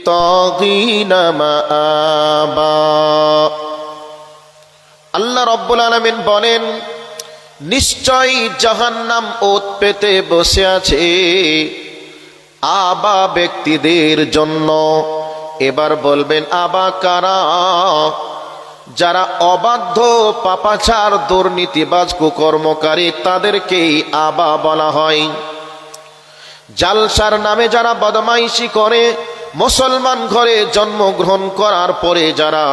তাগিনা মাআবা। আল্লাহ রাব্বুল আলামিন বলেন, নিশ্চয় জাহান্নাম ওত পেতে বসে আছে আবা ব্যক্তিদের জন্য। এবার বলবেন আবা কারা? যারা অবাধ্য, পাপাচার, দুর্নীতিবাজ, কুকর্মকারী, তাদেরকেই আবা বলা হয়। জালসার নামে যারা বদমাইশি করে, মুসলমান ঘরে জন্মগ্রহণ করার পরে যারা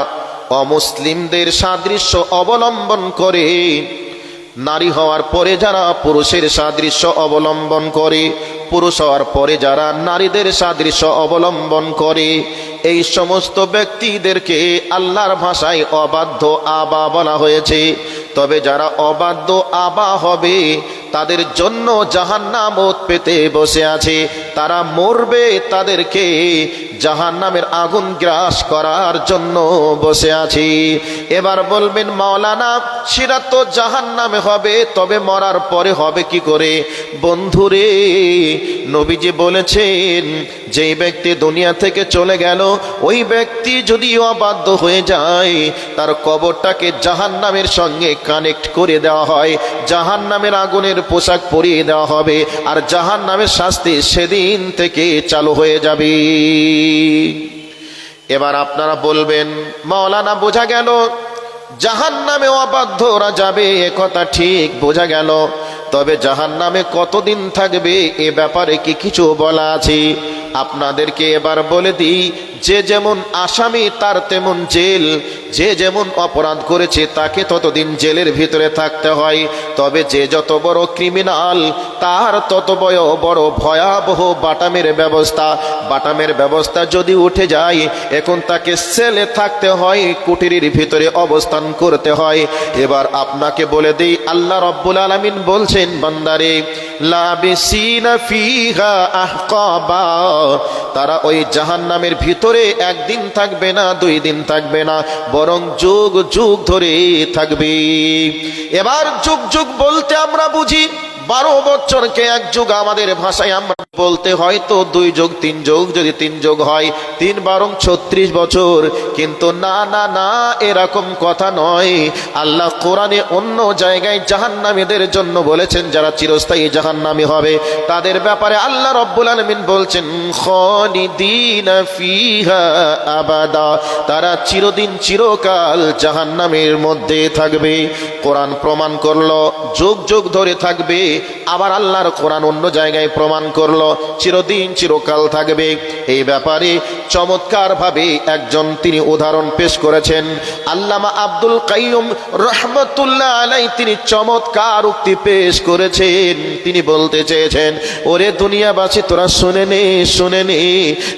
অমুসলিমদের সাদৃশ্য অবলম্বন করে, নারী হওয়ার পরে যারা পুরুষের সাদৃশ্য অবলম্বন করে, পুরুষ হওয়ার পরে যারা নারীদের সাদৃশ্য অবলম্বন করে, এই সমস্ত ব্যক্তিদেরকে আল্লাহর ভাষায় অবাধ্য আবা বলা হয়েছে। তবে যারা অবাধ্য আবা হবে তাদের জন্য জাহান্নাম ওত পেতে বসে আছে, তারা মরবে, তাদেরকে জাহান্নামের আগুন গ্রাস করার জন্য বসে আছে। এবার বলবেন মাওলানা, সেটা তো জাহান্নামে হবে, তবে মরার পরে হবে কি করে? বন্ধুরে, নবীজি বলেছেন, যেই ব্যক্তি দুনিয়া থেকে চলে গেল, ওই ব্যক্তি যদি অবাধ্য হয়ে যায়, তার কবরটাকে জাহান্নামের সঙ্গে কানেক্ট করে দেওয়া হয়, জাহান্নামের আগুনের পোশাক পরিয়ে দেওয়া হবে, আর জাহান্নামের শাস্তি সেদিন থেকে চালু হয়ে যাবে। এবার আপনারা বলবেন, মাওলানা বোঝা গেল জাহান্নামে অবাধ্যরা যাবে, এ কথা ঠিক বোঝা গেল, তবে জাহান্নামে কতদিন থাকবে এ ব্যাপারে কি কিছু বলা আছে? আপনাদেরকে এবার বলে দিই, যে যেমন আসামি তার তেমন জেল, যে যেমন অপরাধ করেছে তাকে ততদিন জেলের ভিতরে থাকতে হয়। তবে যে যত বড় ক্রিমিনাল তার তত বড় ভয়াবহ বাটামের ব্যবস্থা। বাটামের ব্যবস্থা যদি উঠে যায়, এখন তাকে সেলে থাকতে হয়, কুটিরের ভিতরে অবস্থান করতে হয়। এবার আপনাকে বলে দিই, আল্লাহ রাব্বুল আলামিন বলছেন, বান্দারে, লাবিসিনা ফিহা আহকাবা, তারা ওই জাহান্নামের ভিতরে একদিন থাকবে না, 2 দিন থাকবে না, বরং যুগ যুগ ধরে থাকবে। এবার যুগ যুগ বলতে আমরা বুঝি 12 বছরকে 1 যুগ, আমাদের ভাষায় আমরা বলতে হয়তো 2 যুগ 3 যুগ, যদি 3 যুগ হয় 3 বারং 36 বছর। কিন্তু না না না, এরকম কথা নয়। আল্লাহ কোরআনে অন্য জায়গায় জাহান্নামীদের জন্য বলেছেন, যারা চিরস্থায়ী জাহান্নামী হবে তাদের ব্যাপারে আল্লাহ রাব্বুল আলামিন বলছেন, খালিদিনা ফিহা আবাদা, তারা চিরদিন চিরকাল জাহান্নামের মধ্যে থাকবে। কোরআন প্রমাণ করলো যুগ যুগ ধরে থাকবে, আবার আল্লাহর কোরআন অন্য জায়গায় প্রমাণ করলো চিরদিন চিরকাল থাকবে। এই ব্যাপারে চমৎকার ভাবে একজন তিনি উদাহরণ পেশ করেছেন, আল্লামা আব্দুল কাইয়ুম রহমতুল্লাহ আলাইহি, তিনি চমৎকার উক্তি পেশ করেছেন। তিনি বলতে চেয়েছেন, ওরে দুনিয়াবাসী, তোরা শুনে নে,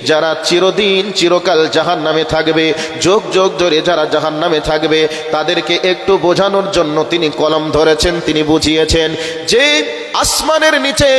যারা চিরদিন চিরকাল জাহান্নামে থাকবে, যুগ যুগ ধরে যারা জাহান্নামে থাকবে, তাদেরকে একটু বোঝানোর জন্য তিনি কলম ধরেছেন। তিনি বুঝিয়েছেন যে আসমানের নিচে,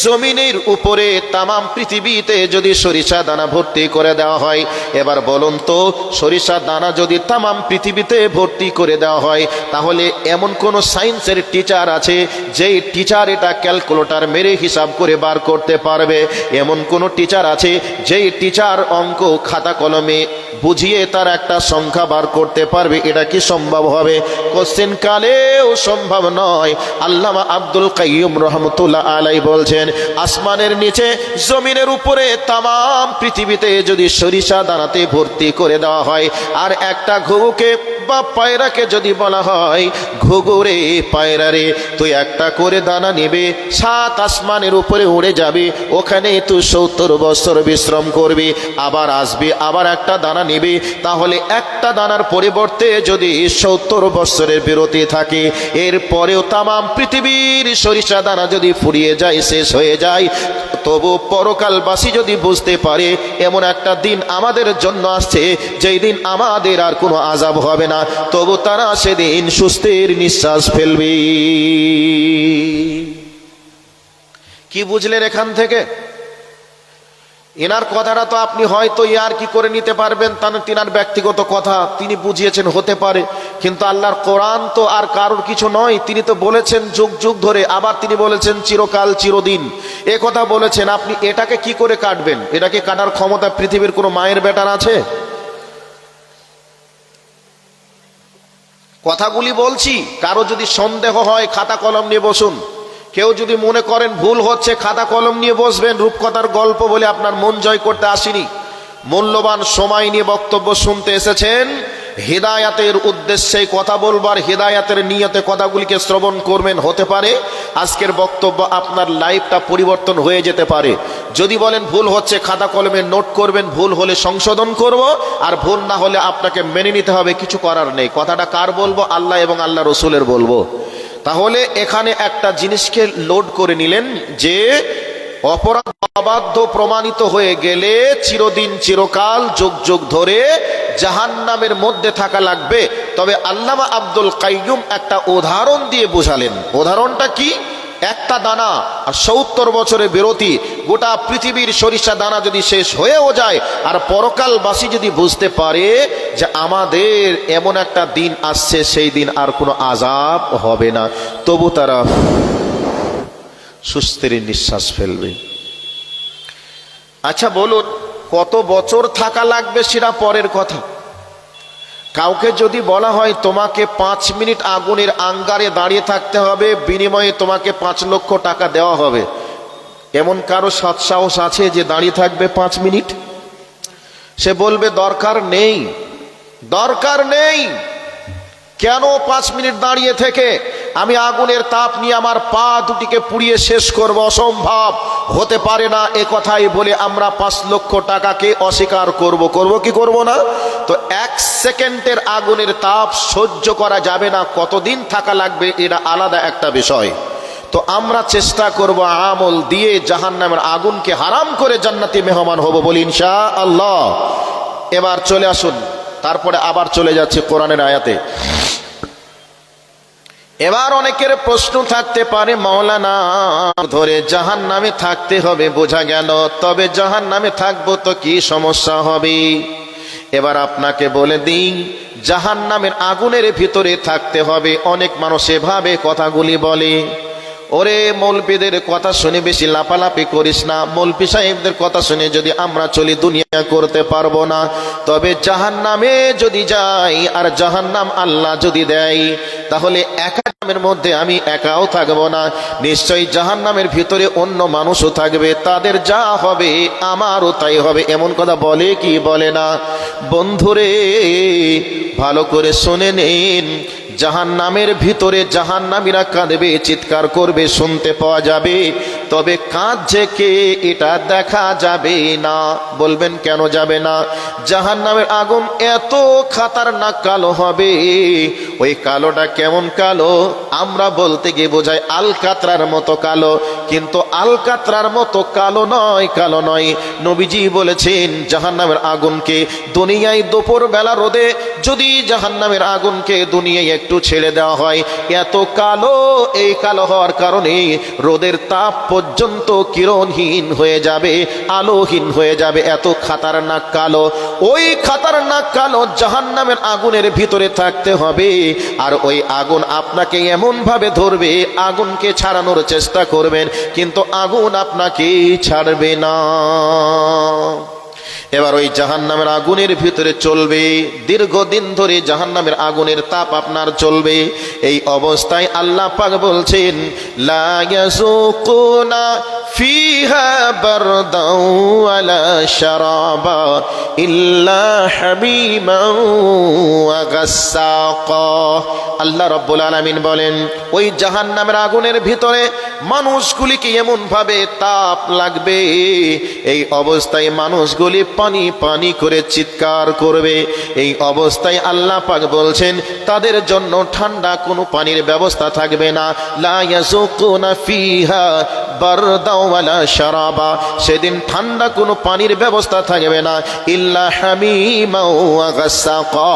জমিনের উপরে, তামাম পৃথিবীতে যদি সরিষা দানা ভর্তি করে দেওয়া হয়, এবার বলুন তো, সরিষা দানা যদি তামাম পৃথিবীতে ভর্তি করে দেওয়া হয়, তাহলে এমন কোন সায়েন্সের টিচার আছে যেই টিচার এটা ক্যালকুলেটর মেরে হিসাব করে বার করতে পারবে? এমন কোন টিচার আছে যেই টিচার অঙ্ক খাতা কলমে বুঝিয়ে তার একটা সংখ্যা বার করতে পারবে? এটা কি সম্ভব হবে? কোশ্চেন কালেও সম্ভব নয়। আল্লামা আব্দুল কাইয়ুম রহমতুল্লাহ আলাইহি বলছেন, আসমানের নিচে, জমিনের উপরে, তামাম পৃথিবীতে যদি সরিষা দানাতে ভর্তি করে দেওয়া হয়, আর একটা ঘুঘুকে বা পায়রাকে যদি বলা হয়, ঘুঘুরে পায়রা রে, তুই একটা করে দানা নেবে, 7 আসমানের উপরে উড়ে যাবে, ওখানে তুই 70 বছর বিশ্রাম করবি, আবার আসবি, আবার একটা দানা নেবে, তাহলে একটা দানার পরিবর্তে যদি 70 বছরের বিরতি থাকে, এরপরেও তামাম পৃথিবীর সরিষা দানা যদি ফুরিয়ে যায়, শেষ হয়ে যায়, তবু পরকালবাসী যদি বুঝতে পারে এমন একটা দিন আমাদের জন্য আসছে, যেই দিন আমাদের আর কোনো আযাব হবে না, তবু তারা সেদিন সুস্থের নিঃশ্বাস ফেলবে। কি বুঝলেন এখান থেকে? এনার কথাটা তো আপনি হয়তো ইয়ার কি করে নিতে পারবেন, তিনার ব্যক্তিগত কথা, তিনি বুঝিয়েছেন, হতে পারে। কিন্তু আল্লাহর কোরআন তো আর কারোর কিছু নয়। তিনি তো বলেছেন যুগ যুগ ধরে, আবার তিনি বলেছেন চিরকাল চিরদিন, এ কথা বলেছেন। আপনি এটাকে কি করে কাটবেন? এটাকে কাটার ক্ষমতা পৃথিবীর কোনো মায়ের বেটার আছে? কথাগুলি বলছি, কারো যদি সন্দেহ হয় খাতা কলম নিয়ে বসুন। কেউ যদি মনে করেন ভুল হচ্ছে, খাতা কলম নিয়ে বসবেন। রূপকথার গল্প বলে আপনার মন জয় করতে আসিনি, মূল্যবান সময় নিয়ে বক্তব্য শুনতে এসেছেন। হিদায়াতের উদ্দেশ্যে কথা বলবার, হিদায়াতের নিয়তে কথাগুলিকে শ্রবণ করবেন। হতে পারে আজকের বক্তব্য আপনার লাইফটা পরিবর্তন হয়ে যেতে পারে। যদি বলেন ভুল হচ্ছে, খাতা কলমে নোট করবেন, ভুল হলে সংশোধন করব, আর ভুল না হলে আপনাকে মেনে নিতে হবে, কিছু করার নেই। কথাটা কার বলবো? আল্লাহ এবং আল্লাহ রসুলের বলবো। তাহলে এখানে একটা জিনিসকে লোড করে নিলেন যে অপরাধ অবাধ্য প্রমাণিত হয়ে গেলে চিরদিন চিরকাল যুগ যুগ ধরে জাহান্নামের মধ্যে থাকা লাগবে। তবে আল্লামা আব্দুল কাইয়ুম একটা উদাহরণ দিয়ে বোঝালেন। উদাহরণটা কি? একটা দানা আর 70 বছরের বিরতি, গোটা পৃথিবীর সরিষা দানা যদি শেষ হয়েও যায়, আর পরকালবাসী যদি বুঝতে পারে যে আমাদের এমন একটা দিন আসছে, সেই দিন আর কোনো আযাব হবে না, তবু তারা সুস্থির নিঃশ্বাস ফেলবে। আচ্ছা বলুন, কত বছর থাকা লাগবে সেটা পরের কথা। কাউকে যদি বলা হয় তোমাকে 5 মিনিট আগুনের আঙ্গারে দাঁড়িয়ে থাকতে হবে, বিনিময়ে তোমাকে 5 লক্ষ টাকা দেওয়া হবে, এমন কারো সৎসাহস আছে যে দাঁড়িয়ে থাকবে 5 মিনিট? সে বলবে দরকার নেই, দরকার নেই। কেন 5 মিনিট দাঁড়িয়ে থেকে আমি আগুনের তাপ নিয়ে আমার পা দুটিকে পুড়িয়ে শেষ করব? অসম্ভব, হতে পারে না। এ কথাই বলে আমরা 5 লক্ষ টাকাকে অস্বীকার করব। করব কি করব না? তো 1 সেকেন্ডের আগুনের তাপ সহ্য করা যাবে না, কতদিন থাকা লাগবে এটা আলাদা একটা বিষয়। তো আমরা চেষ্টা করব আমল দিয়ে জাহান্নামের আগুনকে হারাম করে জান্নাতি মেহমান হব, বলি ইনশাআল্লাহ। এবার চলে আসুন, তারপরে আবার চলে যাচ্ছে কোরআনের আয়াতে। এবার অনেকের প্রশ্ন থাকতে পারে, মাওলানা ধরে জাহান্নামে থাকতে হবে বোঝা গেল, তবে জাহান্নামে থাকবো তো কি সমস্যা হবে? এবার আপনাকে বলে দিই, জাহান্নামের আগুনের ভিতরে থাকতে হবে। অনেক মানুষ এভাবে কথাগুলি বলে, ওরে মৌলবীদের কথা শুনে বেশি লাফালাফি করিস না, মৌলবী সাহেবদের কথা শুনে যদি আমরা চলি দুনিয়া করতে পারবো না। তবে জাহান্নামে যদি যাই আর জাহান্নাম আল্লাহ যদি দেয়, তাহলে একার মধ্যে আমি একাও থাকবো না, নিশ্চয়ই জাহান্নামের ভিতরে অন্য মানুষও থাকবে, তাদের যা হবে আমারও তাই হবে। এমন কথা বলে কি বলে না? বন্ধুরে ভালো করে শুনে নিন, জাহান্নামের ভিতরে জাহান্নামীরা কাঁদবে, চিৎকার করবে, শুনতে পাওয়া যাবে, তবে কাঁদছে কে এটা দেখা যাবে না। বলবেন কেন যাবে না? জাহান্নামের আগুন এত খাতারনাক কালো হবে। ওই কালোটা কেমন কালো? আমরা বলতে গিয়ে বোঝাই আলকাতরার মতো কালো, কিন্তু আলকাতরার মতো কালো নয়, কালো নয়। নবীজি বলেছেন জাহান্নামের আগুনকে দুনিয়ায় দুপুর বেলা রোদে যদি জাহান্নামের আগুনকে দুনিয়ায় একটু ছেড়ে দেওয়া হয়, এত কালো, এই কালো হওয়ার কারণে রোদের তাপ পর্যন্ত কিরণহীন হয়ে যাবে, আলোহীন হয়ে যাবে, এত খাতারনাক কালো। ওই খাতারনাক কালো জাহান্নামের আগুনের ভিতরে থাকতে হবে, আর ওই আগুন আপনাকে এমন ভাবে ধরবে, আগুনকে ছাড়ানোর চেষ্টা করবেন কিন্তু আগুন আপনাকে ছাড়বে না। এবার ওই জাহান্নামের আগুনের ভিতরে চলবে, দীর্ঘদিন ধরে জাহান্নামের আগুনের তাপ আপনার চলবে। এই অবস্থায় আল্লাহ পাক বলছেন, লা ইয়াযুকুনা ফিহা বারদাও ওয়ালা শারাবা ইল্লা হামিমান ওয়া গাসসাকা। আল্লাহ রাব্বুল আলামিন বলেন, ওই জাহান্নামের আগুনের ভিতরে মানুষগুলিকে এমন ভাবে তাপ লাগবে, এই অবস্থায় মানুষগুলি পানি পানি করে চিৎকার করবে। এই অবস্থায় আল্লাহ পাক বলছেন তাদের জন্য ঠান্ডা কোনো পানির ব্যবস্থা থাকবে না। লা ইয়াযুকুনা ফিহা বারদাও ওয়ালা শারাবা, সেদিন ঠান্ডা কোনো পানির ব্যবস্থা থাকবে না। ইল্লা হামিমাও ওয়া গাসসাকা,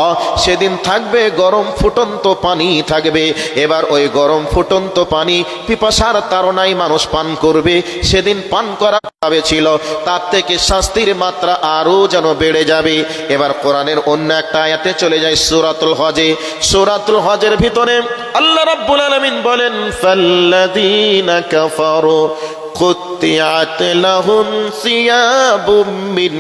সেদিন থাকবে গরম ফুটন্ত পানি থাকবে। এবার ওই গরম ফুটন্ত পানি পিপাসার তাড়নায় মানুষ পান করবে। সেদিন পান করার ছিল তার থেকে শাস্তির মাত্রা আরো যেন বেড়ে যাবে। এবার কোরআনের অন্য একটা আয়াতে চলে যায় সূরাতুল হজে। সূরাতুল হজের ভিতরে আল্লাহ রাব্বুল আলামিন বলেন ফাল্লাযীনা কাফারু قطعت لهم ثياب من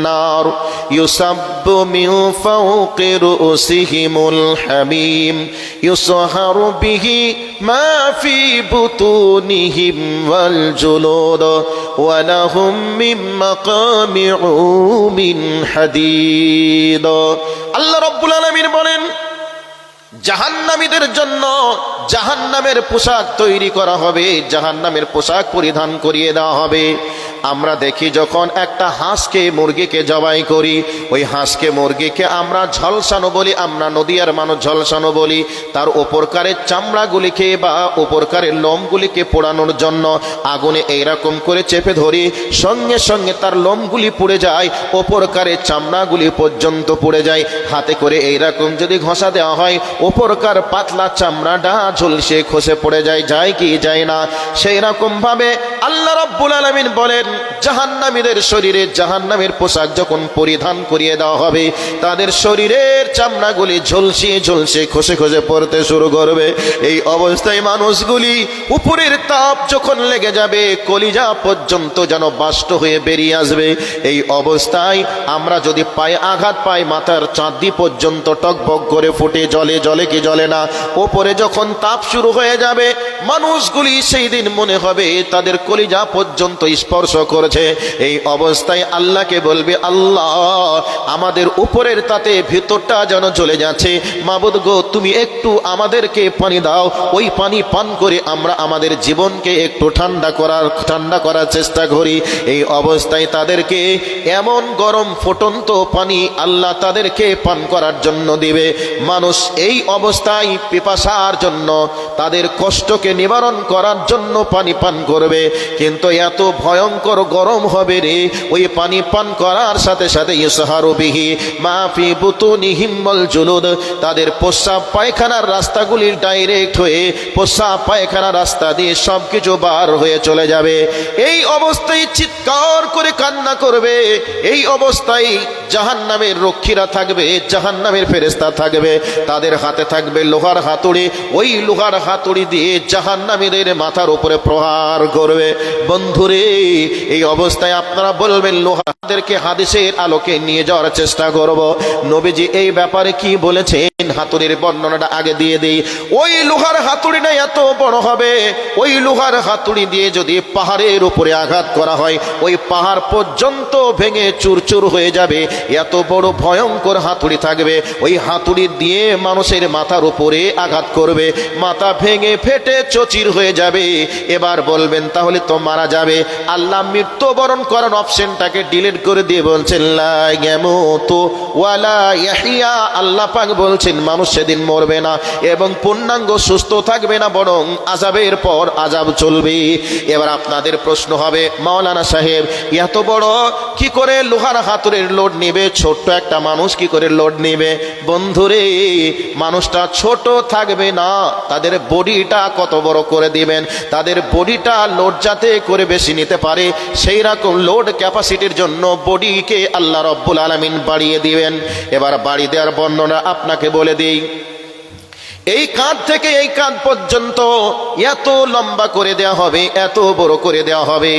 نار يصب من فوق رؤوسهم الحميم يصهر به ما في بطونهم والجلود ولهم من مقامع من حديد আল্লাহ রাব্বুল আলামিন বলেন জাহান্নামীদের জন্য জাহান্নামের পোশাক তৈরি করা হবে, জাহান্নামের পোশাক পরিধান করিয়ে দেওয়া হবে। আমরা দেখি যখন একটা হাঁসকে মুরগিকে জবাই করি, ওই হাঁসকে মুরগিকে আমরা ঝলসানো বলি, আমরা নদিয়ার মানুষ ঝলসানো বলি। তার ওপরকারের চামড়াগুলিকে বা ওপরকারের লোমগুলিকে পোড়ানোর জন্য আগুনে এইরকম করে চেপে ধরি, সঙ্গে সঙ্গে তার লোমগুলি পুড়ে যায়, ওপরকারের চামড়াগুলি পর্যন্ত পুড়ে যায়। হাতে করে এইরকম যদি ঘষা দেওয়া হয়, ওপরকার পাতলা চামড়াটা ঝলসে খসে পড়ে যায়, যায় কি যায় না? সেই রকম ভাবে আল্লাহ রাব্বুল আলামিন বলেন জাহান্নামীদের শরীরে জাহান্নামের পোশাক যখন পরিধান করিয়ে দেওয়া হবে, তাদের শরীরের চামড়াগুলি ঝলসে ঝলসে খসে খসে পড়তে শুরু করবে। এই অবস্থায় মানুষগুলি উপরের তাপ যখন লেগে যাবে, কলিজা পর্যন্ত যেন বাষ্প হয়ে বেরিয়ে আসবে। এই অবস্থায় আমরা যদি পায়ে আঘাত পাই, মাথার চাঁদি পর্যন্ত টকবক করে ফুটে জলে, জলে কি জলে না। ওপরে যখন তাপ শুরু হয়ে যাবে, মানুষগুলি সেই দিন মনে হবে তাদের কলিজা পর্যন্ত স্পর্শ করেছে। এই অবস্থায় আল্লাহকে বলবে, আল্লাহ আমাদের উপরের তাতে ভিতরটা যেন জ্বলে যাচ্ছে, মাবুদ গো তুমি একটু আমাদেরকে পানি দাও, ওই পানি পান করে আমরা আমাদের জীবনকে একটু ঠান্ডা করার চেষ্টা করি। এই অবস্থায় তাদেরকে এমন গরম ফুটন্ত পানি আল্লাহ তাদেরকে পান করার জন্য দিবে। মানুষ এই অবস্থায় পিপাসার জন্য, তাদের কষ্টকে নিবারণ করার জন্য পানি পান করবে, কিন্তু এত ভয়ঙ্কর গরম হবে রে, ওই পানি পান করার সাথে সাথে ইসহারু বিহি মা ফি বুতুনিহিম ওয়াল জুলুদ, তাদের প্রস্রাব পায়খানার রাস্তাগুলি ডাইরেক্ট হয়ে প্রস্রাব পায়খানার রাস্তা দিয়ে সবকিছু বার হয়ে চলে যাবে। এই অবস্থায় চিৎকার করে কান্না করবে। এই অবস্থায় জাহান্নামের রক্ষীরা থাকবে, জাহান্নামের ফেরেশতা থাকবে, তাদের হাতে থাকবে লোহার হাতুড়ি, ওই লোহার হাতুড়ি দিয়ে জাহান্নামীদের মাথার উপরে প্রহার করবে। বন্ধুরে এই অবস্থায় আপনারা বলবেন লোহাদেরকে হাদিসের আলোকে নিয়ে যাওয়ার চেষ্টা করব, নবীজি এই ব্যাপারে কি বলেছেন হাতুড়ির বর্ণনাটা আগে দিয়ে দেই। ওই লোহার হাতুড়িটা এত বড় হবে, ওই লোহার হাতুড়ি দিয়ে যদি পাহাড়ের উপরে আঘাত করা হয়, ওই পাহাড় পর্যন্ত ভেঙে চুরচুর হয়ে যাবে, এত বড় ভয়ঙ্কর হাতুড়ি থাকবে। ওই হাতুড়ি দিয়ে মানুষের মাথার উপরে আঘাত করবে, মাথা ভেঙে ফেটে চচির হয়ে যাবে। এবার বলবেন তাহলে তো মারা যাবে। আল্লাহ মৃত্যুবরণ করার অপশনটাকে ডিলিট করে দিয়ে বলছেন লা ইয়ামুতু ওয়ালা ইয়াহইয়া। আল্লাহ পাক বলছেন মানুষ সেদিন মরবে না এবং পূর্ণাঙ্গ সুস্থ থাকবে না, বরং আযাবের পর আযাব চলবে। এবার আপনাদের প্রশ্ন হবে, মাওলানা সাহেব এত বড় কি করে লোহার হাতুড়ির লোড নেবে, ছোট্ট একটা মানুষ কি করে লোড নেবে? বন্ধুরে মানুষটা ছোট থাকবে না, তাদের বডিটা কত বড় করে দিবেন, তাদের বডিটা লোড যাতে করে বেশি নিতে পারে, সেই রকম লোড ক্যাপাসিটির জন্য বডিকে আল্লাহ রাব্বুল আলামিন বাড়িয়ে দিবেন। এবার বাড়ি দেওয়ার বর্ণনা আপনাকে বলে দিই। এই কাঁধ থেকে এই কাঁধ পর্যন্ত এত লম্বা করে দেওয়া হবে, এত বড় করে দেওয়া হবে,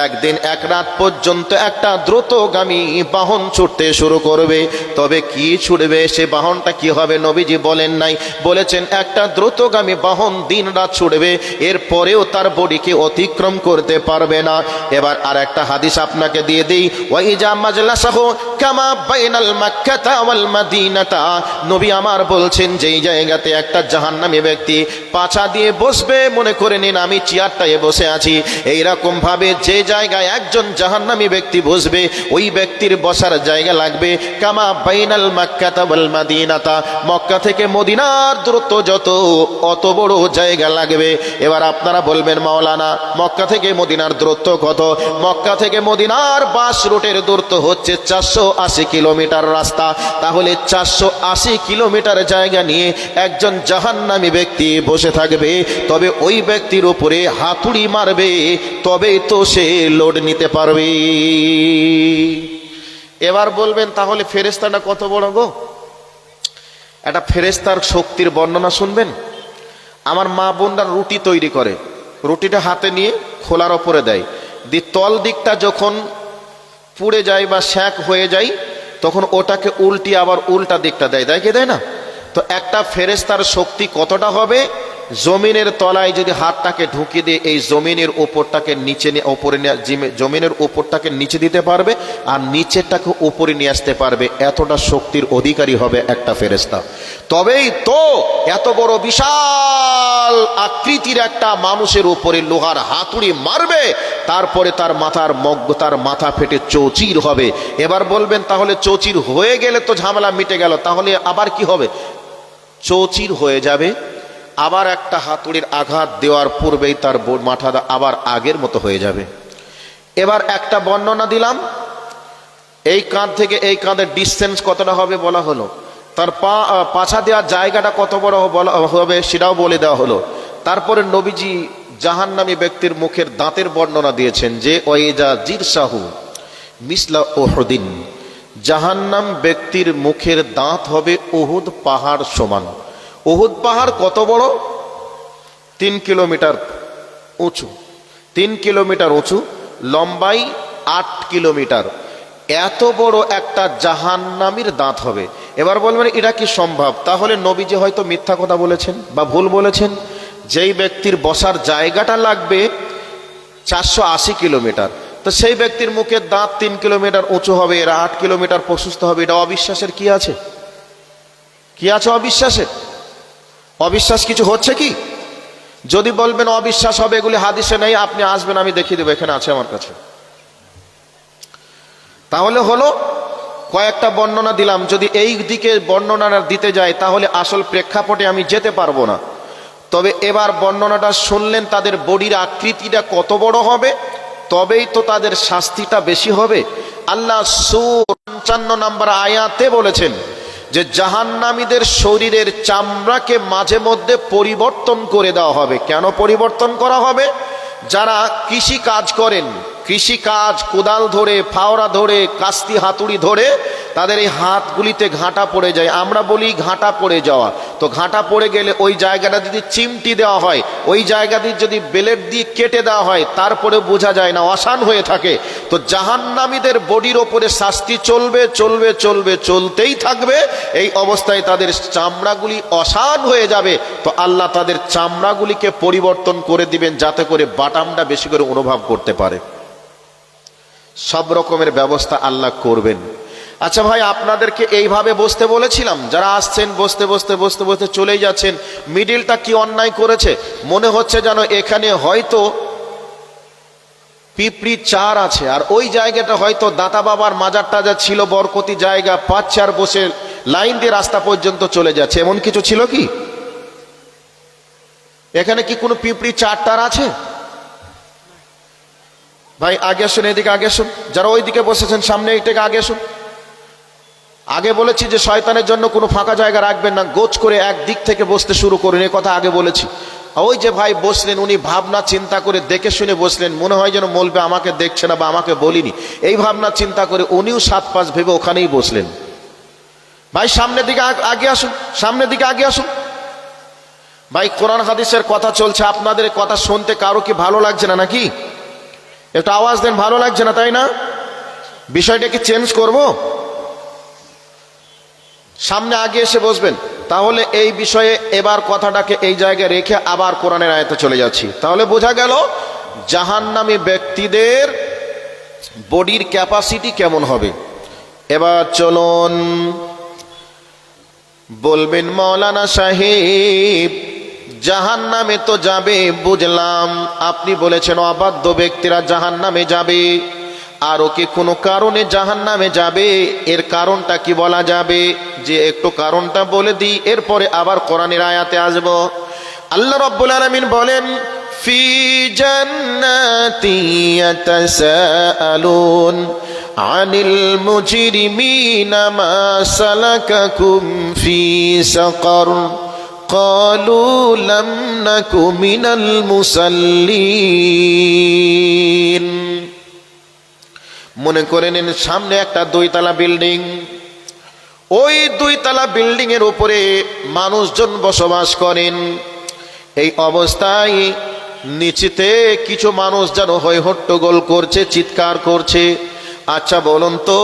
একদিন এক রাত পর্যন্ত একটা দ্রুতগামী বাহন ছুটতে শুরু করবে। তবে কি ছুটবে, সে বাহনটা কি হবে নবীজি বলেন নাই, বলেছেন একটা দ্রুতগামী বাহন দিন রাত ছুটবে, এরপরেও তার বডিকে অতিক্রম করতে পারবে না। এবার আর একটা হাদিস আপনাকে দিয়ে দিই, ওয়াইজা মাজলাসাহু কামা বাইনাল মাক্কাতা ওয়াল মাদিনাতা, নবী আমার বলছেন যেই জায়গাতে একটা জাহান্নামী ব্যক্তি পাছা দিয়ে বসবে, মনে করে নিন আমি চেয়ারটায় বসে আছি, এইরকম ভাবে যে জায়গায় একজন জাহান্নামী ব্যক্তি বসবে, ওই ব্যক্তির বসার জায়গা লাগবে কামা বাইনাল মাক্কাতা ওয়াল মাদিনাতা, মক্কা থেকে মদিনার দূরত্ব যত, অত বড় জায়গা লাগবে। এবার আপনারা বলবেন মাওলানা মক্কা থেকে মদিনার দূরত্ব কত? মক্কা থেকে মদিনার বাস রুটের দূরত্ব হচ্ছে 400 480 কিলোমিটার রাস্তা। তাহলে 480 কিলোমিটার জায়গা নিয়ে একজন জাহান্নামী ব্যক্তি বসে থাকবে, তবে ওই ব্যক্তির উপরে হাতুড়ি মারবে, তবেই তো সে লোড নিতে পারবে। এবার বলবেন তাহলে ফেরেশতাটা কত বড় গো? একটা ফেরেশতার শক্তির বর্ণনা শুনবেন। আমার মা বোনরা রুটি তৈরি করে, রুটিটা হাতে নিয়ে খোলার ওপরে দেয়, তল দিকটা যখন পুড়ে যায় বা শ্যাক হয়ে যায় তখন ওটাকে উল্টি আবার উল্টা দিকটা দেয়, দেয় কি দেয় না? তো একটা ফেরেশতার শক্তি কতটা হবে? জমিনের তলায় যদি হাতটাকে ঢুকিয়ে দিয়ে এই জমিনের উপরটাকে নিচে নিয়ে উপরে জমিনের উপরটাকে নিচে দিতে পারবে আর নিচেরটাকে উপরে নিয়ে আসতে পারবে, এতটা শক্তির অধিকারী হবে একটা ফেরেশতা। তবেই তো এত বড় বিশাল আকৃতির একটা মানুষের উপরে লোহার হাতুড়ি মারবে, তারপরে তার মাথা ফেটে চৌচির হবে। এবার বলবেন তাহলে চৌচির হয়ে গেলে তো ঝামেলা মিটে গেল, তাহলে আবার কি হবে? চৌচির হয়ে যাবে, আবার একটা হাতুড়ির আঘাত দেওয়ার পূর্বেই তার মাথা আবার আগের মতো হয়ে যাবে। এবার একটা বর্ণনা দিলাম, এই কাঁধ থেকে এই কাঁধের ডিস্টেন্স কতটা হবে বলা হলো, তার পাছা দেওয়ার জায়গাটা কত বড় হবে সেটাও বলে দেওয়া হলো। তারপরে নবীজি জাহান্নামী ব্যক্তির মুখের দাঁতের বর্ণনা দিয়েছেন যে ওয়াইজা জিরসাহু মিসলা উহুদিন, জাহান্নাম ব্যক্তির মুখের দাঁত হবে উহুদ পাহাড় সমান। উহুদ পাহাড় কত বড়? 3 কিলোমিটার উঁচু, 3 কিলোমিটার উঁচু, লম্বাই 8 কিলোমিটার। এত বড় একটা জাহান্নামীর দাঁত হবে। এবার বলবেন এটা কি সম্ভব? তাহলে নবীজি হয়তো মিথ্যা কথা বলেছেন বা ভুল বলেছেন। যেই ব্যক্তির বসার জায়গাটা লাগবে 480 কিলোমিটার, তো সেই ব্যক্তির মুখের দাঁত 3 কিলোমিটার উঁচু হবে, এরা 8 কিলোমিটার প্রশস্ত হবে, এটা অবিশ্বাসের কি আছে? কি আছে অবিশ্বাসের? অবিশ্বাস কিছু হচ্ছে কি? যদি বলবেন অবিশ্বাস হবে, এগুলি হাদিসে নেই, আপনি আসবেন আমি দেখিয়ে দেবো, এখানে আছে আমার কাছে। তাহলে হলো কয়েকটা বর্ণনা দিলাম, যদি এই দিকে বর্ণনা দিতে যাই তাহলে আসল প্রেক্ষাপটে আমি যেতে পারবো না। তবে এবার বর্ণনাটা শুনলেন, তাদের বডির আকৃতিটা কত বড় হবে, তবেই তো তাদের শাস্তিটা বেশি হবে। আল্লাহ সূরা 55 নম্বর আয়াতে বলেছেন যে জাহান্নামীদের শরীরের চামড়াকে মাঝে মধ্যে পরিবর্তন করে দেওয়া হবে। কেন পরিবর্তন করা হবে? যারা কৃষি কাজ করেন, কৃষি কাজ, কোদাল ধরে, ফাওড়া ধরে, কাস্তি হাতুড়ি ধরে, তাদের এই হাতগুলিতে ঘাঁটা পড়ে যায়। আমরা বলি ঘাঁটা পড়ে যাওয়া। তো ঘাঁটা পড়ে গেলে ওই জায়গাটা যদি চিমটি দেওয়া হয়, ওই জায়গাটি যদি ব্লেড দিয়ে কেটে দেওয়া হয়, তারপরে বোঝা যায় না, অসান হয়ে থাকে। তো জাহান্নামীদের বডির ওপরে শাস্তি চলবে চলবে চলবে, চলতেই থাকবে। এই অবস্থায় তাদের চামড়াগুলি অসান হয়ে যাবে। তো আল্লাহ তাদের চামড়াগুলিকে পরিবর্তন করে দিবেন যাতে করে বাটামটা বেশি করে অনুভব করতে পারে। সব রকমের ব্যবস্থা আল্লাহ করবেন। আচ্ছা ভাই, আপনাদেরকে এইভাবে বসতে বলেছিলাম, যারা আসছেন বসতে বসতে বসতে বসতে চলেই যাচ্ছেন, মিডিলটা কি অন্যায় করেছে? মনে হচ্ছে যেন এখানে হয়তো পিঁপড়ি চার আছে, আর ওই জায়গাটা হয়তো দাতা বাবার মাজার টাজার ছিল, বরকতি জায়গা, 5-4 বসে লাইন দিয়ে রাস্তা পর্যন্ত চলে যাচ্ছে, এমন কিছু ছিল কি? এখানে কি কোনো পিঁপড়ি চারটার আছে? ভাই আগে আসুন, এদিকে আগে আসুন, যারা ওই দিকে বসেছেন সামনে এইটাকে আগে আসুন। আগে বলেছি যে শয়তানের জন্য কোনো ফাঁকা জায়গা রাখবেন না, গোছ করে এক দিক থেকে বসতে শুরু করুন, এ কথা আগে বলেছি। ওই যে ভাই বসলেন, উনি ভাবনা চিন্তা করে দেখে শুনে বসলেন, মনে হয় যেন মৌলবি আমাকে দেখছে না বা আমাকে বলিনি, এই ভাবনা চিন্তা করে উনিও 7-5 ভেবে ওখানেই বসলেন। ভাই সামনের দিকে আগে আসুন, সামনের দিকে আগে আসুন। ভাই কোরআন হাদিসের কথা চলছে, আপনাদের কথা শুনতে কারো কি ভালো লাগছে না নাকি? একটু আওয়াজ দেন, ভালো লাগছে না তাই না? বিষয়টা কি চেঞ্জ করব? সামনে আগে এসে বসবেন। তাহলে এই বিষয়ে এবার কথাটাকে এই জায়গায় রেখে আবার কোরআনের আয়াতে চলে যাচ্ছি। তাহলে বোঝা গেল জাহান্নামী ব্যক্তিদের বডির ক্যাপাসিটি কেমন হবে। এবার চলুন, বলবেন মাওলানা সাহেব জাহান্নামে তো যাবে বুঝলাম, আপনি বলেছেন অবাধ্য ব্যক্তিরা জাহান্নামে যাবে, আরো কি কোনো কারণে জাহান্নামে যাবে? এর কারণটা কি বলা যাবে? যে একটু কারণটা বলে দিই, এরপরে আবার কোরআনের আয়াতে আসব। আল্লাহ রাব্বুল আলামিন বলেন ফি জান্নাতি ইয়াতাসাআলুন, আনিল মুজরিমিনা মা সালাকাকুম ফি সাকার ক্বালু লাম নাকু মিনাল মুসাল্লিন। মনে করে নিন সামনে একটা 2 তলা বিল্ডিং, ওই 2 তলা বিল্ডিং এর উপরে মানুষজন বসবাস করেন। এই অবস্থায় নিচেতে কিছু মানুষ যেন হই হট্টগোল করছে, চিৎকার করছে। আচ্ছা বলুন তো,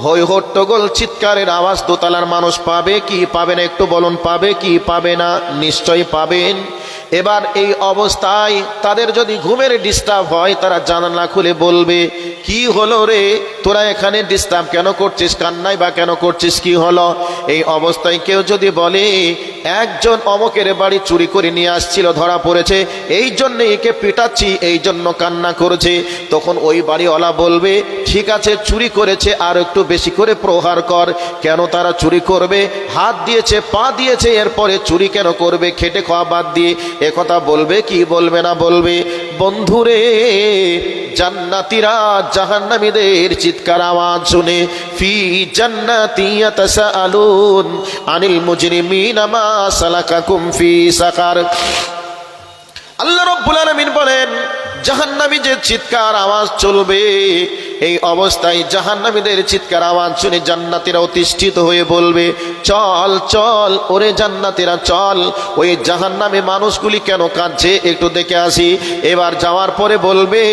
হই হট্টগোল চিৎকারের আওয়াজ 2 তলার মানুষ পাবে কি পাবে না? একটু বলুন, পাবে কি পাবে না? নিশ্চয়ই পাবেন। এবার এই অবস্থায় তাদের যদি ঘুমের ডিস্টার্ব হয়, তারা জানালা খুলে বলবে, কি হলো রে, তোরা এখানে ডিস্টার্ব কেন করছিস, কান্নাই বা কেন করছিস, কি হলো? এই অবস্থায় কেউ যদি বলে, একজন অমকের বাড়ি চুরি করে নিয়ে আসছিল, ধরা পড়েছে, এই জন্য একে পিটাচ্ছি, এই জন্য কান্না করেছে, তখন ওই বাড়িওয়ালা বলবে, ঠিক আছে চুরি করেছে, আর একটু বেশি করে প্রহার কর। কেন তারা চুরি করবে? হাত দিয়েছে, পা দিয়েছে, এরপরে চুরি কেন করবে? খেটে খাওয়া বাদ দিয়ে। একথা বলবে কি বলবে না? বলবে। বন্ধুরে, জান্নাতীরা জাহান্নামীদের চিৎকার আওয়াজ শুনে ফি জান্নাতি ইয়াতাসাআলুন আনিল মুজরিমিনা মা সালাকাকুম ফি সাকার। আল্লাহ রাব্বুল আলামিন বলেন, জাহান্নামী যে চিৎকার আওয়াজ চলবে, এই অবস্থায় জাহান্নামীদের চিৎকার আওয়াজ শুনে জান্নাতীরা অতিষ্ঠিত হয়ে বলবে, চল চল ওরে জান্নাতীরা চল, ওই জাহান্নামী মানুষগুলি কেন কাঁদছে একটু দেখে আসি। এবার যাওয়ার পরে বলবে,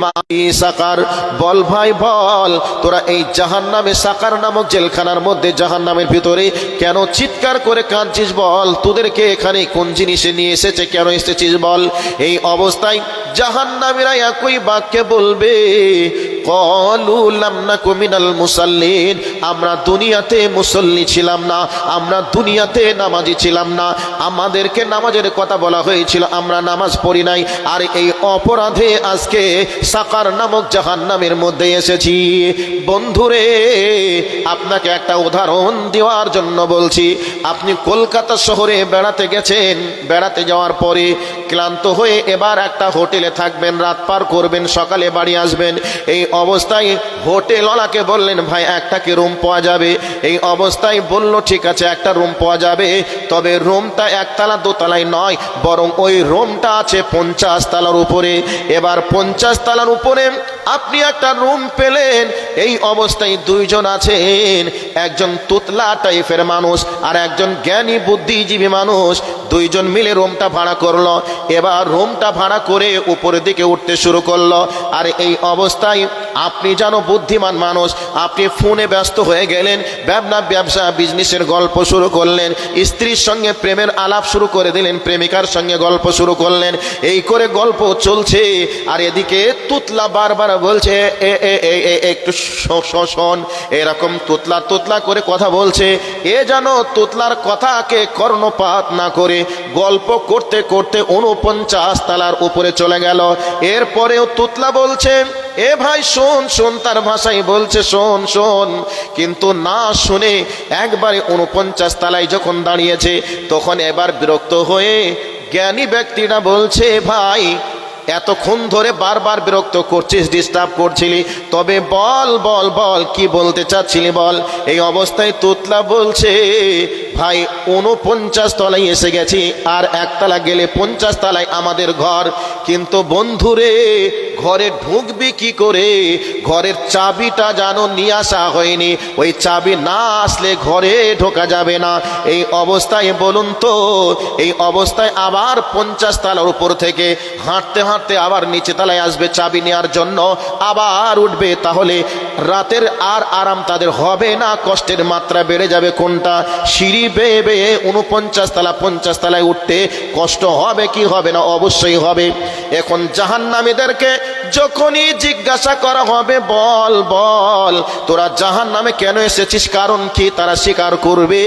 মাই সাকার, বল ভাই বল, তোরা এই জাহান্নামে সাকার নামক জেলখানার মধ্যে জাহান্নামের ভিতরে কেন চিৎকার করে কাঁদছিস বল? তোদেরকে এখানে কোন জিনিসে নিয়ে এসেছে, কেন এসেছিস বল? এই অবস্থায় জাহান্নামীরা একই বাক্যে বলবে, ক্বালু লাম নাকু মিনাল মুসাল্লিন, আমরা দুনিয়াতে মুসল্লি ছিলাম না, আমরা দুনিয়াতে নামাজি ছিলাম না, আমাদেরকে নামাজের কথা বলা হয়েছিল, আমরা নামাজ পড়ি নাই, আর এই অপরাধে আজকে সাকার নামক জাহান্নামের মধ্যে এসেছি। বন্ধুরে, আপনাকে একটা উদাহরণ দেওয়ার জন্য বলছি। আপনি কলকাতা শহরে বেড়াতে গেছেন, বেড়াতে যাওয়ার পরে ক্লান্ত হয়ে এবার একটা হোটেলে থাকবেন, রাত পার করবেন, সকালে বাড়ি আসবেন। এই অবস্থায় হোটেলওয়ালাকে বললেন, ভাই একটা কি রুম পাওয়া যাবে? এই অবস্থায় বলল, ঠিক আছে একটা রুম পাওয়া যাবে, তবে রুমটা 1 তলা 2 তলায় নয়, বরং ওই রুমটা আছে 50 তলার উপরে। এবার 50 তলার উপরে আপনি একটা রুম পেলেন। এই অবস্থায় 2 জন আছেন, একজন তুতলা টাইপের মানুষ আর একজন জ্ঞানী বুদ্ধিজীবী মানুষ, 2 জন মিলে রুমটা ভাড়া করলো। এবার রুমটা ভাড়া করে উপরের দিকে উঠতে শুরু করলো। আর এই অবস্থায় আপনি জানো বুদ্ধিমান মানুষ, আপনি ফোনে ব্যস্ত হয়ে গেলেন, ব্যবসা বিজনেসের গল্প শুরু করলেন, স্ত্রীর সঙ্গে প্রেমের আলাপ শুরু করে দিলেন, প্রেমিকার সঙ্গে গল্প শুরু করলেন। এই করে গল্প চলছে, আর এদিকে তুতলা বারবার বলছে, একটু শোন, এরকম তুতলা তুতলা করে কথা বলছে। এ জানো তুতলার কথাকে কর্ণপাত না করে গল্প করতে করতে 49 তলার উপরে চলে গেল। এরপরেও তুতলা বলছে, এ ভাই শোন শোন, তার ভাষায় বলছে শোন শোন, কিন্তু না শুনে একবারে 49 তলায় যখন দাঁড়িয়েছে, তখন এবার বিরক্ত হয়ে জ্ঞানী ব্যক্তিটা বলছে, ভাই এতক্ষণ ধরে বারবার বিরক্ত করছিস, ডিস্টার্ব করছিলি, তবে বল বল বল কি বলতে চাচ্ছিলি বল। এই অবস্থায় তুতলা বলছে, ভাই 49 তলায় এসে গেছি, আর 1 তলা গেলে 50 তলায় আমাদের ঘর, কিন্তু বন্ধুরে ঘরে ঢুকবি কি করে? ঘরের চাবিটা জানো নিয়ে আসা হয়নি, ওই চাবি না আসলে ঘরে ঢোকা যাবে না। এই অবস্থায় বলুন তো, এই অবস্থায় আবার 50 তলার উপর থেকে হাঁটতে হাঁটতে আবার নিচে তলায় আসবে চাবি নেওয়ার জন্য, আবার উঠবে, তাহলে রাতের আর আরাম তাদের হবে না, কষ্টের মাত্রা বেড়ে যাবে। কোনটা? সিঁড়ি বেয়ে বেয়ে 49 তলা 50 তলায় উঠতে কষ্ট হবে কি হবে না? অবশ্যই হবে। এখন জাহান্নামীদেরকে যখনই জিজ্ঞাসা করা হবে, বল বল তোরা জাহান্নামে কেন এসেছিস, কারণ কি, তারা স্বীকার করবে,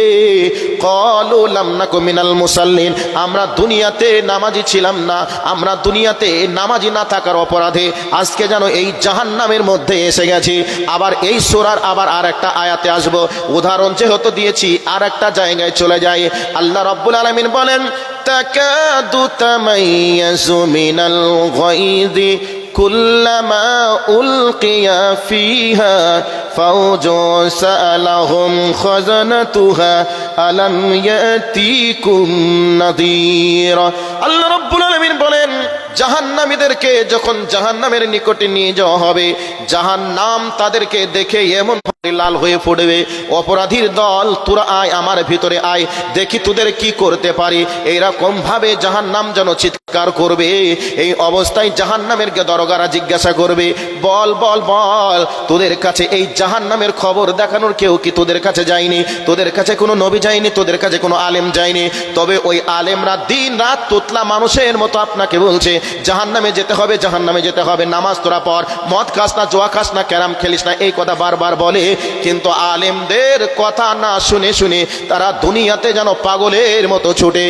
ক্বালু লাম নাকু মিনাল মুসাল্লিন, আমরা দুনিয়াতে নামাজি ছিলাম না, আমরা দুনিয়াতে নামাজি না থাকার অপরাধে আজকে যেন এই জাহান্নামের মধ্যে এসে গেছি। আবার এই সূরার আবার আরেকটা আয়াতে আসব, উদাহরণ যেহেতু দিয়েছি আরেকটা জায়গায় চলে যায়। আল্লাহ রাব্বুল আলামিন বলেন, তাকাদু তামাইয়াজু মিনাল গায়যি কুল্লামা উলকিয়া ফিহা ফাওজুন সাআলাহুম খাযানাতুহা আলাম ইয়াতিকুম নাযীর। আল্লাহ রাব্বুল আলামিন বলেন, জাহান্নামীদেরকে যখন জাহান্নামের নিকটে নিয়ে যাওয়া হবে, জাহান্নাম তাদেরকে দেখে এমন লাল হয়ে পড়বে, অপরাধীর দল তোরা আয়, আমার ভিতরে আয়, দেখি তোদের কি করতে পারি। এইরকম ভাবে জাহান্নাম যেন চিৎকার করবে। এই অবস্থায় জাহান্নামের দরগারা জিজ্ঞাসা করবে, বল বল বল, তোদের কাছে এই জাহান্নামের খবর দেখানোর কেউ কি তোদের কাছে যায়নি? তোদের কাছে কোনো নবী যায়নি, তোদের কাছে কোনো আলেম যায়নি? তবে ওই আলেমরা দিন রাত তোতলা মানুষের মতো আপনাকে বলছে জাহান্নামে যেতে হবে, জাহান্নামে যেতে হবে, নামাজ তোরা পড়, মদ খাস না, জুয়া খাস না, ক্যারাম খেলিস না, এই কথা বারবার বলে। কিন্তু আলেমদের কথা না শুনে শুনে তারা দুনিয়াতে যেন পাগলের মতো ছুটে।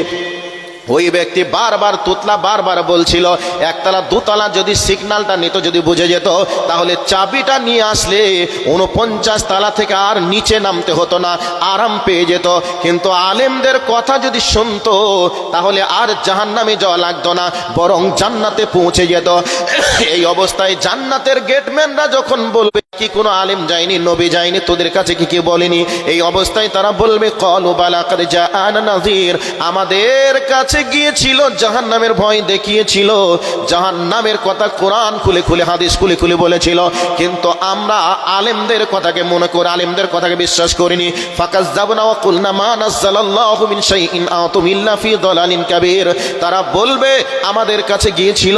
ওই ব্যক্তি বারবার তুতলা বারবার বলছিল, একতলা দুতলা যদি সিগন্যালটা নিত, যদি বুঝে যেত, তাহলে চাবিটা নিয়ে আসলে 49 তলা থেকে আর নিচে নামতে হতো না, আরাম পেয়ে যেত। কিন্তু আলেমদের কথা যদি শুনতো তাহলে আর জাহান্নামে যাওয়া লাগতো না, বরং জান্নাতে পৌঁছে যেত। এই অবস্থায় জান্নাতের গেটম্যানরা যখন বলবে, কি কোনো আলেম যায়নি, নবী যায়নি, তোদের কাছে কি কি বলেনি? এই অবস্থায় তারা বলবে, ক্বালু বালা কাদ জাআনা নাযীর, আমাদের কাছে গিয়েছিল, জাহান্নামের ভয় দেখিয়েছিল, জাহান্নামের কথা কোরআন খুলে খুলে, হাদিস খুলে খুলে বলেছিল, কিন্তু আমরা আলেমদের কথাকে মনে করে আলেমদের কথাকে বিশ্বাস করিনি। ফাকাযযাবনা ওয়া কুলনা মা নাযালাল্লাহু মিন শাইইন আতুম ইল্লা ফি দালালিন কাবীর। তারা বলবে, আমাদের কাছে গিয়েছিল,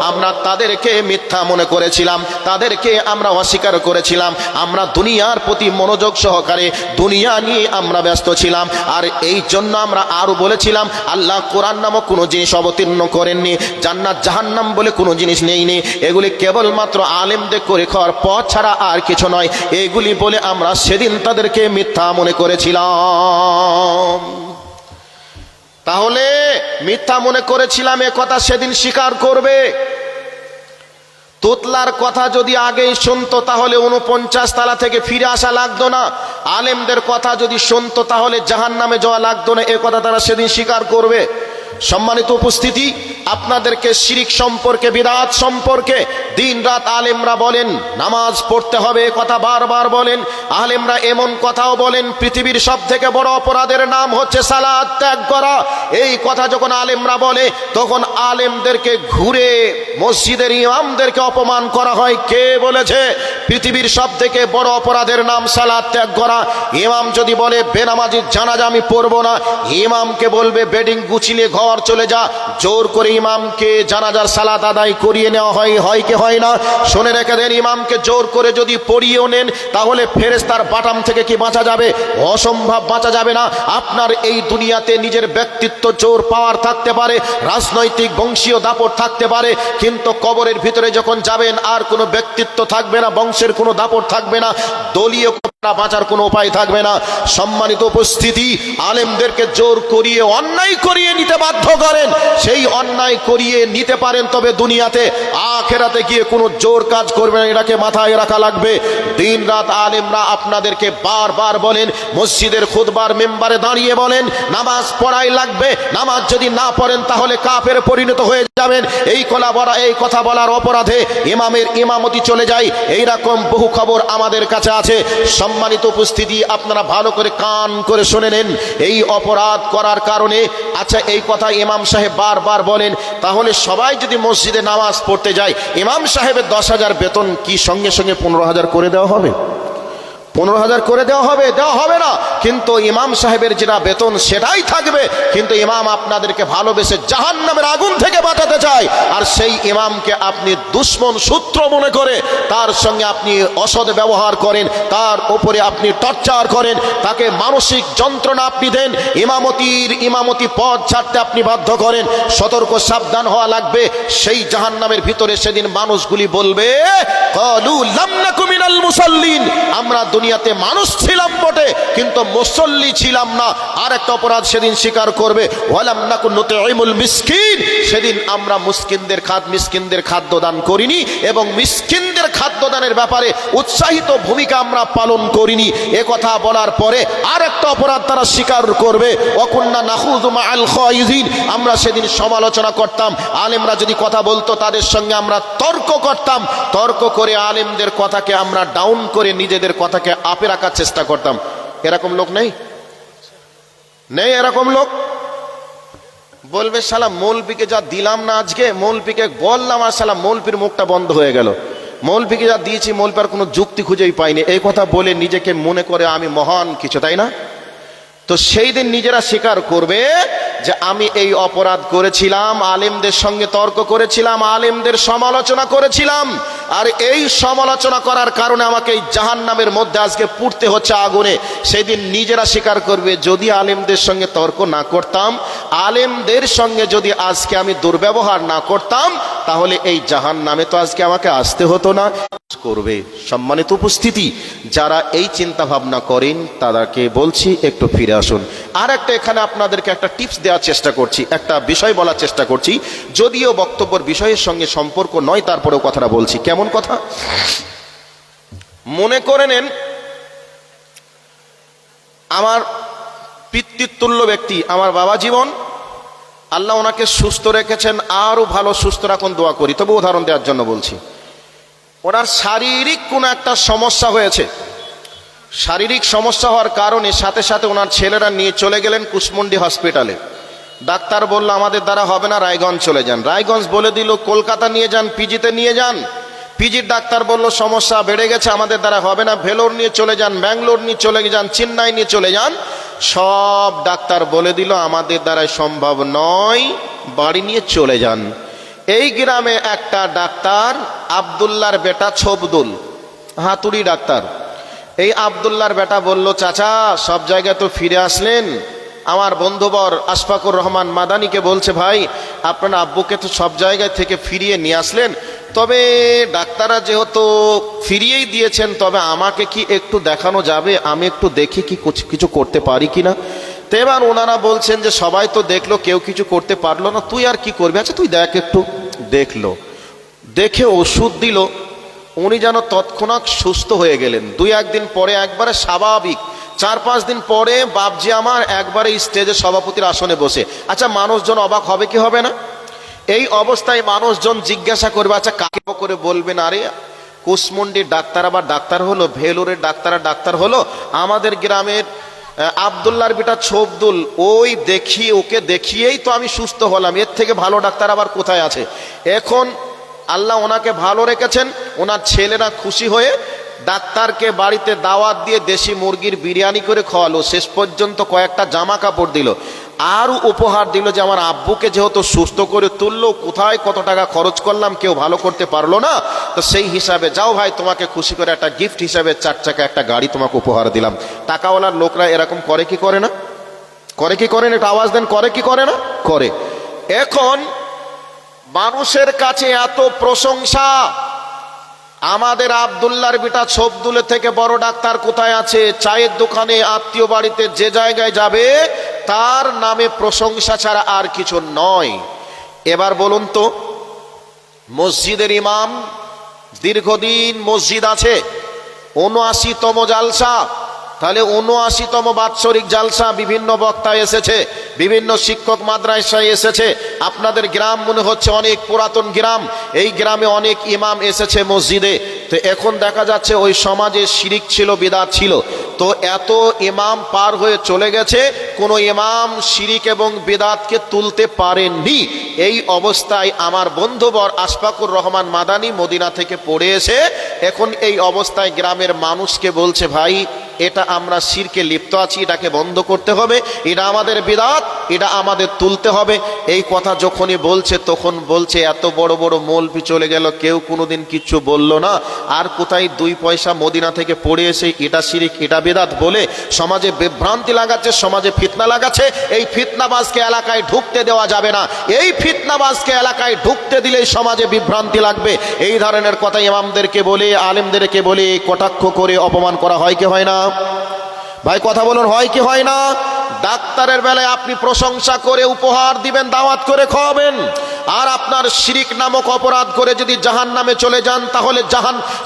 আমরা তাদেরকে মিথ্যা মনে করেছিলাম, তাদেরকে আমরা অস্বীকার করেছিলাম, আমরা দুনিয়ার প্রতি মনোযোগ সহকারে দুনিয়া নিয়ে আমরা ব্যস্ত ছিলাম। আর এই জন্য আমরা আরো বলেছিলাম, আল্লাহ কোরআন নামক কোনো জিনিস অবতীর্ণ করেননি, জান্নাত জাহান্নাম বলে কোনো জিনিস নেইনি, এগুলি কেবলমাত্র আলেমদের করে খাওয়ার পথ ছাড়া আর কিছু নয়, এগুলি বলে আমরা সেদিন তাদেরকে মিথ্যা মনে করেছিলাম। তাহলে মিথ্যা মনে করেছিলাম এ কথা সেদিন স্বীকার করবে। তোতলার কথা যদি আগেই শুনতো তাহলে 49 তলা থেকে ফিরে আসা লাগতো না, আলেমদের কথা যদি শুনতো তাহলে জাহান্নামে যাওয়া লাগতো না, এ কথা তারা সেদিন স্বীকার করবে। সম্মানিত উপস্থিতি, আপনাদেরকে শিরিক সম্পর্কে, বিদআত সম্পর্কে দিন রাত আলেমরা বলেন, নামাজ পড়তে হবে কথা বারবার বলেন। আলেমরা এমন কথাও বলেন, পৃথিবীর সব থেকে বড় অপরাধের নাম হচ্ছে সালাত ত্যাগ করা। এই কথা যখন আলেমরা বলে, তখন আলেমদেরকে ঘুরে মসজিদের ইমামদেরকে অপমান করা হয়। কে বলেছে পৃথিবীর সব থেকে বড় অপরাধের নাম সালাত ত্যাগ করা? ইমাম যদি বলে বেনামাজির জানাজা আমি পড়বো না, ইমামকে বলবে বেডিং গুছিয়ে ঘর চলে যা, জোর করে ইমামকে জানাজার সালাত আদায় করিয়ে নেওয়া হয় কি হয় না? শুনে রেখে দেন, ইমামকে জোর করে যদি পড়িয়েও নেন তাহলে ফেরেশতার বাটাম থেকে কি বাঁচা যাবে? অসম্ভব, বাঁচা যাবে না। আপনার এই দুনিয়াতে নিজের ব্যক্তিত্ব, জোর, পাওয়ার থাকতে পারে, রাজনৈতিক বংশীয় দাপট থাকতে পারে, কিন্তু কবরের ভিতরে যখন যাবেন আর কোনো ব্যক্তিত্ব থাকবে না, বংশের কোনো দাপট থাকবে না, দলীয় বাঁচার কোনো উপায় থাকবে না। সম্মানিত উপস্থিতি, আলেমদেরকে জোর করিয়ে অন্যায় করিয়ে নিতে বাধ্য করেন, সেই অন্যায় করিয়ে নিতে পারেন, তবে দুনিয়াতে, আখেরাতে গিয়ে কোনো জোর কাজ করবে না, এটাকে মাথায় রাখা লাগবে। দিন রাত আলেমরা আপনাদেরকে বারবার বলেন, মসজিদের খুতবার মেম্বারে দাঁড়িয়ে বলেন, নামাজ পড়াই লাগবে, নামাজ যদি না পড়েন তাহলে কাফের পরিণত হয়ে যাবেন। এই কথা বলার অপরাধে ইমামের ইমামতি চলে যায়। এইরকম বহু খবর আমাদের কাছে আছে। সম্মানিত উপস্থিতি, আপনারা ভালো করে কান করে শুনে নেন। এই অপরাধ করার কারণে, আচ্ছা এই কথা ইমাম সাহেব বারবার বলেন, তাহলে সবাই যদি মসজিদে নামাজ পড়তে যায়, ইমাম সাহেবের 10,000 বেতন কি সঙ্গে সঙ্গে 15,000 করে দেওয়া হবে? 15,000 করে দেওয়া হবে? দেওয়া হবে না। কিন্তু ইমাম সাহেবের যেটা বেতন সেটাই থাকবে। কিন্তু ইমাম আপনাদেরকে ভালোবেসে জাহান্নামের আগুন থেকে বাঁচাতে চায়, আর সেই ইমামকে আপনি দুশ্মন, শত্রু মনে করে তার সঙ্গে আপনি অসৎ ব্যবহার করেন, তার উপরে আপনি টর্চার করেন, তাকে মানসিক যন্ত্রণা আপনি দেন, ইমামতি পদ ছাড়তে আপনি বাধ্য করেন। সতর্ক, সাবধান হওয়া লাগবে। সেই জাহান্নামের ভিতরে সেদিন মানুষগুলি বলবে, ক্বালু লাম নাকু মিনাল মুসাল্লিন, আমরা দুনিয়াতে মানুষ ছিলাম বটে কিন্তু মুসল্লি ছিলাম না। আর একটা অপরাধ সেদিন স্বীকার করবে, ওয়ালাম নাকুন নুতঈমুল মিসকিন, সেদিন আমরা মিসকিনদের খাদ্য দান করিনি এবং মিসকিনদের খাদ্য দানের ব্যাপারে উৎসাহিত ভূমিকা আমরা পালন করিনি। এ কথা বলার পরে আর একটা অপরাধ তারা স্বীকার করবে, ওয়াকুন্না নাখুযু মাআল খায়িজিন, আমরা সেদিন সমালোচনা করতাম। আলেমরা যদি কথা বলতো তাদের সঙ্গে আমরা তর্ক করতাম, তর্ক করে আলেমদের কথাকে আমরা ডাউন করে নিজেদের কথাকে আপে রাখার চেষ্টা করতাম। এরকম লোক নেই? এরকম লোক বলবে শালা মৌলবীকে যা দিলাম না, আজকে মৌলবীকে বললাম আর শালা মৌলবীর মুখটা বন্ধ হয়ে গেল, মৌলবীকে যা দিয়েছি মৌলবীর কোনো যুক্তি খুঁজেই পাইনি, এই কথা বলে নিজেকে মনে করে আমি মহান কিছু, তাই না? তো সেই দিন নিজেরা স্বীকার করবে যে আমি এই অপরাধ করেছিলাম, আলেমদের সঙ্গে তর্ক করেছিলাম, আলেমদের সমালোচনা করেছিলাম, আর এই সমালোচনা করার কারণে আমাকে এই জাহান্নামের মধ্যে আজকে পুড়তে হচ্ছে আগুনে। সেই দিন নিজেরা স্বীকার করবে যদি আলেমদের সঙ্গে তর্ক না করতাম, আলেমদের সঙ্গে যদি আজকে আমি দুর্ব্যবহার না করতাম, তাহলে এই জাহান্নামে তো আজকে আমাকে আসতে হতো না। করবে সম্মানিত উপস্থিতি, যারা এই চিন্তা ভাবনা করেন তাদেরকে বলছি একটু ফিরে আসুন। আর একটা এখানে আপনাদেরকে একটা টিপস দেওয়ার চেষ্টা করছি, একটা বিষয় বলার চেষ্টা করছি, যদিও বক্তব্যের বিষয়ের সঙ্গে সম্পর্ক নয়, তারপরেও কথাটা বলছি। কেমন কথা? মনে করে নেন আমার পিতৃতুল্য ব্যক্তি আমার বাবা জীবন, আল্লাহ ওনাকে সুস্থ রেখেছেন, আরো ভালো সুস্থ রাখুন, দোয়া করি। তবে উদাহরণ দেওয়ার জন্য বলছি, ওনার শারীরিক কোনো একটা সমস্যা হয়েছে, শারীরিক সমস্যা হওয়ার কারণে সাথে সাথে ওনার ছেলেরা নিয়ে চলে গেলেন কুশমন্ডি হসপিটালে। ডাক্তার বলল আমাদের দ্বারা হবে না, রায়গঞ্জ চলে যান। রায়গঞ্জ বলে দিল কলকাতা নিয়ে যান, পিজিতে নিয়ে যান। পিজির ডাক্তার বলল সমস্যা বেড়ে গেছে, আমাদের দ্বারা হবে না, ভেলোর নিয়ে চলে যান, ব্যাঙ্গালোর নিয়ে চলে যান, চেন্নাই নিয়ে চলে যান। সব ডাক্তার বলে দিল আমাদের দ্বারাই সম্ভব নয়, বাড়ি নিয়ে চলে যান। এই গ্রামে একটা ডাক্তার, আব্দুল্লাহর বেটা ছবদুল, হাতুড়ি ডাক্তার। এই আব্দুল্লাহর বেটা বলল চাচা সব জায়গায় তো ফিরে আসলেন, আমার বন্ধুবর আশফাকুর রহমান মাদানিকে বলছে ভাই আপনার আব্বুকে তো সব জায়গায় থেকে ফিরিয়ে নিয়ে আসলেন, তবে ডাক্তাররা যেহেতু ফিরিয়েই দিয়েছেন, তবে আমাকে কি একটু দেখানো যাবে, আমি একটু দেখি কি কিছু করতে পারি কিনা। তো এবার ওনারা বলছেন যে সবাই তো দেখলো, কেউ কিছু করতে পারলো না, তুই আর কি করবি, আচ্ছা তুই দেখ একটু। দেখলো, দেখে ওষুধ দিল, উনি যেন তৎক্ষণাৎ সুস্থ হয়ে গেলেন। 2-1 দিন পরে একবারে স্বাভাবিক, 4-5 দিন পরে বাপজি আমার একবারে স্টেজে সভাপতির আসনে বসে। আচ্ছা মানুষজন অবাক হবে কি হবে না? এই অবস্থায় মানুষজন জিজ্ঞাসা করবে আচ্ছা কাকে করে বলবেন আরে কুশমন্ডির ডাক্তার আবার ডাক্তার হলো, ভেলোরের ডাক্তার হলো, আমাদের গ্রামের আব্দুল্লাহর বেটা ছবদুল ওকে দেখিয়েই তো আমি সুস্থ হলাম, এর থেকে ভালো ডাক্তার আবার কোথায় আছে। এখন আল্লাহ ওনাকে ভালো রেখেছেন, ওনার ছেলেরা খুশি হয়ে ডাক্তারকে বাড়িতে দাওয়াত দিয়ে দেশি মুরগির বিরিয়ানি করে খাওয়ালো, শেষ পর্যন্ত কয়েকটা জামা কাপড় দিল, আরও উপহার দিল যে আমার আব্বুকে যেহেতু সুস্থ করে তুললো, কোথায় কত টাকা খরচ করলাম, কেউ ভালো করতে পারলো না, তো সেই হিসাবে যাও ভাই তোমাকে খুশি করে একটা গিফট হিসাবে 4 চাকা একটা গাড়ি তোমাকে উপহার দিলাম। টাকাওয়ালার লোকরা এরকম করে কি করে না? করে কি করে না? একটু আওয়াজ দেন, করে কি করে না? করে। এখন মানুষের কাছে এত প্রশংসা, আমাদের আব্দুল্লাহর বেটা ছবদুলের থেকে বড় ডাক্তার কোথায় আছে? চায়ের দোকানে, আত্মীয় বাড়িতে, যে জায়গায় যাবে তার নামে প্রশংসা ছাড়া আর কিছু নয়। এবার বলুন তো, মসজিদের ইমাম, দীর্ঘদিন মসজিদ আছে, ৭৯তম জালসা, তাহলে ৭৯তম বাৎসরিক জালসা, বিভিন্ন বক্তা এসেছে, বিভিন্ন শিক্ষক মাদ্রাসায় এসেছে। আপনাদের গ্রাম মনে হচ্ছে অনেক পুরাতন গ্রাম, এই গ্রামে অনেক ইমাম এসেছে মসজিদে। তো এখন দেখা যাচ্ছে ওই সমাজে শিরিক ছিল, বিদআত ছিল, তো এত ইমাম পার হয়ে চলে গেছে, কোনো ইমাম শিরিক এবং বিদআতকে তুলতে পারেননি। এই অবস্থায় আমার বন্ধুবর আশফাকুর রহমান মাদানি মদিনা থেকে পড়ে এসে এখন এই অবস্থায় গ্রামের মানুষকে বলছে ভাই এটা আমরা শিরকে লিপ্ত আছি, এটাকে বন্ধ করতে হবে, এটা আমাদের বিদআত, এটা আমাদের তুলতে হবে। এই কথা যখনই বলছে তখন বলছে এত বড় বড় মৌলবি চলে গেল, কেউ কোনোদিন কিচ্ছু বলল না। আর কোথায় 2 পয়সা মদিনা থেকে পড়ে এসে এটা শিরিক এটা বিদআত বলে সমাজে বিভ্রান্তি লাগাচ্ছে, সমাজে ফিতনা লাগাচ্ছে। এই ফিতনাবাজকে এলাকায় ঢুকতে দেওয়া যাবে না। এই ফিতনাবাজকে এলাকায় ঢুকতে দিলেই সমাজে বিভ্রান্তি লাগবে। এই ধরনের কথা ইমামদেরকে বলে, আলেমদেরকে বলে কটাক্ষ করে অপমান করা হয় কি হয় না? ভাই কথা বলুন, হয় কি হয় না? ডাক্তারের বেলায় আপনি প্রশংসা করে উপহার দিবেন, দাওয়াত করে খাওয়াবেন, আর আপনার শিরিক নামক অপরাধ করে যদি জাহান্নামে চলে যান, তাহলে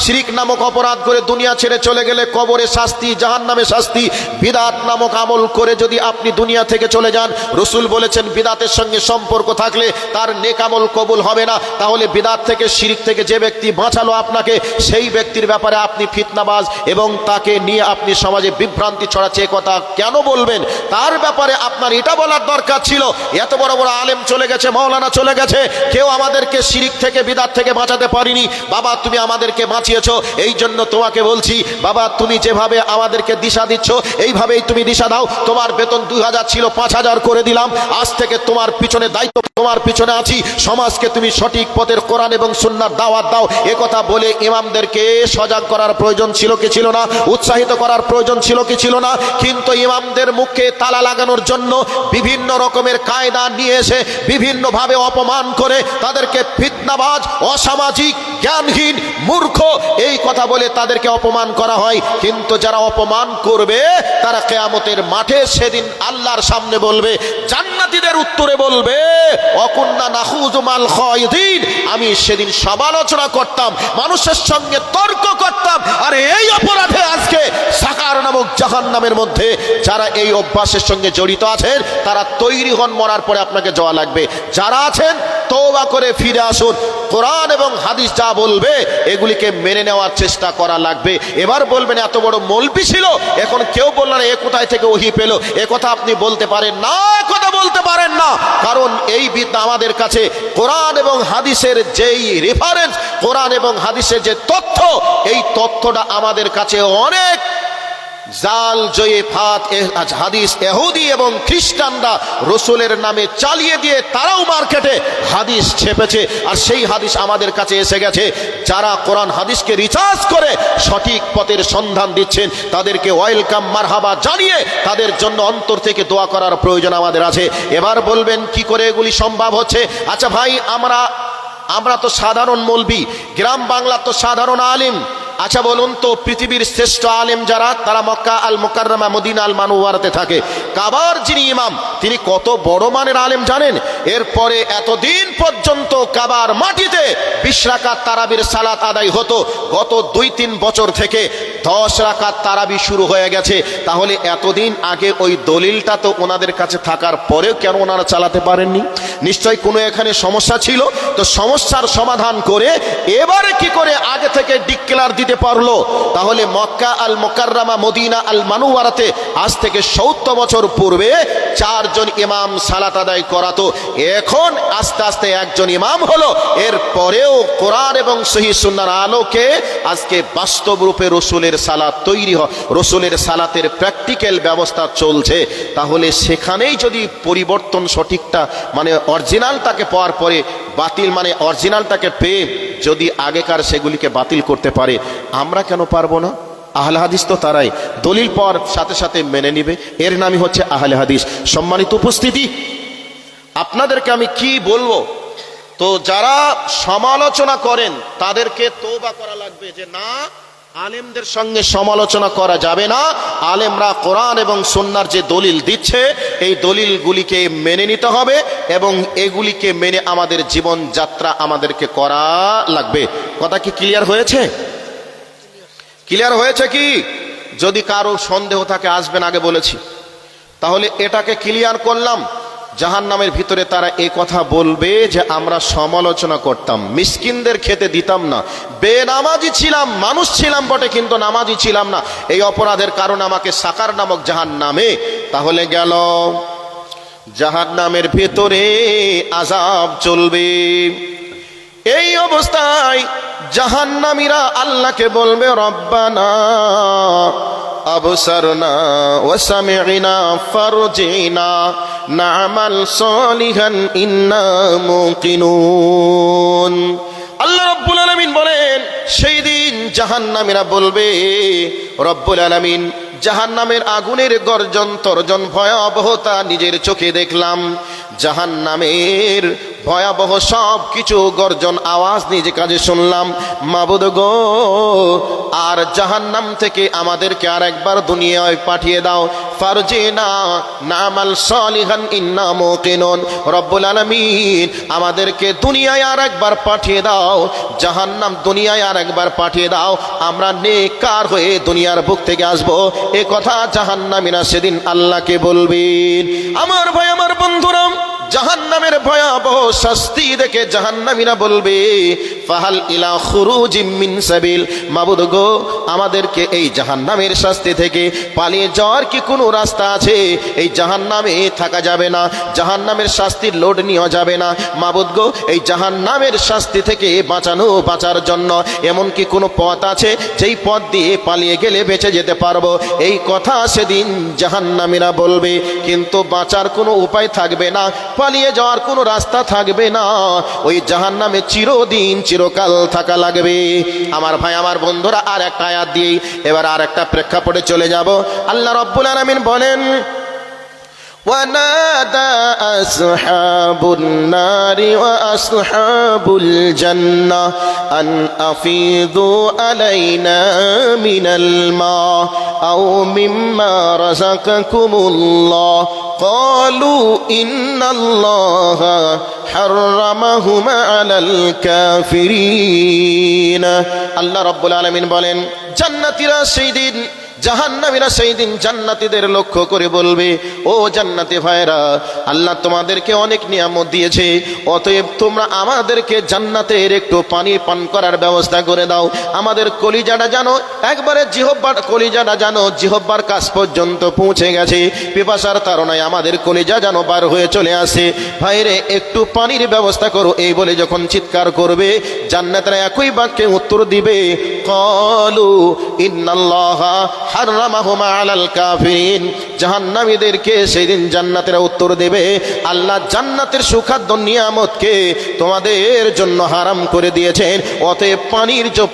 শিরিক নামক অপরাধ করে দুনিয়া ছেড়ে চলে গেলে কবরে শাস্তি, জাহান্নামে শাস্তি। বিদআত নামক আমল করে যদি আপনি দুনিয়া থেকে চলে যান, রাসূল বলেছেন বিদআতের সঙ্গে সম্পর্ক থাকলে তার নেক আমল কবুল হবে না। তাহলে বিদআত থেকে, শিরিক থেকে যে ব্যক্তি বাঁচালো আপনাকে, সেই ব্যক্তির ব্যাপারে আপনি ফিতনাবাজ এবং তাকে নিয়ে আপনি সমাজে বিভ্রান্তি ছড়াচ্ছে, কথা কেন বলবেন? তার ব্যাপারে আপনার এটা বলার দরকার ছিল। এত বড় বড় আলেম চলে গেছে, মাওলানা চলে গেছে, কেউ আমাদেরকে শিরিক থেকে, বিদআত থেকে বাঁচাতে পারিনি। বাবা তুমি আমাদেরকে বাঁচিয়েছো, এই জন্য তোমাকে বলছি বাবা, তুমি যেভাবে আমাদেরকে দিশা দিচ্ছ এইভাবেই তুমি দিশা দাও। তোমার বেতন 2000 ছিল, 5000 করে দিলাম। আজ থেকে তোমার পিছনে দায়িত্ব, তোমার পিছনে আছি। সমাজকে তুমি সঠিক পথের কোরআন এবং সুন্নাহর দাওয়াত দাও। একথা বলে ইমামদেরকে সজাগ করার প্রয়োজন ছিল কি ছিল না? উৎসাহিত করার প্রয়োজন ছিল কি ছিল না? কিন্তু ইমামদের মুখে তালা লাগানোর জন্য বিভিন্ন রকমের কায়দা নিয়ে এসে বিভিন্নভাবে অপমান করে তাদেরকে ফিতনাবাজ, অসামাজিক, জ্ঞানহীন, মূর্খ এই কথা বলে তাদেরকে অপমান করা হয়। কিন্তু যারা অপমান করবে তারা কিয়ামতের মাঠে সেদিন আল্লাহর সামনে বলবে, জান্নাতীদের উত্তরে বলবে অকুন্না নাখুযু মাল খায়দিন, আমি সেদিন সমালোচনা করতাম, মানুষের সঙ্গে তর্ক করতাম। আর এই অপরাধে আজকে সাকার নামক জাহান্নামের মধ্যে যারা এই অভ্যাসের সঙ্গে জড়িত আছেন তারা তৈরি হন, মরার পরে আপনাকে যাওয়া লাগবে। যারা আছেন তওবা করে ফিরে আসুন, কোরআন এবং হাদিস যা বলবে এগুলিকে মেনে নেওয়ার চেষ্টা করা লাগবে। এবার বলবেন এত বড় মৌলবি ছিল, এখন কেউ বলল না এ কোথায় থেকে ওহী পেল, এ কথা আপনি বলতে পারেন না, কথা বলতে পারেন না। কারণ এই বিদ্যা আমাদের কাছে কোরআন এবং হাদিসের যেই রেফারেন্স, কোরআন এবং হাদিসের যে তথ্য, এই তথ্যটা আমাদের কাছে অনেক জাল জয়ফাত হাদিস ইহুদি এবং খ্রিস্টানরা রাসূলের নামে চালিয়ে দিয়ে তারাও মার্কেটে হাদিস ছেপেছে, আর সেই হাদিস আমাদের কাছে এসে গেছে। যারা কোরআন হাদিসকে রিসার্চ করে সঠিক পথের সন্ধান দিচ্ছেন তাদেরকে ওয়েলকাম, মারহাবা জানিয়ে তাদের জন্য অন্তর থেকে দোয়া করার প্রয়োজন আমাদের আছে। এবার বলবেন কি করে এগুলি সম্ভব হচ্ছে? আচ্ছা ভাই, আমরা তো সাধারণ মৌলবি, গ্রাম বাংলার তো সাধারণ আলিম। আচ্ছা বলুন তো, পৃথিবীর শ্রেষ্ঠ আলেম যারা, তারা মক্কা আল মুকাররমা, মদিনা আল মানওয়ারাতে থাকে। কাবার যিনি ইমাম, তিনি কত বড় মানের আলেম জানেন? এরপরে এতদিন পর্যন্ত কাবার মাটিতে 20 রাকাত তারাবির সালাত আদায় হতো। গত 2-3 বছর থেকে 10 রাকাত তারাবি শুরু হয়ে গেছে। তাহলে এতদিন আগে ওই দলিলটা তো ওনাদের কাছে থাকার পরেও কেন ওনারা চালাতে পারেননি? নিশ্চয়ই কোনো এখানে সমস্যা ছিল। তো সমস্যার সমাধান করে এবারে কি করে আগে থেকে ডিক্লেয়ার দিতে পারলো? তাহলে মক্কা আল মুকাররমা, মদিনা আল মানওয়ারাতে আজ থেকে 70 বছর পূর্বে 4 জন ইমাম সালাত আদায় করাতো। এখন আস্তে আস্তে একজন ইমাম হলো। এর পরেও কোরআন এবং সহিহ সুন্নাহর আলোকে আজকে বাস্তব রূপে রাসূলের সালাত তৈরি হয়, রাসূলের সালাতের প্র্যাকটিক্যাল ব্যবস্থা চলছে। তাহলে সেখানেই যদি পরিবর্তন সঠিকটা মানে অরিজিনালটাকে পাওয়ার পরে বাতিল, মানে অরিজিনালটাকে পেয়ে যদি আগেকার সেগুলিকে বাতিল করতে পারে, আমরা কেন পারবো না? আহলে হাদিস তো তারাই, দলিল পাওয়ার সাথে সাথে মেনে নিবে, এর নামই হচ্ছে আহলে হাদিস। সম্মানিত উপস্থিতি, আপনাদেরকে আমি কি বলবো? তো যারা সমালোচনা করেন তাদেরকে তওবা করা লাগবে যে না, আলেমদের সঙ্গে সমালোচনা করা যাবে না। আলেমরা কোরআন এবং সুন্নাহর যে দলিল দিচ্ছে এই দলিলগুলিকে মেনে নিতে হবে এবং এগুলিকে মেনে আমাদের জীবন যাত্রা আমাদেরকে করা লাগবে। কথা কি ক্লিয়ার হয়েছে? ক্লিয়ার হয়েছে কি? যদি কারো সন্দেহ থাকে আসবেন, আগে বলেছি। তাহলে এটাকে ক্লিয়ার করলাম। জাহান্নামের ভিতরে তারা এই কথা বলবে যে আমরা সমালোচনা করতাম, মিসকিনদের খেতে দিতাম না, বেনামাজি ছিলাম, মানুষ ছিলাম বটে কিন্তু নামাজি ছিলাম না, এই অপরাধের কারণে আমাকে সাকার নামক জাহান্নামে। তাহলে গেল জাহান্নামের ভিতরে আযাব চলবে। এই অবস্থায় জাহান্নামীরা আল্লাহকে বলবে, রব্বানা আবসারনা ওয়া সামি'না ফারজি'না না'মাল সালিহান ইন্না মুকিনুন। আল্লাহ রাব্বুল আলামিন বলেন, সেই দিন জাহান্নামীরা বলবে, রব্বুল আলামিন জাহান্নামের আগুনের গর্জন তর্জন ভয়াবহতা নিজের চোখে দেখলাম। জাহান্নামের ভয়াবহ সব কিছু গর্জন আওয়াজ নিজে কাজে শুনলাম। মাবুদ গো, আর জাহান্নাম থেকে আমাদেরকে আর একবার দুনিয়ায় পাঠিয়ে দাও। ফারজিনা নামাল সালিহান ইন্না মুকিনুন। রব্বুল আলামিন আমাদেরকে দুনিয়ায় আর একবার পাঠিয়ে দাও, জাহান্নাম দুনিয়ায় আর একবার পাঠিয়ে দাও, আমরা নেককার হয়ে দুনিয়ার বুক থেকে আসবো। এ কথা জাহান্নামীরা সেদিন আল্লাহকে বলবেন। আমার ভাই, আমার বন্ধুরা, জাহান্নামের ভয়াবহ শাস্তি দেখে জাহান্নামীরা বলবে, ফাহাল ইলা খুরুজিম মিন সাবিল। মাবুদ গো, আমাদেরকে এই জাহান্নামের শাস্তি থেকে পালিয়ে যাওয়ার কি কোনো রাস্তা আছে? এই জাহান্নামে থাকা যাবে না, জাহান্নামের শাস্তির লোড নেওয়া যাবে না। মাবুদ গো, এই জাহান্নামের শাস্তি থেকে বাঁচার জন্য এমন কি কোনো পথ আছে যেই পথ দিয়ে পালিয়ে গেলে বেঁচে যেতে পারবো? এই কথা সেদিন জাহান্নামীরা বলবে, কিন্তু বাঁচার কোনো উপায় থাকবে না, পালিয়ে যাওয়ার কোনো রাস্তা থাকবে না। ওই জাহান্নামে চিরদিন চিরকাল থাকা লাগবে। আমার ভাই, আমার বন্ধুরা, আর একটা আয়াত দিয়ে এবার আর একটা প্রেক্ষাপটে চলে যাব। আল্লাহ রাব্বুল আলামিন বলেন, ونادى أصحاب النار وأصحاب الجنة أن أفيضوا علينا من الماء أو مما رزقكم الله قالوا إن الله حرمهما على الكافرين। আল্লাহ রাব্বুল আলামিন বলেন, জান্নাতীরা সেই দিন, জাহান্নামীরা সেই দিন জান্নাতীদের লক্ষ্য করে বলবে, ও জান্নাতি ভাইরা, আল্লাহ তোমাদেরকে অনেক নিয়ামত দিয়েছে, অতএব তোমরা আমাদেরকে জান্নাতের একটু পানি পান করার ব্যবস্থা করে দাও। আমাদের কলিজাটা জানো একবারে কলিজাটা জানো জিহ্বার কাছ পর্যন্ত পৌঁছে গেছে, পিপাসার তাড়নায় আমাদের কলিজা যেন বার হয়ে চলে আসে। ভাইরে, একটু পানির ব্যবস্থা করো। এই বলে যখন চিৎকার করবে, জান্নাতীরা একই বাক্যে উত্তর দিবে, ক্বালু ইন্নাল্লাহা হারামাহুমা আলাল কাফিরিন। জাহান্নামীদেরকে সেই দিন জান্নাতীরা উত্তর দেবে, আল্লাহ জান্নাতের সুখাদ্য নিয়ামতকে তোমাদের জন্য হারাম করে দিয়েছেন, অতএব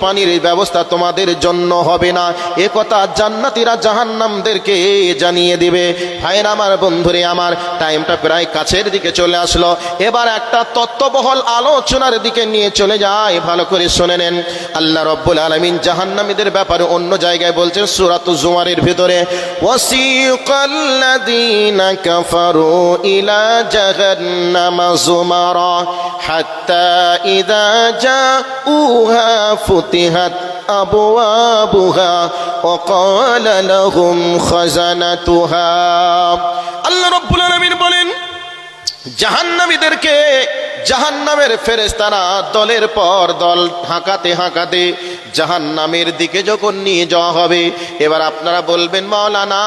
পানির ব্যবস্থা তোমাদের জন্য হবে না। এ কথা জান্নাতীরা জাহান্নামদেরকে জানিয়ে দিবে। ভাইরা আমার, বন্ধুরে আমার, টাইমটা প্রায় কাছের দিকে চলে আসলো। এবার একটা তত্ত্ববহল আলোচনার দিকে নিয়ে চলে যায়, ভালো করে শুনে নেন। আল্লাহ রাব্বুল আলামিন জাহান্নামীদের ব্যাপারে অন্য জায়গায় বলছেন, সূরাতুজ জুমারের ভিতরে, ওয়াসিকাল্লাযীনা কাফারু ইলা জাহান্নামা যুমারা হাত্তা ইযা জাউহা ফুতিহাত আবওয়াবুহা ওয়া ক্বালা লাহুম খাজানাতুহা। আল্লাহ রাব্বুল আলামিন বলেন, জাহান্নামীদেরকে জাহান্নামের ফেরেশতারা দলের পর দল হাঁকাতে হাঁকাতে জাহান্নামের দিকে যখন নিয়ে যাওয়া হবে, এবার আপনারা বলবেন, মাওলানা,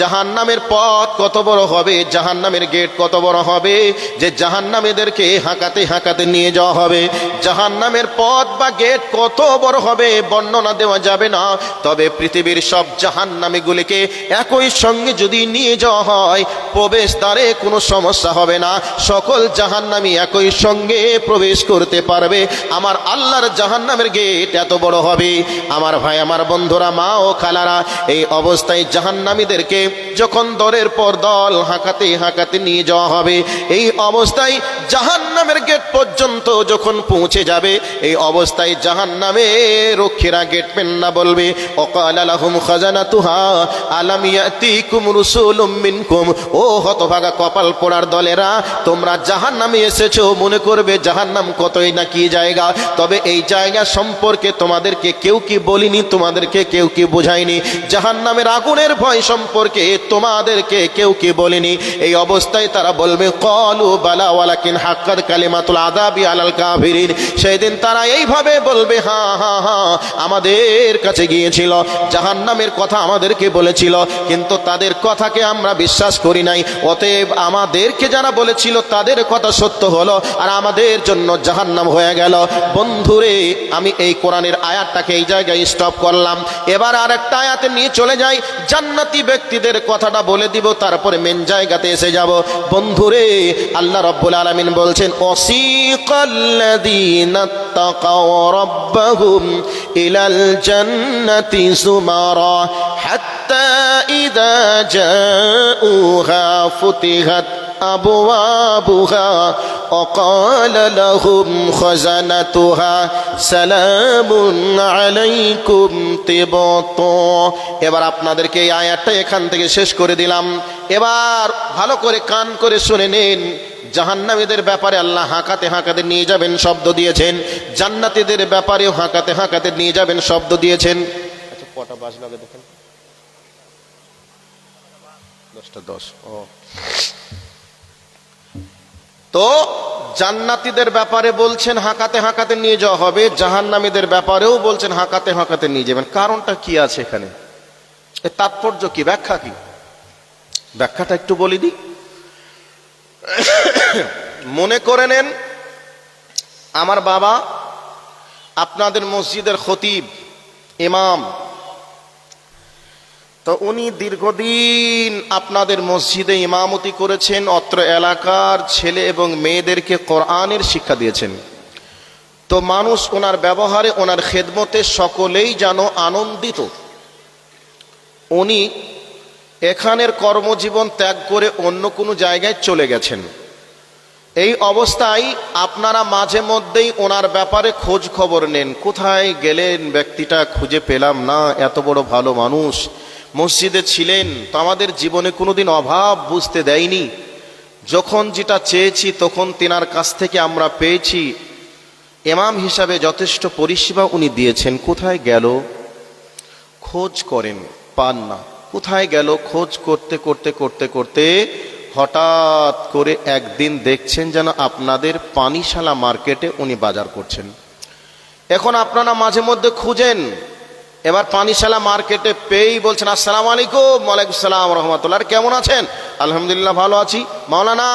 জাহান্নামের পথ কত বড় হবে, জাহান্নামের গেট কত বড় হবে যে জাহান্নামীদেরকে হাঁকাতে হাঁকাতে নিয়ে যাওয়া হবে? জাহান্নামের পথ বা গেট কত বড় হবে বর্ণনা দেওয়া যাবে না, তবে পৃথিবীর সব জাহান্নামীগুলিকে একই সঙ্গে যদি নিয়ে যাওয়া হয়, প্রবেশদ্বারে কোনো সমস্যা হবে না, সকল জাহান্নামী একই সঙ্গে প্রবেশ করতে পারবে। আমার আল্লাহর জাহান্নামের গেট এত বড় হবে। আমার ভাই, আমার বন্ধুরা, মা ও খালারা, এই অবস্থায় জাহান্নামীদেরকে যখন দলের পর দল হাঁকাতে হাঁকাতে নিয়ে যাওয়া হবে, এই অবস্থায় জাহান্নামের গেট পর্যন্ত যখন পৌঁছে যাবে, এই অবস্থায় জাহান্নামে রক্ষীরা গেটম্যানরা বলবে, ওয়াকালা লাহুম খাজানাতুহা আলাম ইয়াতিকুম রাসূলুম মিনকুম। ও হতভাগা কপাল পোড়ার দলেরা, তোমরা জাহান্নামে এসেছো, মনে করবে জাহান্নাম কতই না কি জায়গা, তবে এই জায়গা সম্পর্কে তোমাদেরকে কেউ কি বলিনি, তোমাদেরকে কেউ কি বোঝায়নি, জাহান্নামের আগুনের ভয় সম্পর্কে তোমাদেরকে কেউ কি বলেনি। এই অবস্থায় তারা বলবে, ক্বালু বালা ওয়ালাকিন হাক্কাত কালিমাতুল আযাবি আলাল কাফিরিন। সেই দিন তারা এইভাবে বলবে, হ্যাঁ হ্যাঁ হ্যাঁ, আমাদের কাছে গিয়েছিল, জাহান্নামের কথা আমাদেরকে বলেছিল, কিন্তু তাদের কথাকে আমরা বিশ্বাস করি নাই, অতএব আমাদেরকে যারা বলেছিল তাদের কথা সত্য হলো আর আমাদের জন্য জাহান্নাম হয়ে গেল। বন্ধুরে, আমি এই কোরআনের আয়াত আয়াতটাকে এই জায়গায় স্টপ করলাম। এবার আরেকটা আয়াতে নিয়ে চলে যাই, জান্নাতি ব্যক্তিদের কথাটা বলে দিব, তারপরে মেন জায়গাতে এসে যাব। বন্ধুরে, আল্লাহ রাব্বুল আলামিন বলছেন, ওয়াসিকাল্লাযীনা তাকাও রাব্বাহুম ইলাল জান্নাতি যুমারা হাত্তা ইযা জাউহা ফুতিহাত أبوابها وقال لهم خزنتها سلام عليكم طبتم। এবার আপনাদেরকে এই আয়াতটা এখান থেকে শেষ করে দিলাম। এবার ভালো করে কান করে শুনে নিন। জাহান্নামীদের ব্যাপারে আল্লাহ হাঁকাতে হাঁকাতে নিয়ে যাবেন শব্দ দিয়েছেন, জান্নাতীদের ব্যাপারেও হাঁকাতে হাঁকাতে নিয়ে যাবেন শব্দ দিয়েছেন। আচ্ছা, কটা বাজ লাগে দেখেন, 10টা 10। ও, তো জান্নাতীদের ব্যাপারে বলছেন হাঁকাতে হাঁকাতে নিয়ে যাওয়া হবে, জাহান্নামীদের ব্যাপারেও বলছেন হাঁকাতে হাঁকাতে নিয়ে যাবেন। কারণটা কি আছে এখানে, এর তাৎপর্য কি, ব্যাখ্যা কি? ব্যাখ্যাটা একটু বলি দিই। মনে করে নেন আমার বাবা আপনাদের মসজিদের খতিব, ইমাম, তো উনি দীর্ঘদিন আপনাদের মসজিদে ইমামতি করেছেন, অত্র এলাকার ছেলে এবং মেয়েদেরকে কোরআনের শিক্ষা দিয়েছেন। তো মানুষ ওনার ব্যবহারে, ওনার খেদমতে সকলেই যেন আনন্দিত। উনি এখানের কর্মজীবন ত্যাগ করে অন্য কোনো জায়গায় চলে গেছেন। এই অবস্থায় আপনারা মাঝে মধ্যেই ওনার ব্যাপারে খোঁজ খবর নেন, কোথায় গেলেন ব্যক্তিটা, খুঁজে পেলাম না, এত বড় ভালো মানুষ, মসজিদে ছিলেন, তো আমাদের জীবনে কোনোদিন অভাব বুঝতে দেয়নি, যখন যেটা চেয়েছি তখন তেনার কাছ থেকে আমরা পেয়েছি, ইমাম হিসাবে যথেষ্ট পরিষেবা উনি দিয়েছেন, কোথায় গেল খোঁজ করেন, পান না, কোথায় গেল খোঁজ করতে করতে করতে করতে হঠাৎ করে একদিন দেখছেন যেন আপনাদের পানিশালা মার্কেটে উনি বাজার করছেন। এখন আপনারা মাঝে মধ্যে খুঁজেন, এবার পানিশালা মার্কেটে পেয়েই বলছেন, আসসালামু আলাইকুম। ওয়ালাইকুম সালাম রহমতুল্লাহ, কেমন আছেন? আলহামদুলিল্লাহ ভালো আছি। মাওলানা,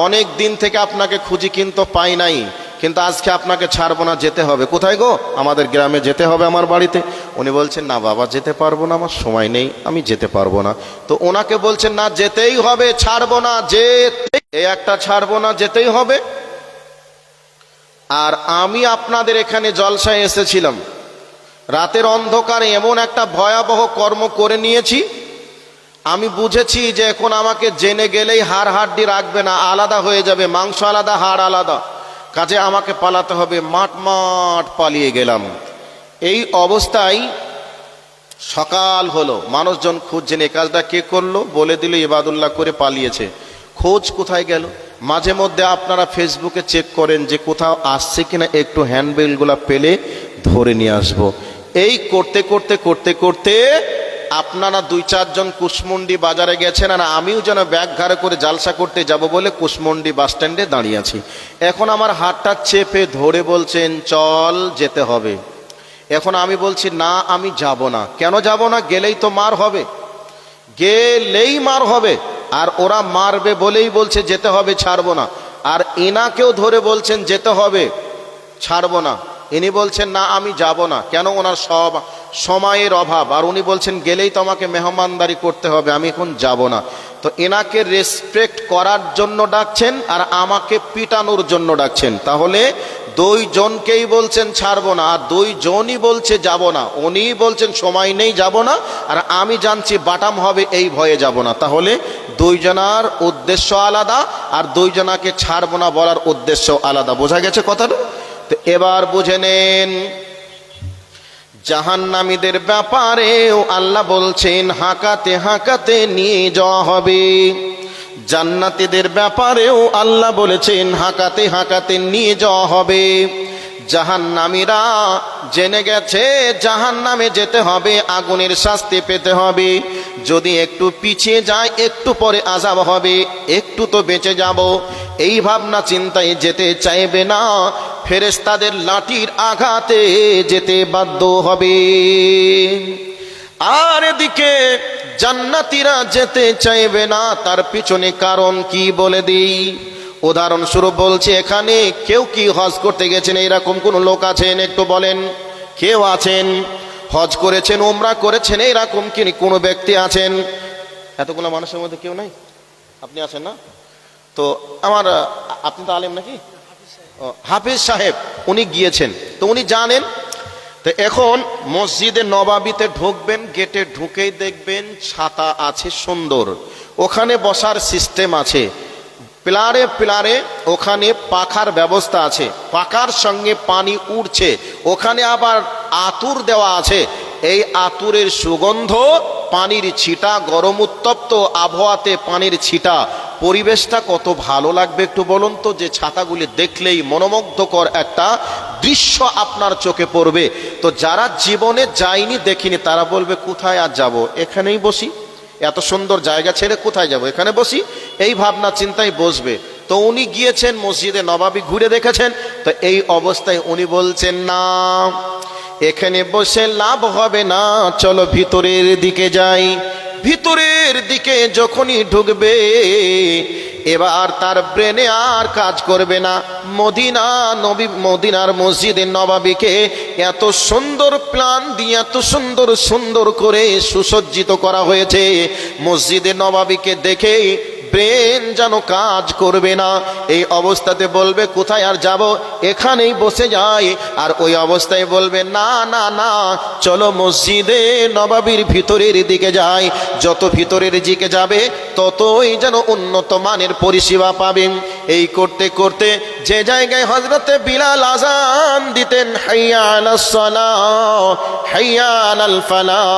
অনেক দিন থেকে আপনাকে খুঁজি কিন্তু পাই নাই, কিন্তু আজকে আপনাকে ছাড়বো না, যেতে হবে। কোথায় গো? আমাদের গ্রামে যেতে হবে, আমার বাড়িতে। উনি বলছেন, না বাবা যেতে পারবো না, আমার সময় নেই, আমি যেতে পারবো না। তো ওনাকে বলছেন, না যেতেই হবে, ছাড়বো না, এই একটা ছাড়বো না, যেতেই হবে। আর আমি আপনাদের এখানে জলসায় এসেছিলাম, রাতের অন্ধকারে এমন একটা ভয়াবহ কর্ম করে নিয়েছি, আমি বুঝেছি যে এখন আমাকে জেনে গেলেই হাড় হাড্ডি রাখবে না, আলাদা হয়ে যাবে, মাংস আলাদা, হাড় আলাদা, কাজে আমাকে পালাতে হবে। মাঠ পালিয়ে গেলাম। এই অবস্থায় সকাল হলো, মানুষজন খুঁজছেন এই কাজটা কে করলো, বলে দিল ইবাদুল্লাহ করে পালিয়েছে। খোঁজ কোথায় গেল? মাঝে মধ্যে আপনারা ফেসবুকে চেক করেন যে কোথাও আসছে কিনা, একটু হ্যান্ডবিলগুলো পেলে ধরে নিয়ে আসবো। এই করতে করতে করতে করতে আপনারা 2-4 জন কুশমন্ডি বাজারে গেছেন, আর আমিও যেন ব্যাগ ঘাড়ে করে জালসা করতে যাব বলে কুশমন্ডি বাস স্ট্যান্ডে দাঁড়িয়ে আছি। এখন আমার হাতটা চেপে ধরে বলছেন, চল যেতে হবে। এখন আমি বলছি, না আমি যাব না। কেন যাব না? গেলেই তো মার হবে, গেলেই মার হবে, আর ওরা মারবে বলেই বলছে যেতে হবে, ছাড়বো না। আর এনাকেও ধরে বলছেন যেতে হবে, ছাড়বো না। ইনি বলছেন, না আমি যাব না। কেন? ওনার সব সময়ের অভাব, আর উনি বলছেন গেলেই তো আমাকে মেহমানদারি করতে হবে, আমি এখন যাব না। তো এনাকে রেসপেক্ট করার জন্য ডাকছেন আর আমাকে পিটানোর জন্য ডাকছেন। তাহলে 2 জনকেই বলছেন ছাড়বো না, আর 2 জনই বলছে যাব না। উনি বলছেন সময় নেই, যাব না, আর আমি জানছি বাটাম হবে, এই ভয়ে যাব না। তাহলে 2 জনার উদ্দেশ্য আলাদা, আর 2 জনাকে ছাড়বো না বলার উদ্দেশ্য আলাদা। বোঝা গেছে কথাটা? তো এবার বুঝে নেন, জাহান্নামীদের ব্যাপারেও আল্লাহ বলছেন হাঁকাতে হাঁকাতে নিয়ে যাওয়া হবে। জান্নাতীদের ব্যাপারেও আল্লাহ বলেছেন হাঁকাতে হাঁকাতে নিয়ে যাওয়া হবে। জাহান্নামীরা জেনে গেছে জাহান্নামে যেতে হবে, আগুনের শাস্তি পেতে হবে। যদি একটু পিছিয়ে যায়, একটু পরে আযাব হবে, একটু তো বেঁচে যাব, এই ভাবনা চিন্তায় যেতে চাইবে না। ফেরেশতাদের লাঠির আঘাতে যেতে বাধ্য হবে। আর এদিকে জান্নাতীরা যেতে চাইবে না, তার পিছনে কারণ কি বলে দিই। উদাহরণস্বরূপ বলছি, এখানে কেউ কি হজ করতে গেছেন এরকম কোন লোক আছেন? একটু বলেন। কেউ আছেন হজ করেছেন, উমরা করেছেন, এইরকম কি কোনো ব্যক্তি আছেন? এতগুলো মানুষের মধ্যে কেউ নাই? আপনি আছেন না? তো আপনি তো আলেম নাকি? হাফিজ সাহেব উনি গিয়েছেন, তো উনি জানেন। তো এখন মসজিদে নবাবিতে ঢুকবেন, গেটে ঢুকেই দেখবেন ছাতা আছে সুন্দর, ওখানে বসার সিস্টেম আছে, পিলারে পিলারে ওখানে পাখার ব্যবস্থা আছে, পাখার সঙ্গে পানি উঠছে, ওখানে আবার আতুর দেওয়া আছে। এই আতুরের সুগন্ধ, পানির ছিটা, গরম উত্তপ্ত আবহাওয়াতে পানির ছিটা, পরিবেশটা কত ভালো লাগবে একটু বলুন তো। যে ছাতাগুলি দেখলেই মনোমুগ্ধকর একটা দৃশ্য আপনার চোখে পড়বে। তো যারা জীবনে যায়নি, দেখিনি, তারা বলবে কোথায় আর যাব, এখানেই বসি, এত সুন্দর জায়গা ছেড়ে কোথায় যাব, এখানে বসি, এই ভাবনা চিন্তায় বসবে। তো উনি গিয়েছেন মসজিদে নবাবী, ঘুরে দেখেছেন। তো এই অবস্থায় উনি বলছেন না, এখানে বসে লাভ হবে না, চলো ভিতরের দিকে যাই। ভিতরের দিকে যখনই ঢুকবে, এবার তার ব্রেনে আর কাজ করবে না। মদিনার মসজিদে নবাবীকে এত সুন্দর প্ল্যান দিয়ে এত সুন্দর সুন্দর করে সুসজ্জিত করা হয়েছে, মসজিদে নবাবীকে দেখে ব্রেন যেন কাজ করবে না। এই অবস্থাতে বলবে কোথায় আর যাব, এখানেই বসে যাই। আর ওই অবস্থায় বলবে না না না, চলো মসজিদে নবাবীর ভিতরের দিকে যাই। যত ভিতরের দিকে যাবে ততই যেন উন্নত মানের পরিষেবা পাবেন। এই করতে করতে যে জায়গায় হযরতে বিলাল আযান দিতেন, হাইয়া আলাস সালাহ হাইয়া আলাল ফালাহ,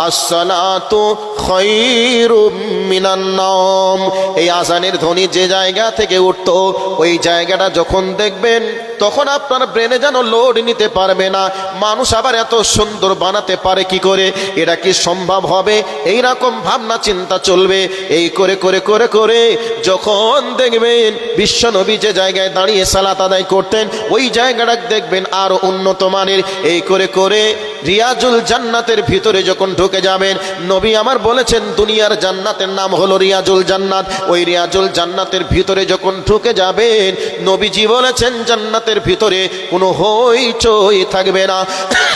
আস-সালাতু খায়রুম মিনান নাওম, এই আযানের ধ্বনি যে জায়গা থেকে উঠতো, ওই জায়গাটা যখন দেখবেন তখন আপনার ব্রেনে যেন লোড নিতে পারবে না। মানুষ আবার এত সুন্দর বানাতে পারে কি করে, এটা কি সম্ভব হবে, এই রকম ভাবনা চিন্তা চলবে। এই করে করে করে করে যখন দেখবেন বিশ্বনবী যে জায়গায় দাঁড়িয়ে সালাত আদায় করতেন, ওই জায়গাটা দেখবেন আরো উন্নত মানের। এই করে করে রিয়াজুল জান্নাতের ভিতরে যখন ঢুকে যাবেন, নবী আমার বলেছেন দুনিয়ার জান্নাতের নাম হলো রিয়াজুল জান্নাত। ওই রিয়াজুল জান্নাতের ভিতরে যখন ঢুকে যাবেন, নবীজি বলেছেন জান্নাতের ভিতরে কোনো হইচই থাকবে না,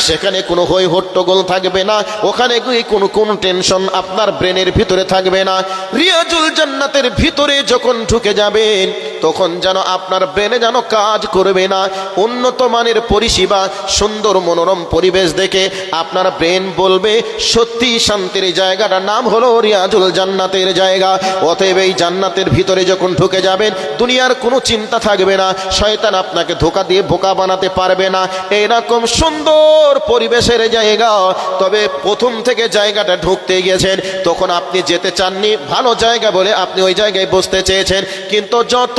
সেখানে কোনো হই হট্টগোল থাকবে না, ওখানে কোনো টেনশন আপনার ব্রেনের ভিতরে থাকবে না। রিয়াজুল জান্নাতের ভিতরে যখন ঢুকে যাবেন, তখন যেন আপনার ব্রেনে যেন কাজ করবে না। উন্নত মানের পরিষেবা, সুন্দর মনোরম পরিবেশ দেখে আপনার ব্রেন বলবে সত্যি শান্তির জায়গাটার নাম হলো রিয়াজুল জান্নাতের জায়গা। অতএব এই জান্নাতের ভিতরে যখন ঢুকে যাবেন, দুনিয়ার কোনো চিন্তা থাকবে না, শয়তান আপনাকে ধোঁকা দিয়ে বোকা বানাতে পারবে না। এইরকম সুন্দর পরিবেশের জায়গা। তবে প্রথম থেকে জায়গাটা ঢুকতে গিয়েছেন, তখন আপনি যেতে চাননি, ভালো জায়গা বলে আপনি ওই জায়গায় বসতে চেয়েছেন, কিন্তু যত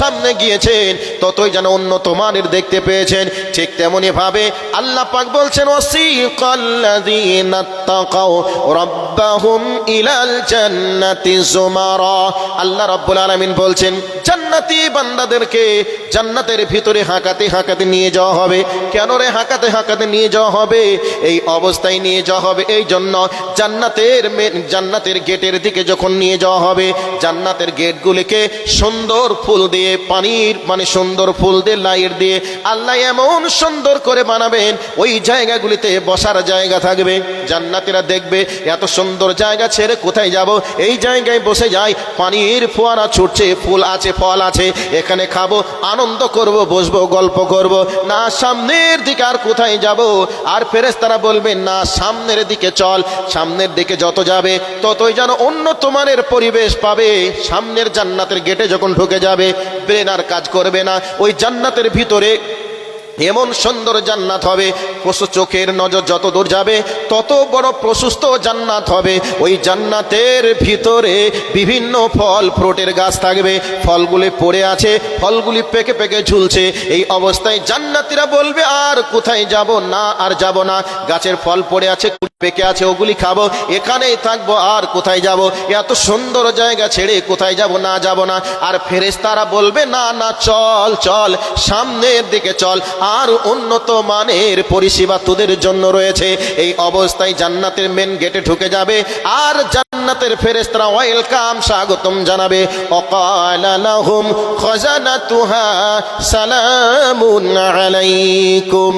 সামনে গিয়েছেন ততই যেন উন্নত মানের দেখতে পেয়েছেন। ঠিক তেমনি ভাবে আল্লাহ পাক বলছেন, ওয়াসিকাল্লাযীনা তাকাও রাব্বাহুম ইলাল জান্নাতি যুমারা। আল্লাহ রাব্বুল আলামিন বলছেন জান্নাতি বান্দাদেরকে জান্নাতের ভিতরে হাঁকাতে হাঁকাতে নিয়ে যাওয়া হবে। কেন রে হাঁকাতে হাঁকাতে নিয়ে যাওয়া হবে? এই অবস্থায় নিয়ে যাওয়া হবে এই জন্য, জান্নাতের গেটের দিকে যখন নিয়ে যাওয়া হবে, জান্নাতের গেটগুলিকে সুন্দর ফুল দিয়ে, পানির সুন্দর ফুল দিয়ে, লাইট দিয়ে আল্লাহ এমন সুন্দর করে বানাবেন, ওই জায়গাগুলিতে বসার জায়গা থাকবে। জান্নাতীরা দেখবে এত সুন্দর জায়গা ছেড়ে কোথায় যাব, এই জায়গায় বসে যাই, পানির ফোয়ারা ছুটছে, ফুল আছে, ফল আছে, এখানে খাবো, আনন্দ করব, বসবো, গল্প করব। না সামনের দিকে আর কোথায় যাব? আর ফেরেশতারা বলবেন না সামনের দিকে চল। সামনের দিকে যত যাবে ততই যেন উন্নত মানের পরিবেশ পাবে। সামনের জান্নাতের গেটে যখন ঢুকে যাবে, ব্রেন আর কাজ করবে না। ওই জান্নাতের ভিতরে এমন সুন্দর জান্নাত হবে, চোখের নজর যত দূর যাবে তত বড় প্রশস্ত জান্নাত হবে। ওই জান্নাতের ভিতরে বিভিন্ন ফল ফ্রুটের গাছ থাকবে, ফলগুলি পড়ে আছে, ফলগুলি পেকে পেকে ঝুলছে। এই অবস্থায় জান্নাতীরা বলবে আর কোথায় যাব না, আর যাব না, গাছের ফল পড়ে আছে, পেকে আছে, ওগুলি খাবো, এখানেই থাকবো, আর কোথায় যাব, এত সুন্দর জায়গা ছেড়ে কোথায় যাব না, যাব না। আর ফেরেশতারা বলবে না না, চল চল, সামনের দিকে চল, আর উন্নত মানের পরিষেবা তোদের জন্য রয়েছে। এই অবস্থায় জান্নাতের মেন গেটে ঢুকে যাবে, আর জান্নাতের ফেরেশতারা ওয়েলকাম স্বাগতম জানাবে। ওয়াকালা লাহুম খাজানাতুহা সালামুন আলাইকুম।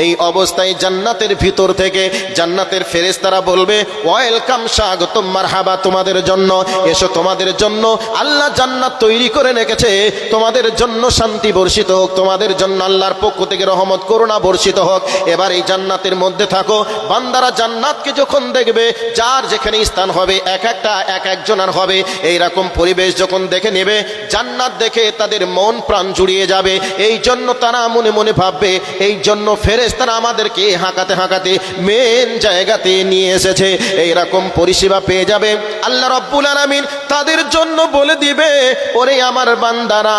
এই অবস্থায় জান্নাতের ভিতর থেকে জান্নাতের ফেরেশতারা বলবে ওয়েলকাম স্বাগতম মারহাবা তোমাদের জন্য, এসো তোমাদের জন্য আল্লাহ জান্নাত তৈরি করে রেখেছে, তোমাদের জন্য শান্তি বর্ষিত হোক, তোমাদের জন্য আল্লাহর পক্ষ থেকে রহমত করুণা বর্ষিত হোক। এবার এই জান্নাতের মধ্যে থাকো। বান্দারা জান্নাতকে যখন দেখবে, যার যেখানে স্থান হবে এক একজনের হবে, এইরকম পরিবেশ যখন দেখে নেবে, জান্নাত দেখে তাদের মন প্রাণ জুড়িয়ে যাবে। এই জন্য তারা মনে মনে ভাববে, এই জন্য ফেরেশতারা আমাদেরকে হাঁকাতে হাঁকাতে মেন জায়গাতে নিয়ে এসেছে। এইরকম পরিষেবা পেয়ে যাবে। আল্লাহ রাব্বুল আলামিন তাদের জন্য বলে দিবে, ওরে আমার বান্দারা,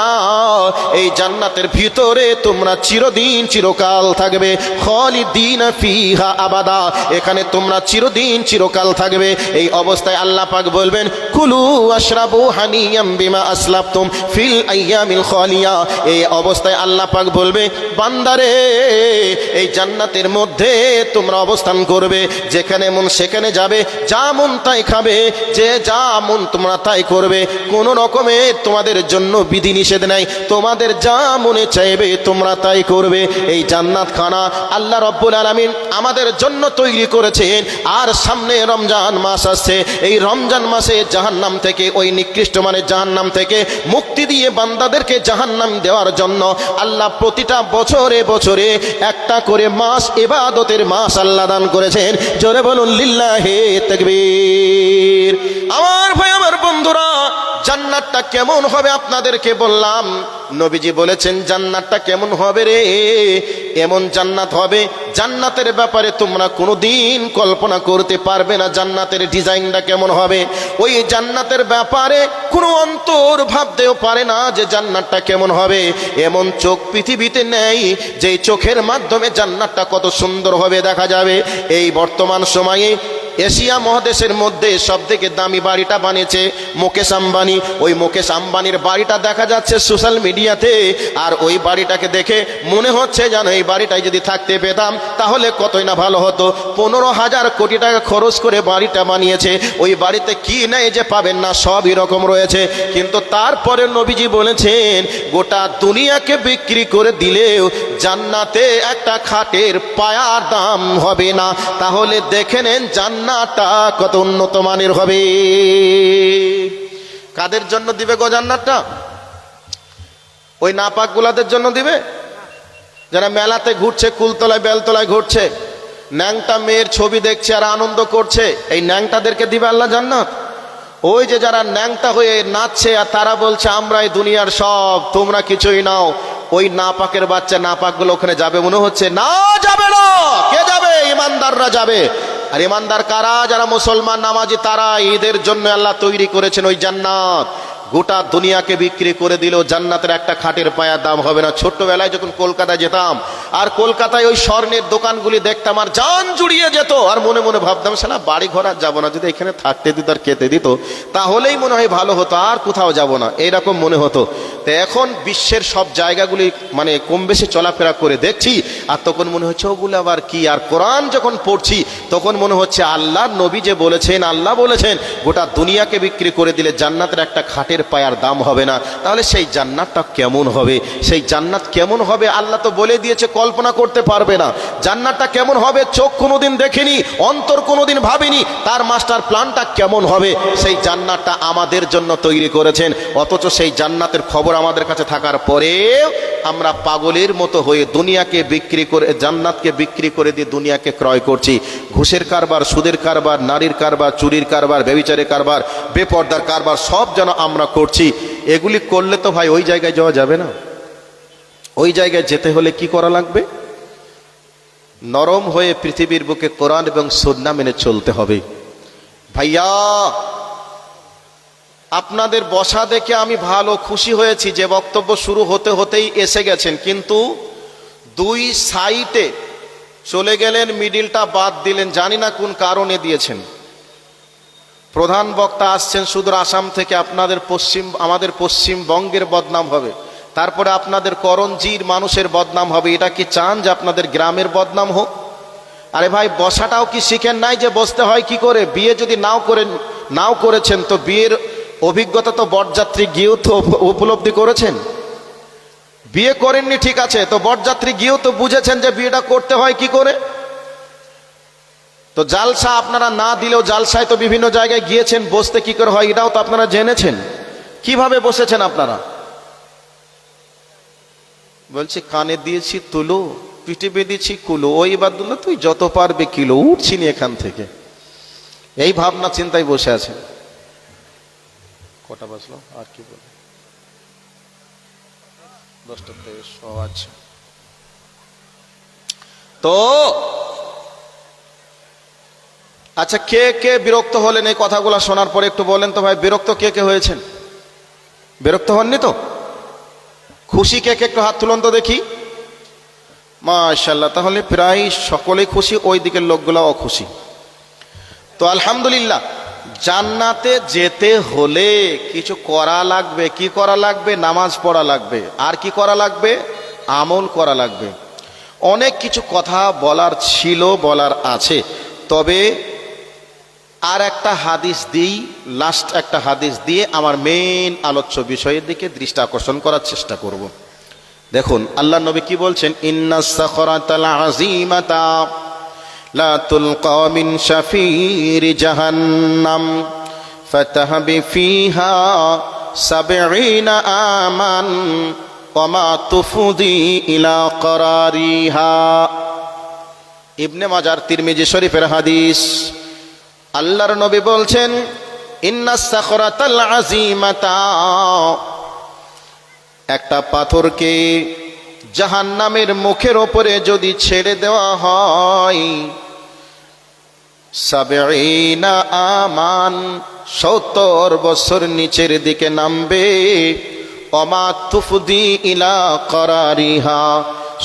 এই জান্নাতের ভিতরে তোমরা চিরদিন চিরকাল থাকবে, খালিদিনা ফিহা আবাদা, এখানে তোমরা চিরদিন চিরকাল থাকবে। এই অবস্থায় আল্লাহ পাক বলবেন, কুলু আশরাবু হানিয়াম বিমা আসলাফতুম ফিল আইয়ামিল খালিয়া। এই অবস্থায় আল্লাহ পাক বলবে, বান্দারে, এই জান্নাতের মধ্যে তোমরা অবস্থান করবে, যেখানে মন সেখানে যাবে, যা মন তাই খাবে, যে যা মন তোমরা তাই করবে, কোন রকমে তোমাদের জন্য বিধি নিষেধ নাই, তোমাদের যা মনে চাইবে তোমরা তাই করবে। এই জান্নাত খানা আল্লাহ রাব্বুল আলামিন আমাদের জন্য তৈরি করেছেন। আর সামনে রমজান মাস আসছে, এই রমজান মাসে জাহান্নাম থেকে, ওই নিকৃষ্ট মানের জাহান্নাম থেকে মুক্তি দিয়ে বান্দাদেরকে জাহান্নাম দেওয়ার জন্য আল্লাহ প্রতিটা বছরে বছরে একটা করে মাস ইবাদতের মাস আল্লাহ দান করেছেন। জোরে বলুন লিল্লাহি তাকবীর। আমার ভাই, আমার বন্ধুরা, জান্নাতটা কেমন হবে আপনাদেরকে বললাম। নবীজি বলেছেন জান্নাতটা কেমন হবে রে, এমন জান্নাত হবে, জান্নাতের ব্যাপারে তোমরা কোনোদিন কল্পনা করতে পারবে না জান্নাতের ডিজাইনটা কেমন হবে। ওই জান্নাতের ব্যাপারে কোনো অন্তর ভাবতেও পারে না যে জান্নাতটা কেমন হবে। এমন চোখ পৃথিবীতে নেই যেই চোখের মাধ্যমে জান্নাতটা কত সুন্দর হবে দেখা যাবে। এই বর্তমান সময়ে এশিয়া মহাদেশের মধ্যে সবথেকে দামি বাড়িটা বানিয়েছে মুকেশ আম্বানি। ওই মুকেশ আম্বানির বাড়িটা দেখা যাচ্ছে সোশ্যাল মিডিয়াতে, আর ওই বাড়িটাকে দেখে মনে হচ্ছে যেন এই বাড়িটায় যদি থাকতে পেতাম তাহলে কতই না ভালো হতো। 15,000 কোটি টাকা খরচ করে বাড়িটা বানিয়েছে। ওই বাড়িতে কি নেই যে পাবেন না, সবই রকম রয়েছে। কিন্তু তারপরে নবীজি বলেছেন, গোটা দুনিয়াকে বিক্রি করে দিলেও জান্নাতে একটা খাটের পায়ার দাম হবে না। তাহলে দেখে নেন জান্নাতটা কত উন্নত মানের হবে। কাদের জন্য দিবে গো জান্নাতটা? ওই নাপাক গুলাদের জন্য দিবে, যারা মেলাতে ঘুরছে, কুলতলায় বেলতলায় ঘুরছে, ন্যাংটা মেয়ের ছবি দেখছে আর আনন্দ করছে, এই ন্যাংটাদেরকে দিবে আল্লাহ জান্নাত? ওই যে যারা ন্যাংটা হয়ে নাচছে আর তারা বলছে আমরা এই দুনিয়ার সব, তোমরা কিছুই নাও, ওই নাপাকের বাচ্চা নাপাকগুলো ওখানে যাবে? মনে হচ্ছে না, যাবে না। কে যাবে? ইমানদাররা যাবে। আর ইমানদার কারা? যারা মুসলমান নামাজি, তারা। ঈদের জন্য আল্লাহ তৈরি করেছেন ওই জান্নাত। গোটা দুনিয়াকে বিক্রি করে দিলেও জান্নাতের একটা খাটের পায়ার দাম হবে না। ছোট্টবেলায় যখন কলকাতায় যেতাম, আর কলকাতায় ওই স্বর্ণের দোকানগুলি দেখতাম, আর জান জুড়িয়ে যেত, আর মনে মনে ভাবতাম শালা বাড়ি ঘর আর যাবো না, যদি এখানে থাকতে দিত আর খেতে দিত তাহলেই মনে হয় ভালো হতো, আর কোথাও যাব না, এইরকম মনে হতো। তো এখন বিশ্বের সব জায়গাগুলি মানে কম বেশি চলাফেরা করে দেখছি, আর তখন মনে হচ্ছে ওগুলো আবার কি। আর কোরআন যখন পড়ছি তখন মনে হচ্ছে আল্লাহ নবী যে বলেছেন, আল্লাহ বলেছেন গোটা দুনিয়াকে বিক্রি করে দিলে জান্নাতের একটা খাটের পায়ার দাম হবে না। তাহলে সেই জান্নাতটা কেমন হবে? সেই জান্নাত কেমন হবে আল্লাহ তো বলে দিয়েছে, কল্পনা করতে পারবে না। জান্নাতটা কেমন হবে চোখ কোনোদিন দেখেনি, অন্তর কোনোদিন ভাবেনি, তার মাস্টার প্ল্যানটা কেমন হবে সেই জান্নাতটা আমাদের জন্য তৈরি করেছেন। অথচ সেই জান্নাতের খবর আমাদের কাছে থাকার পরেও আমরা পাগলের মতো হয়ে দুনিয়াকে বিক্রি করে, জান্নাতকে বিক্রি করে দিয়ে দুনিয়াকে ক্রয় করছি। ঘুষের কারবার, সুদের কারবার, নারীর কারবার, চুরির কারবার, ব্যভিচারের কারবার, বেপর্দার কারবার সব যেন আমরা করছি। এগুলি করলে তো ভাই ওই জায়গায় যাওয়া যাবে না। ওই জায়গায় যেতে হলে কি করা লাগবে? নরম হয়ে পৃথিবীর বুকে কোরআন এবং সুন্নাহ মেনে চলতে হবে। ভাইয়া, আপনাদের বসা দেখে আমি ভালো খুশি হয়েছি যে বক্তব্য শুরু হতে হতেই এসে গেছেন, কিন্তু দুই সাইডে চলে গেলেন, মিডিলটা বাদ দিলেন, জানি না কোন কারণে দিয়েছেন। প্রধান বক্তা আসছেন সুদূর আসাম থেকে, আমাদের পশ্চিমবঙ্গের বদনাম হবে, তারপরে আপনাদের করঞ্জির মানুষের বদনাম হবে। এটা কি চান যে আপনাদের গ্রামের বদনাম হোক? আরে ভাই, বসাটাও কি শিখেন নাই যে বসতে হয় কি করে? বিয়ে যদি নাও করেন, নাও করেছেন, তো বিয়ের অভিজ্ঞতা তো বরযাত্রী গিয়েও তো উপলব্ধি করেছেন। বিয়ে করেননি ঠিক আছে, তো বরযাত্রী গিয়েও তো বুঝেছেন যে বিয়েটা করতে হয় কি করে। তো জালসা আপনারা না দিলেও জালসায় তো বিভিন্ন জায়গায় গিয়েছেন, বসতে কি করে হয় এটাও তো আপনারা জেনেছেন। কিভাবে বসেছেন আপনারা? বলছি কানে দিয়েছি তুলো, পিঠে বেঁধেছি কুলো, ওই বাদুল্লাহ তুই যত পারবে কিলো, উঠছি নি এখান থেকে, এই ভাবনা চিন্তায় বসে আছেন। কটা বাজলো আর কি বলে 10টা 23। আচ্ছা, তো আচ্ছা কে কে বিরক্ত হলেন এই কথাগুলো শোনার পরে একটু বলেন তো ভাই, বিরক্ত কে কে হয়েছেন? বিরক্ত হননি তো? খুশি কে কে একটু হাত তুলন তো দেখি। মাশাআল্লাহ, তাহলে প্রায় সকলেই খুশি, ওই দিকের লোকগুলো অখুশি। তো আলহামদুলিল্লাহ, জান্নাতে যেতে হলে কিছু করা লাগবে। কি করা লাগবে? নামাজ পড়া লাগবে। আর কি করা লাগবে? আমল করা লাগবে। অনেক কিছু কথা বলার ছিল, বলার আছে, তবে আর একটা হাদিস দিই, লাস্ট একটা হাদিস দিয়ে আমার মেইন আলোচ্য বিষয়ের দিকে দৃষ্টি আকর্ষণ করার চেষ্টা করব। দেখুন আল্লাহ নবী কি বলছেন, ইন্নাস সাখরাতাল আযীমাতা লা তুলকা মিন শাফির জাহান্নাম ফাতাহবি ফিহা ৭০ আমান ওয়া মা তুফদি ইলা করারিহা। ইবনে মাজাহ তিরমিজি শরীফের হাদিস। আল্লাহর নবী বলছেন, ইন্নাস সাখরাতাল আযীমাতা, একটা পাথরকে জাহান্নামের মুখের ওপরে যদি ছেড়ে দেওয়া হয়, ৭০ আমান, ৭০ বছর নিচের দিকে নামবে। ওমা তুফদি ইলা করারিহা,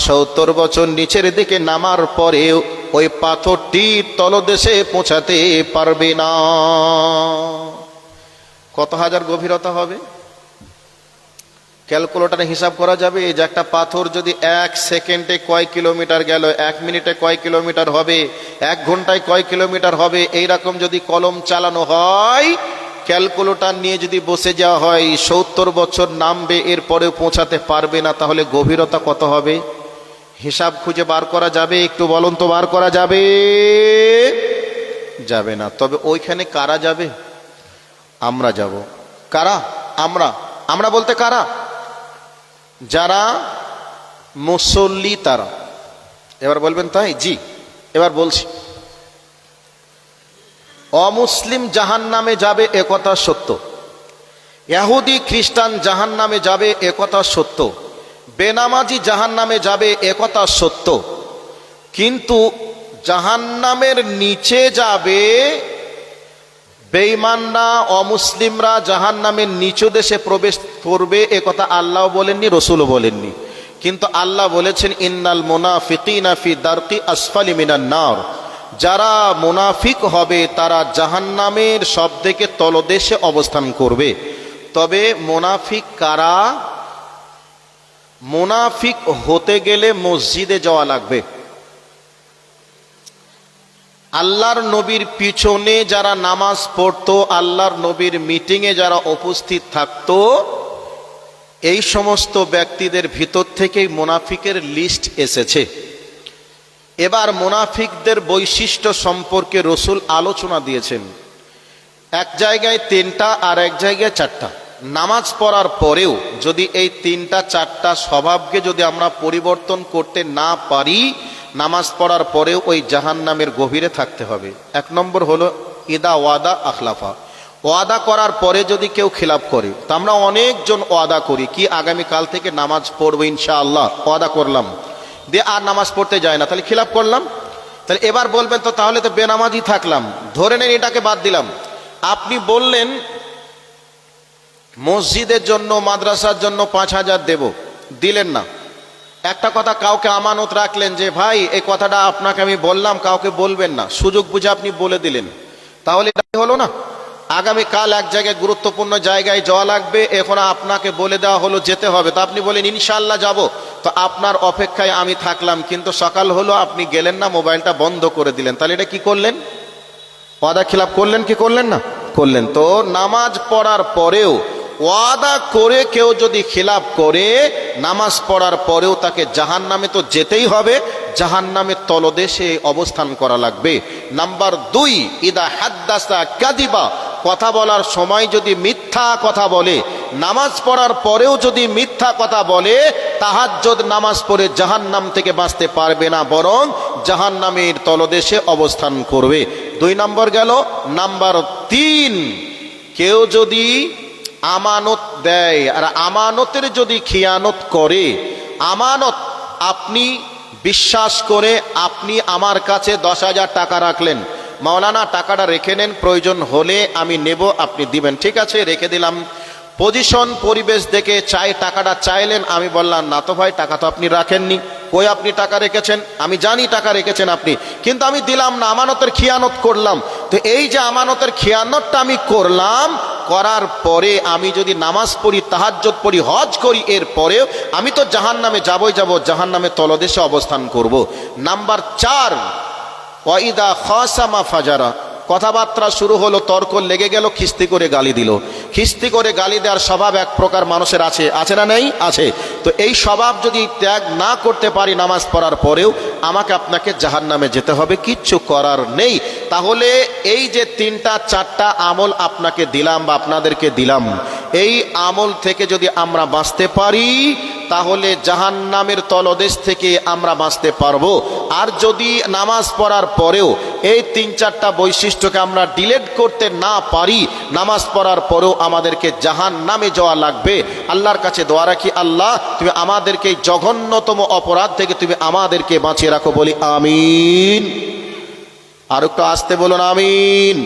৭০ বছর নিচের দিকে নামার পরেও ওই পাথরটি তলদেশে পৌঁছাতে পারবে না। কত হাজার গভীরতা হবে? ক্যালকুলেটরে হিসাব করা যাবে যে একটা পাথর যদি ১ সেকেন্ডে কয় কিলোমিটার গেল, ১ মিনিটে কয় কিলোমিটার হবে, ১ ঘন্টায় কয় কিলোমিটার হবে। এইরকম যদি কলম চালানো হয়, ক্যালকুলেটর নিয়ে যদি বসে যাওয়া হয়, ৭০ বছর নামবে, এরপরেও পৌঁছাতে পারবে না, তাহলে গভীরতা কত হবে? হিসাব খুঁজে বার করা যাবে? একটু বলুন তো, বার করা যাবে? যাবে না। তবে ওইখানে কারা যাবে? আমরা যাব। কারা? আমরা। আমরা বলতে কারা? যারা মুসল্লি তারা। এবার বলবেন তাই? জি, এবার বলছি। অমুসলিম জাহান্নামে যাবে একথা সত্য, ইহুদি খ্রিস্টান জাহান্নামে যাবে একথা সত্য, বেনামাজি জাহান্নামে যাবে একথা সত্য, কিন্তু জাহান্নামের নিচে যাবে বেঈমানরা, অমুসলিমরা জাহান্নামের নিচু দেশে প্রবেশ করবে, একথা আল্লাহ বলেননি, রসুলও বলেননি। কিন্তু আল্লাহ বলেছেন, ইন্নাল মুনাফিকিনা ফি দারকি আসফালি মিনান নার, যারা মুনাফিক হবে তারা জাহান্নামের সবথেকে তলদেশে অবস্থান করবে। তবে মুনাফিক কারা? মুনাফিক হতে গেলে মসজিদে যাওয়া লাগবে। আল্লাহর নবীর পিছনে যারা নামাজ পড়তো, আল্লাহর নবীর মিটিংয়ে যারা উপস্থিত থাকতো, এই সমস্ত ব্যক্তিদের ভিতর থেকেই মুনাফিকের লিস্ট এসেছে। এবার মুনাফিকদের বৈশিষ্ট্য সম্পর্কে রসুল আলোচনা দিয়েছেন। এক জায়গায় ৩টা আর এক জায়গায় 4টা। নামাজ পড়ার পরেও যদি এই ৩টা 4টা স্বভাবকে যদি আমরা পরিবর্তন করতে না পারি, নামাজ পড়ার পরেও ওই জাহান্নামের গভীরে থাকতে হবে। ১ নম্বর হলো ইদা ওয়াদা আখলাফা, ওয়াদা করার পরে যদি কেউ খিলাফ করে। তো আমরা অনেকজন ওয়াদা করি কি আগামীকাল থেকে নামাজ পড়বো ইনশাআল্লাহ, ওয়াদা করলাম, দিয়ে আর নামাজ পড়তে যায় না, তাহলে খিলাফ করলাম। তাহলে এবার বলবেন তো তাহলে তো বেনামাজি থাকলাম। ধরে নেন এটাকে বাদ দিলাম। আপনি বললেন মসজিদের জন্য, মাদ্রাসার জন্য ৫,০০০ দেব, দিলেন না। একটা কথা কাউকে আমানত রাখলেন যে ভাই এই কথাটা আপনাকে আমি বললাম, কাউকে বলবেন না, সুযোগ বুঝে আপনি বলে দিলেন, তাহলে এটা হলো না? আগামীকাল এক জায়গায় গুরুত্বপূর্ণ জায়গায় যাওয়া লাগবে, এখন আপনাকে বলে দেওয়া হলো যেতে হবে, তো আপনি বলেন ইনশাআল্লাহ যাব, তো আপনার অপেক্ষায় আমি থাকলাম, কিন্তু সকাল হলো আপনি গেলেন না, মোবাইলটা বন্ধ করে দিলেন, তাহলে এটা কি করলেন? ওয়াদা খিলাফ করলেন কি করলেন না? করলেন। তো নামাজ পড়ার পরেও ওয়াদা করে কেউ যদি খিলাফ করে, নামাজ পড়ার পরেও তাকে জাহান্নামে তো যেতেই হবে, জাহান্নামের তলদেশে অবস্থান করা লাগবে। নাম্বার 2, ইদা হাদ্দাসা কাযিবা, কথা বলার সময় যদি মিথ্যা কথা বলে, নামাজ পড়ার পরেও যদি মিথ্যা কথা বলে, তাহাজ্জুদ নামাজ পড়ে জাহান্নাম থেকে বাঁচতে পারবে না, বরং জাহান্নামের তলদেশে অবস্থান করবে। 2 নম্বর গেল। নাম্বার 3, কেউ যদি আমানত দেয় আর আমানতের যদি খিয়ানত করে, আমানত আপনি বিশ্বাস করে আপনি আমার কাছে 10,000 টাকা রাখলেন, মাওলানা টাকাটা রেখে নেন, প্রয়োজন হলে আমি নেব, আপনি দিবেন, ঠিক আছে রেখে দিলাম। পজিশন পরিবেশ দেখে টাকাটা চাইলেন, আমি বললাম না তো ভাই, টাকা তো আপনি রাখেননি, কই আপনি টাকা রেখেছেন? আমি জানি টাকা রেখেছেন আপনি, কিন্তু আমি দিলাম না, আমানতের খিয়ানত করলাম। তো এই যে আমানতের খিয়ানতটা আমি করলাম, করার পরে আমি যদি নামাজ পড়ি, তাহাজ্জুদ পড়ি, হজ করি, এর পরেও আমি তো জাহান্নামে যাবই যাব, জাহান্নামে তলদেশে অবস্থান করব। নাম্বার 4, ওয়াইদা খাসামা ফাজারা, কথাবার্তা শুরু হলো, তর্ক লেগে গেল, খিস্তি করে গালি দিল। খিস্তি করে গালি দেওয়ার স্বভাব এক প্রকার মানুষের আছে, আছে না নেই? আছে। তো এই স্বভাব যদি ত্যাগ না করতে পারি নামাজ পড়ার পরেও, আমাকে আপনাকে জাহান্নামে যেতে হবে, কিচ্ছু করার নেই। তাহলে এই যে 3-4টা আমল আপনাকে দিলাম বা আপনাদেরকে দিলাম, এই আমল থেকে যদি আমরা বাঁচতে পারি, তাহলে জাহান্নামের তলদেশ থেকে আমরা বাঁচতে পারবো। আর যদি নামাজ পড়ার পরেও এই 3-4টা বৈশিষ্ট্যকে আমরা ডিলিট করতে না পারি, নামাজ পড়ার পরেও আমাদেরকে জাহান্নামে যাওয়া লাগবে। আল্লাহর কাছে দোয়া রাখি, আল্লাহ তুমি আমাদেরকে এই জঘন্যতম অপরাধ থেকে তুমি আমাদেরকে বাঁচিয়ে রাখো, বলি আমিন। আর একটু আসতে বলুন আমিন।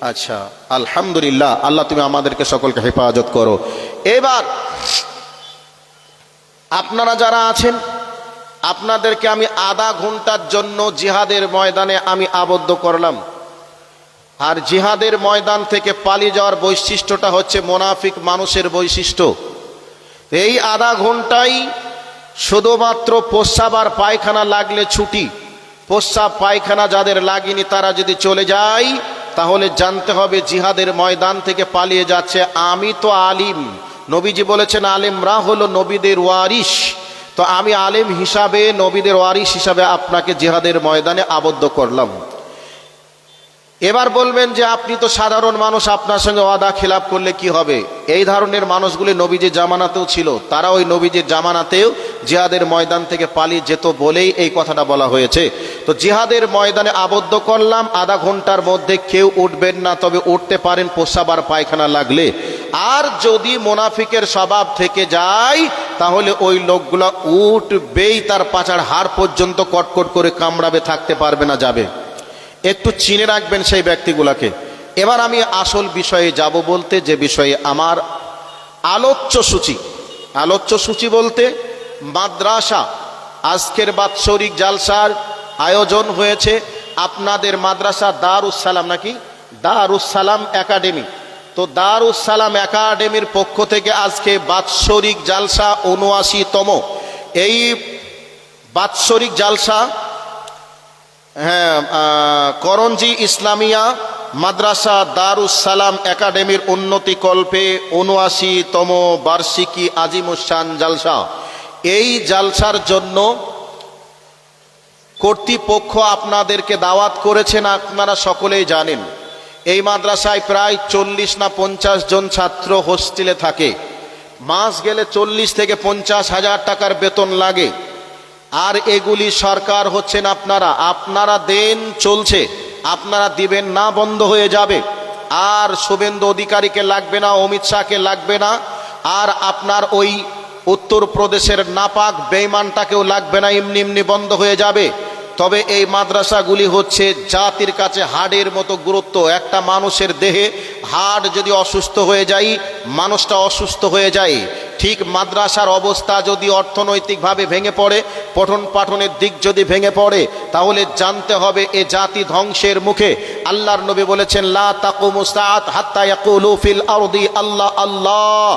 আচ্ছা, আলহামদুলিল্লাহ, আল্লাহ তুমি আমাদেরকে সকলকে হেফাজত করো। এবার আপনারা যারা আছেন, আপনাদেরকে আমি আধা ঘন্টার জন্য জিহাদের ময়দানে আমি আবদ্ধ করলাম। আর জিহাদের ময়দান থেকে পালিয়ে যাওয়ার বৈশিষ্ট্যটা হচ্ছে মুনাফিক মানুষের বৈশিষ্ট্য। এই আধা ঘন্টায় শুধুমাত্র প্রস্রাব আর পায়খানা লাগলে ছুটি, প্রস্রাব পায়খানা যাদের লাগেনি তারা যদি চলে যায়, তাহলে জানতে হবে জিহাদের ময়দান থেকে পালিয়ে যাচ্ছে। আমি তো আলিম, নবীজি বলেছেন আলেমরা হলো নবীদের ওয়ারিস, তো আমি আলেম হিসাবে, নবীদের ওয়ারিস হিসাবে আপনাকে জিহাদের ময়দানে আবদ্ধ করলাম। এবার বলবেন যে আপনি তো সাধারণ মানুষ, আপনার সঙ্গে ওয়াদা খিলাফ করলে কি হবে? এই ধরনের মানুষগুলি নবীজির জামানাতেও ছিল, তারা ওই নবীজির জামানাতেও জিহাদের ময়দান থেকে পালিয়ে যেত বলেই এই কথাটা বলা হয়েছে। তো জিহাদের ময়দানে আবদ্ধ করলাম, আধা ঘন্টার মধ্যে কেউ উঠবেন না, তবে উঠতে পারেন প্রস্রাব আর পায়খানা লাগলে। আর যদি মুনাফিকের স্বভাব থেকে যায়, তাহলে ওই লোকগুলা উঠবেই, তার পাছার হাড় পর্যন্ত কটকট করে কামড়াবে, থাকতে পারবে না, যাবে। একটু চিনে রাখবেন সেই ব্যক্তিগুলাকে। এবার আমি আসল বিষয়ে যাব, বলতে যে বিষয়ে আমার আলোচ্য সূচি। আলোচ্য সূচি বলতে মাদ্রাসা, আজকের বাৎসরিক জালসার আয়োজন হয়েছে আপনাদের মাদ্রাসা দারুস সালাম, নাকি দারুস সালাম একাডেমি। তো দারুস সালাম একাডেমির পক্ষ থেকে আজকে বাৎসরিক জালসা ৭৯তম। এই বাৎসরিক জালসা করঞ্জি ইসলামিয়া মাদ্রাসা দারুস সালাম একাডেমির উন্নতি কল্পে ৭৯তম বার্ষিকী আজিমুসান জালসা। এই জালসার জন্য কর্তৃপক্ষ আপনাদেরকে দাওয়াত করেছেন, আপনারা সকলেই জানেন। এই মাদ্রাসায় প্রায় 40 না 50 জন ছাত্র হোস্টেলে থাকে। মাস গেলে 40 থেকে 50 হাজার টাকার বেতন লাগে। আর এগুলি সরকার হচ্ছেন আপনারা দেন, চলছে, আপনারা দিবেন না, বন্ধ হয়ে যাবে। আর শুভেন্দু অধিকারীকে লাগবে না, অমিত শাহকে লাগবে না, আর আপনার ওই উত্তরপ্রদেশের নাপাক বেঈমানটাকেও লাগবে না, এমনি এমনি বন্ধ হয়ে যাবে। তবে এই মাদ্রাসাগুলি হচ্ছে জাতির কাছে হাড়ের মতো গুরুত্ব। একটা মানুষের দেহে হাড় যদি অসুস্থ হয়ে যায়, মানুষটা অসুস্থ হয়ে যায়। ঠিক মাদ্রাসার অবস্থা যদি অর্থনৈতিকভাবে ভেঙে পড়ে, পঠন পাঠনের দিক যদি ভেঙে পড়ে, তাহলে জানতে হবে এ জাতি ধ্বংসের মুখে। আল্লাহর নবী বলেছেন লা তাকুমু সাআত হাত্তা ইয়াকুলু ফিল আরদি আল্লাহ আল্লাহ।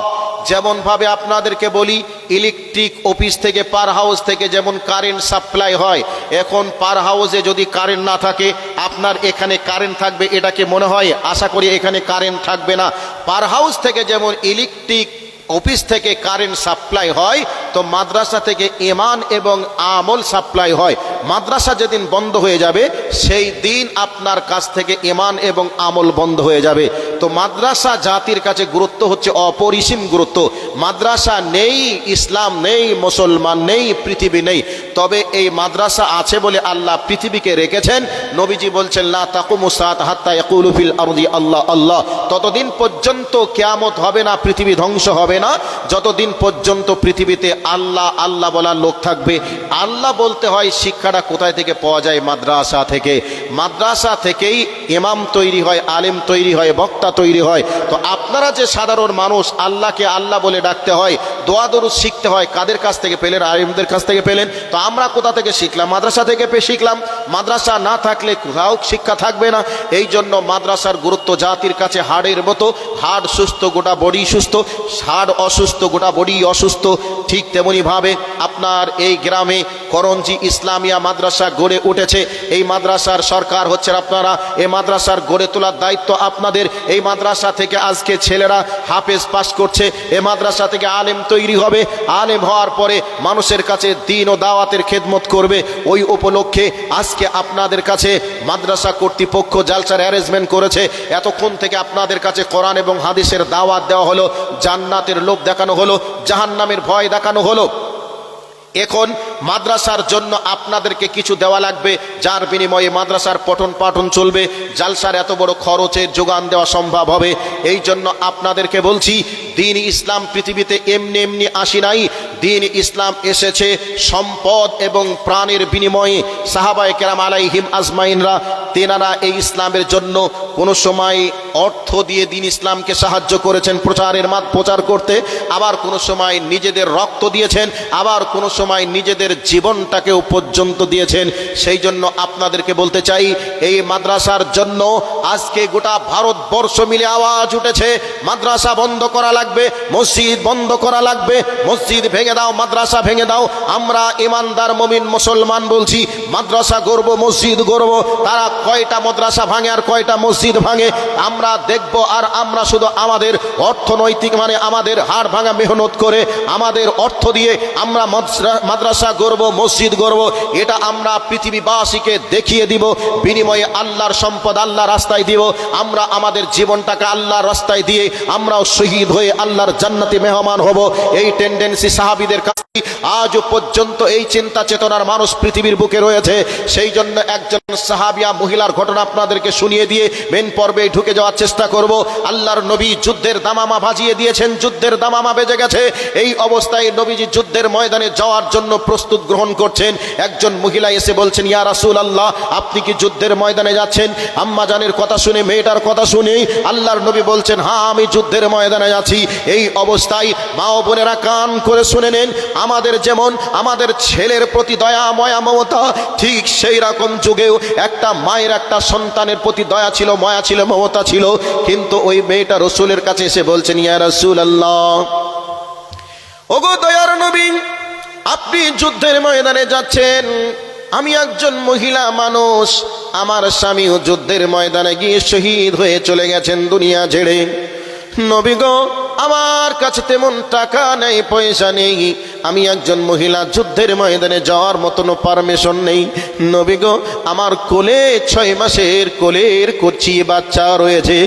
যেমন ভাবে আপনাদেরকে বলি, ইলেকট্রিক অফিস থেকে পার হাউস থেকে যেমন কারেন্ট সাপ্লাই হয়, এখন পার হাউসে যদি কারেন্ট না থাকে, আপনার এখানে কারেন্ট থাকবে এটাকে মনে হয়? আশা করি এখানে কারেন্ট থাকবে না। পার হাউস থেকে যেমন ইলেকট্রিক অফিস থেকে কারেন্ট সাপ্লাই হয়, তো মাদ্রাসা থেকে ঈমান এবং আমল সাপ্লাই হয়। মাদ্রাসা যেদিন বন্ধ হয়ে যাবে, সেই দিন আপনার কাছ থেকে ঈমান এবং আমল বন্ধ হয়ে যাবে। তো মাদ্রাসা জাতির কাছে গুরুত্ব হচ্ছে অপরিসীম গুরুত্ব। মাদ্রাসা নেই, ইসলাম নেই, মুসলমান নেই, পৃথিবী নেই। তবে এই মাদ্রাসা আছে বলে আল্লাহ পৃথিবীকে রেখেছেন। নবীজি বলছেন, লা তাকুমু সাআত হাত্তা ইয়াকুলু ফিল আরদি আল্লাহ আল্লাহ। ততদিন পর্যন্ত কিয়ামত হবে না, পৃথিবী ধ্বংস হবে না, যতদিন পর্যন্ত পৃথিবীতে আল্লাহ আল্লাহ বলার লোক থাকবে। আল্লাহ বলতে হয়, শিক্ষাটা কোথায় থেকে পাওয়া যায়? মাদ্রাসা থেকে। মাদ্রাসা থেকেই ইমাম তৈরি হয়, আলেম তৈরি হয়, বক্তা তৈরি হয়। তো আপনারা যে সাধারণ মানুষ, আল্লাহকে আল্লাহ বলে ডাকতে হয়, দোয়া দরুদ শিখতে হয়, কাদের কাছ থেকে পেলেন? আলেমদের কাছ থেকে পেলেন। তো আমরা কোথা থেকে শিখলাম? মাদ্রাসা থেকে শিখলাম। মাদ্রাসা না থাকলে কোথাও শিক্ষা থাকবে না। এই জন্য মাদ্রাসার গুরুত্ব জাতির কাছে হাড়ের মতো। হাড় সুস্থ, গোটা বডি সুস্থ। হাড় অসুস্থ, গোটা বডি অসুস্থ। ঠিক তেমনি ভাবে আপনার এই গ্রামে করঞ্জি ইসলামিয়া মাদ্রাসা গড়ে উঠেছে। এই মাদ্রাসার সরকার হচ্ছে আপনারা। এই মাদ্রাসার গড়ে তোলার দায়িত্ব আপনাদের। এই মাদ্রাসা থেকে আজকে ছেলেরা হাফেজ পাস করছে। এই মাদ্রাসা থেকে আলেম তৈরি হবে। আলেম হওয়ার পরে মানুষের কাছে দ্বীন ও দাওয়াতের খেদমত করবে। ওই উপলক্ষে আজকে আপনাদের কাছে মাদ্রাসা কর্তৃপক্ষ জালসার অ্যারেঞ্জমেন্ট করেছে। এতক্ষণ থেকে আপনাদের কাছে কোরআন এবং হাদিসের দাওয়াত দেওয়া হলো, জান্নাতের লোভ দেখানো হলো, জাহান্নামের ভয় দেখানো হলো। এখন মাদ্রাসার জন্য আপনাদেরকে কিছু দেওয়া লাগবে, যার বিনিময়ে মাদ্রাসার পঠন পাঠন চলবে, জালসার এত বড় খরচের যোগান দেওয়া সম্ভব হবে। এই জন্য আপনাদেরকে বলছি, দ্বীন ইসলাম পৃথিবীতে এমনি এমনি আসি নাই। দ্বীন ইসলাম এসেছে সম্পদ এবং প্রাণের বিনিময়ে। সাহাবায়ে কেরাম আলাইহিম আজমাইনরা, তেনারা এই ইসলামের জন্য কোনো সময় অর্থ দিয়ে দ্বীন ইসলামকে সাহায্য করেছেন প্রচার করতে, আবার কোনো সময় নিজেদের রক্ত দিয়েছেন, আবার কোনো সময় নিজেদের জীবনটাকেও পর্যন্ত দিয়েছেন। সেই জন্য আপনাদেরকে বলতে চাই, এই মাদ্রাসার জন্য আজকে গোটা ভারতবর্ষ মিলে আওয়াজ উঠেছে, মাদ্রাসা বন্ধ করা লাগবে, মসজিদ বন্ধ করা লাগবে, মসজিদ ভেঙে দাও, মাদ্রাসা ভেঙে দাও। আমরা ইমানদার মুমিন মুসলমান বলছি, মাদ্রাসা গড়ব, মসজিদ গড়ব। তারা কয়টা মাদ্রাসা ভাঙে আর কয়টা মসজিদ ভাঙে আমরা দেখব। আর আমরা শুধু আমাদের অর্থনৈতিক আমাদের হাড় ভাঙা মেহনত করে, আমাদের অর্থ দিয়ে আমরা মাদ্রাসা গড়ব, মসজিদ গড়ব, এটা আমরা পৃথিবীবাসীকে দেখিয়ে দিব। বিনিময়ে আল্লাহর সম্পদ আল্লাহ রাস্তায় দিব। আমরা আমাদের জীবনটাকে আল্লাহর রাস্তায় দিয়ে আমরাও শহীদ হয়ে আল্লাহর জান্নাতে মেহমান হব। এই টেন্ডেন্সি সাহাবীদের কাছে আজও পর্যন্ত এই চিন্তা চেতনার মানুষ পৃথিবীর বুকে রয়েছে। সেই জন্য একজন সাহাবিয়া মহিলার ঘটনা আপনাদেরকে শুনিয়ে দিয়ে মেন পর্বে ঢুকে যাওয়ার চেষ্টা করব। আল্লাহর নবী যুদ্ধের দামামা বাজিয়ে দিয়েছেন, যুদ্ধের দামামা বেজে গেছে। এই অবস্থায় নবীজি যুদ্ধের ময়দানে যাওয়ার জন্য প্রস্তুত গ্রহণ করছেন। একজন মহিলা এসে বলছেন, ইয়া রাসূলুল্লাহ, আপনি কি যুদ্ধের ময়দানে যাচ্ছেন? আম্মা জানের কথা শুনে, মেয়েটার কথা শুনে আল্লাহর নবী বলছেন, হ্যাঁ, আমি যুদ্ধের ময়দানে আছি। এই অবস্থায় মা ও বোনেরা কান করে শুনে নেন, আমাদের যেমন আমাদের ছেলের প্রতি দয়া ময়া মমতা, ঠিক সেই রকম যুগেও একটা মায়ের একটা সন্তানের প্রতি দয়া ছিল, ময়া ছিল, মমতা ছিল। কিন্তু ওই মেয়েটা রসুলের কাছে এসে বলছেন, ইয়া রাসূলুল্লাহ, ওগো দয়ার নবী, আপনি যুদ্ধের ময়দানে যাচ্ছেন, আমি একজন মহিলা মানুষ, আমার স্বামীও যুদ্ধের ময়দানে গিয়ে শহীদ হয়ে চলে গেছেন দুনিয়া ছেড়ে। নবী গো, আমার কাছে তেমন টাকা নেই, পয়সা নেই, আমি একজন মহিলা, যুদ্ধের ময়দানে যাওয়ার মতন পারমিশন নেই। নবী গো, আমার কোলে 6 মাসের কোলের কচি বাচ্চা রয়েছে,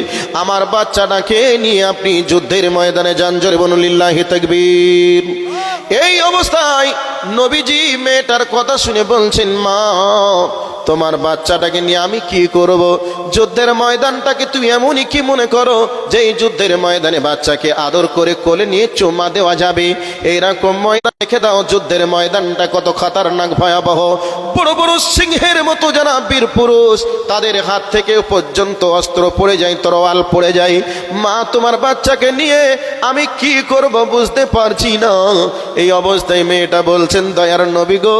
আমার বাচ্চাটাকে নিয়ে আপনি যুদ্ধের ময়দানে যান। জোরে বলুন লিল্লাহি তাকবীর। এই অবস্থায় নবীজি মেয়েটার কথা শুনে বলছেন, মা, তোমার বাচ্চাটাকে নিয়ে আমি কি করব? যুদ্ধের ময়দানটাকে তুই এমনই কি মনে করো যে এই যুদ্ধের ময়দানে বাচ্চাকে আদর করে কোলে নিয়ে চুমা দেওয়া যাবে? এইরকম ময়দান রেখে দাও। যুদ্ধের ময়দানটা কত খতরনাক, ভয়াবহ। বড় বড় সিংহের মতো যারা বীর পুরুষ, তাদের হাত থেকে পর্যন্ত অস্ত্র পড়ে যায়, তরোয়াল পড়ে যায়। মা, তোমার বাচ্চাকে নিয়ে আমি কি করব বুঝতে পারছি না। এই অবস্থায় মেয়েটা বলছেন, দয়ার নবী গো,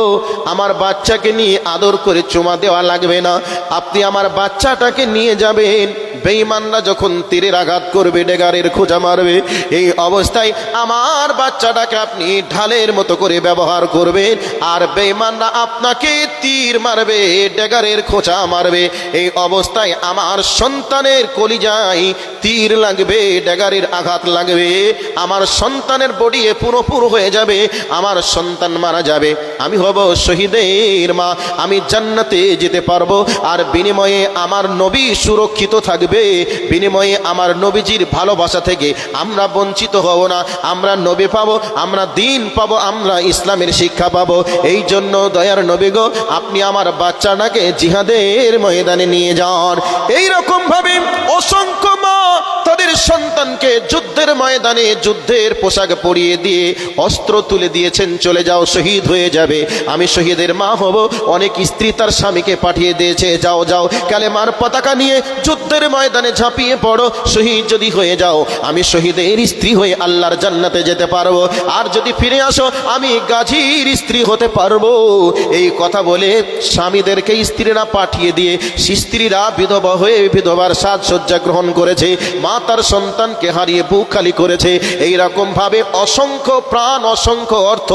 আমার বাচ্চাকে নিয়ে আদর করে চুমা দেওয়া লাগবে না, আপনি আমার বাচ্চাটাকে নিয়ে যাবেন বেঈমানরা যখন তীরের আঘাত করবে, ডেগারের খোঁজা মারবে, এই অবস্থায় আমার বাচ্চাটাকে আপনি ঢালের মতো করে ব্যবহার করবেন, আর বেঈমানরা আপনাকে তীর মারবে, ডেগারের খোঁচা মারবে। এই অবস্থায় আমার সন্তানের কলিজায় তীর লাগবে, ডেগারের আঘাত লাগবে, আমার সন্তানের বডি পুরোপুর হয়ে যাবে, আমার সন্তান মারা যাবে, আমি হব শহীদের মা, আমি জান্নাতে যেতে পারবো, আর বিনিময়ে আমার নবী সুরক্ষিত থাকবে, বিনিময়ে আমার নবীজির ভালোবাসা থেকে আমরা বঞ্চিত হব না, আমরা নবী পাবো, আমরা দিন পাবো, আমরা ইসলামের শিক্ষা পাবো। এই জন্য দয়ার নবী গো, আপনি আমার বাচ্চাটাকে জিহাদের ময়দানে নিয়ে যান। এইরকম ভাবে অসংখ্য মা তাদের সন্তানকে যুদ্ধের ময়দানে যুদ্ধের পোশাক পরিয়ে দিয়ে অস্ত্র তুলে দিয়েছেন, চলে যাও, শহীদ হয়ে যাবে, আমি শহীদের মা হব। অনেক স্ত্রী তার স্বামীকে পাঠিয়ে দিয়েছে, যাও যাও কালেমার পতাকা নিয়ে যুদ্ধের ময়দানে ঝাঁপিয়ে পড়ো, শহীদ যদি হয়ে যাও আমি শহীদের স্ত্রী হয়ে আল্লাহর জান্নাতে যেতে পারবো, আর যদি ফিরে আসো আমি গাজীর স্ত্রী হতে পারবো। এই কথা বলে স্বামীদেরকে স্ত্রীরা পাঠিয়ে দিয়ে স্ত্রীরা বিধবা হয়ে বিধবার সাজসজ্জা গ্রহণ করেছে, মা তার সন্তানকে হারিয়ে বুক খালি করেছে। এইরকম ভাবে অসংখ্য প্রাণ, অসংখ্য অর্থ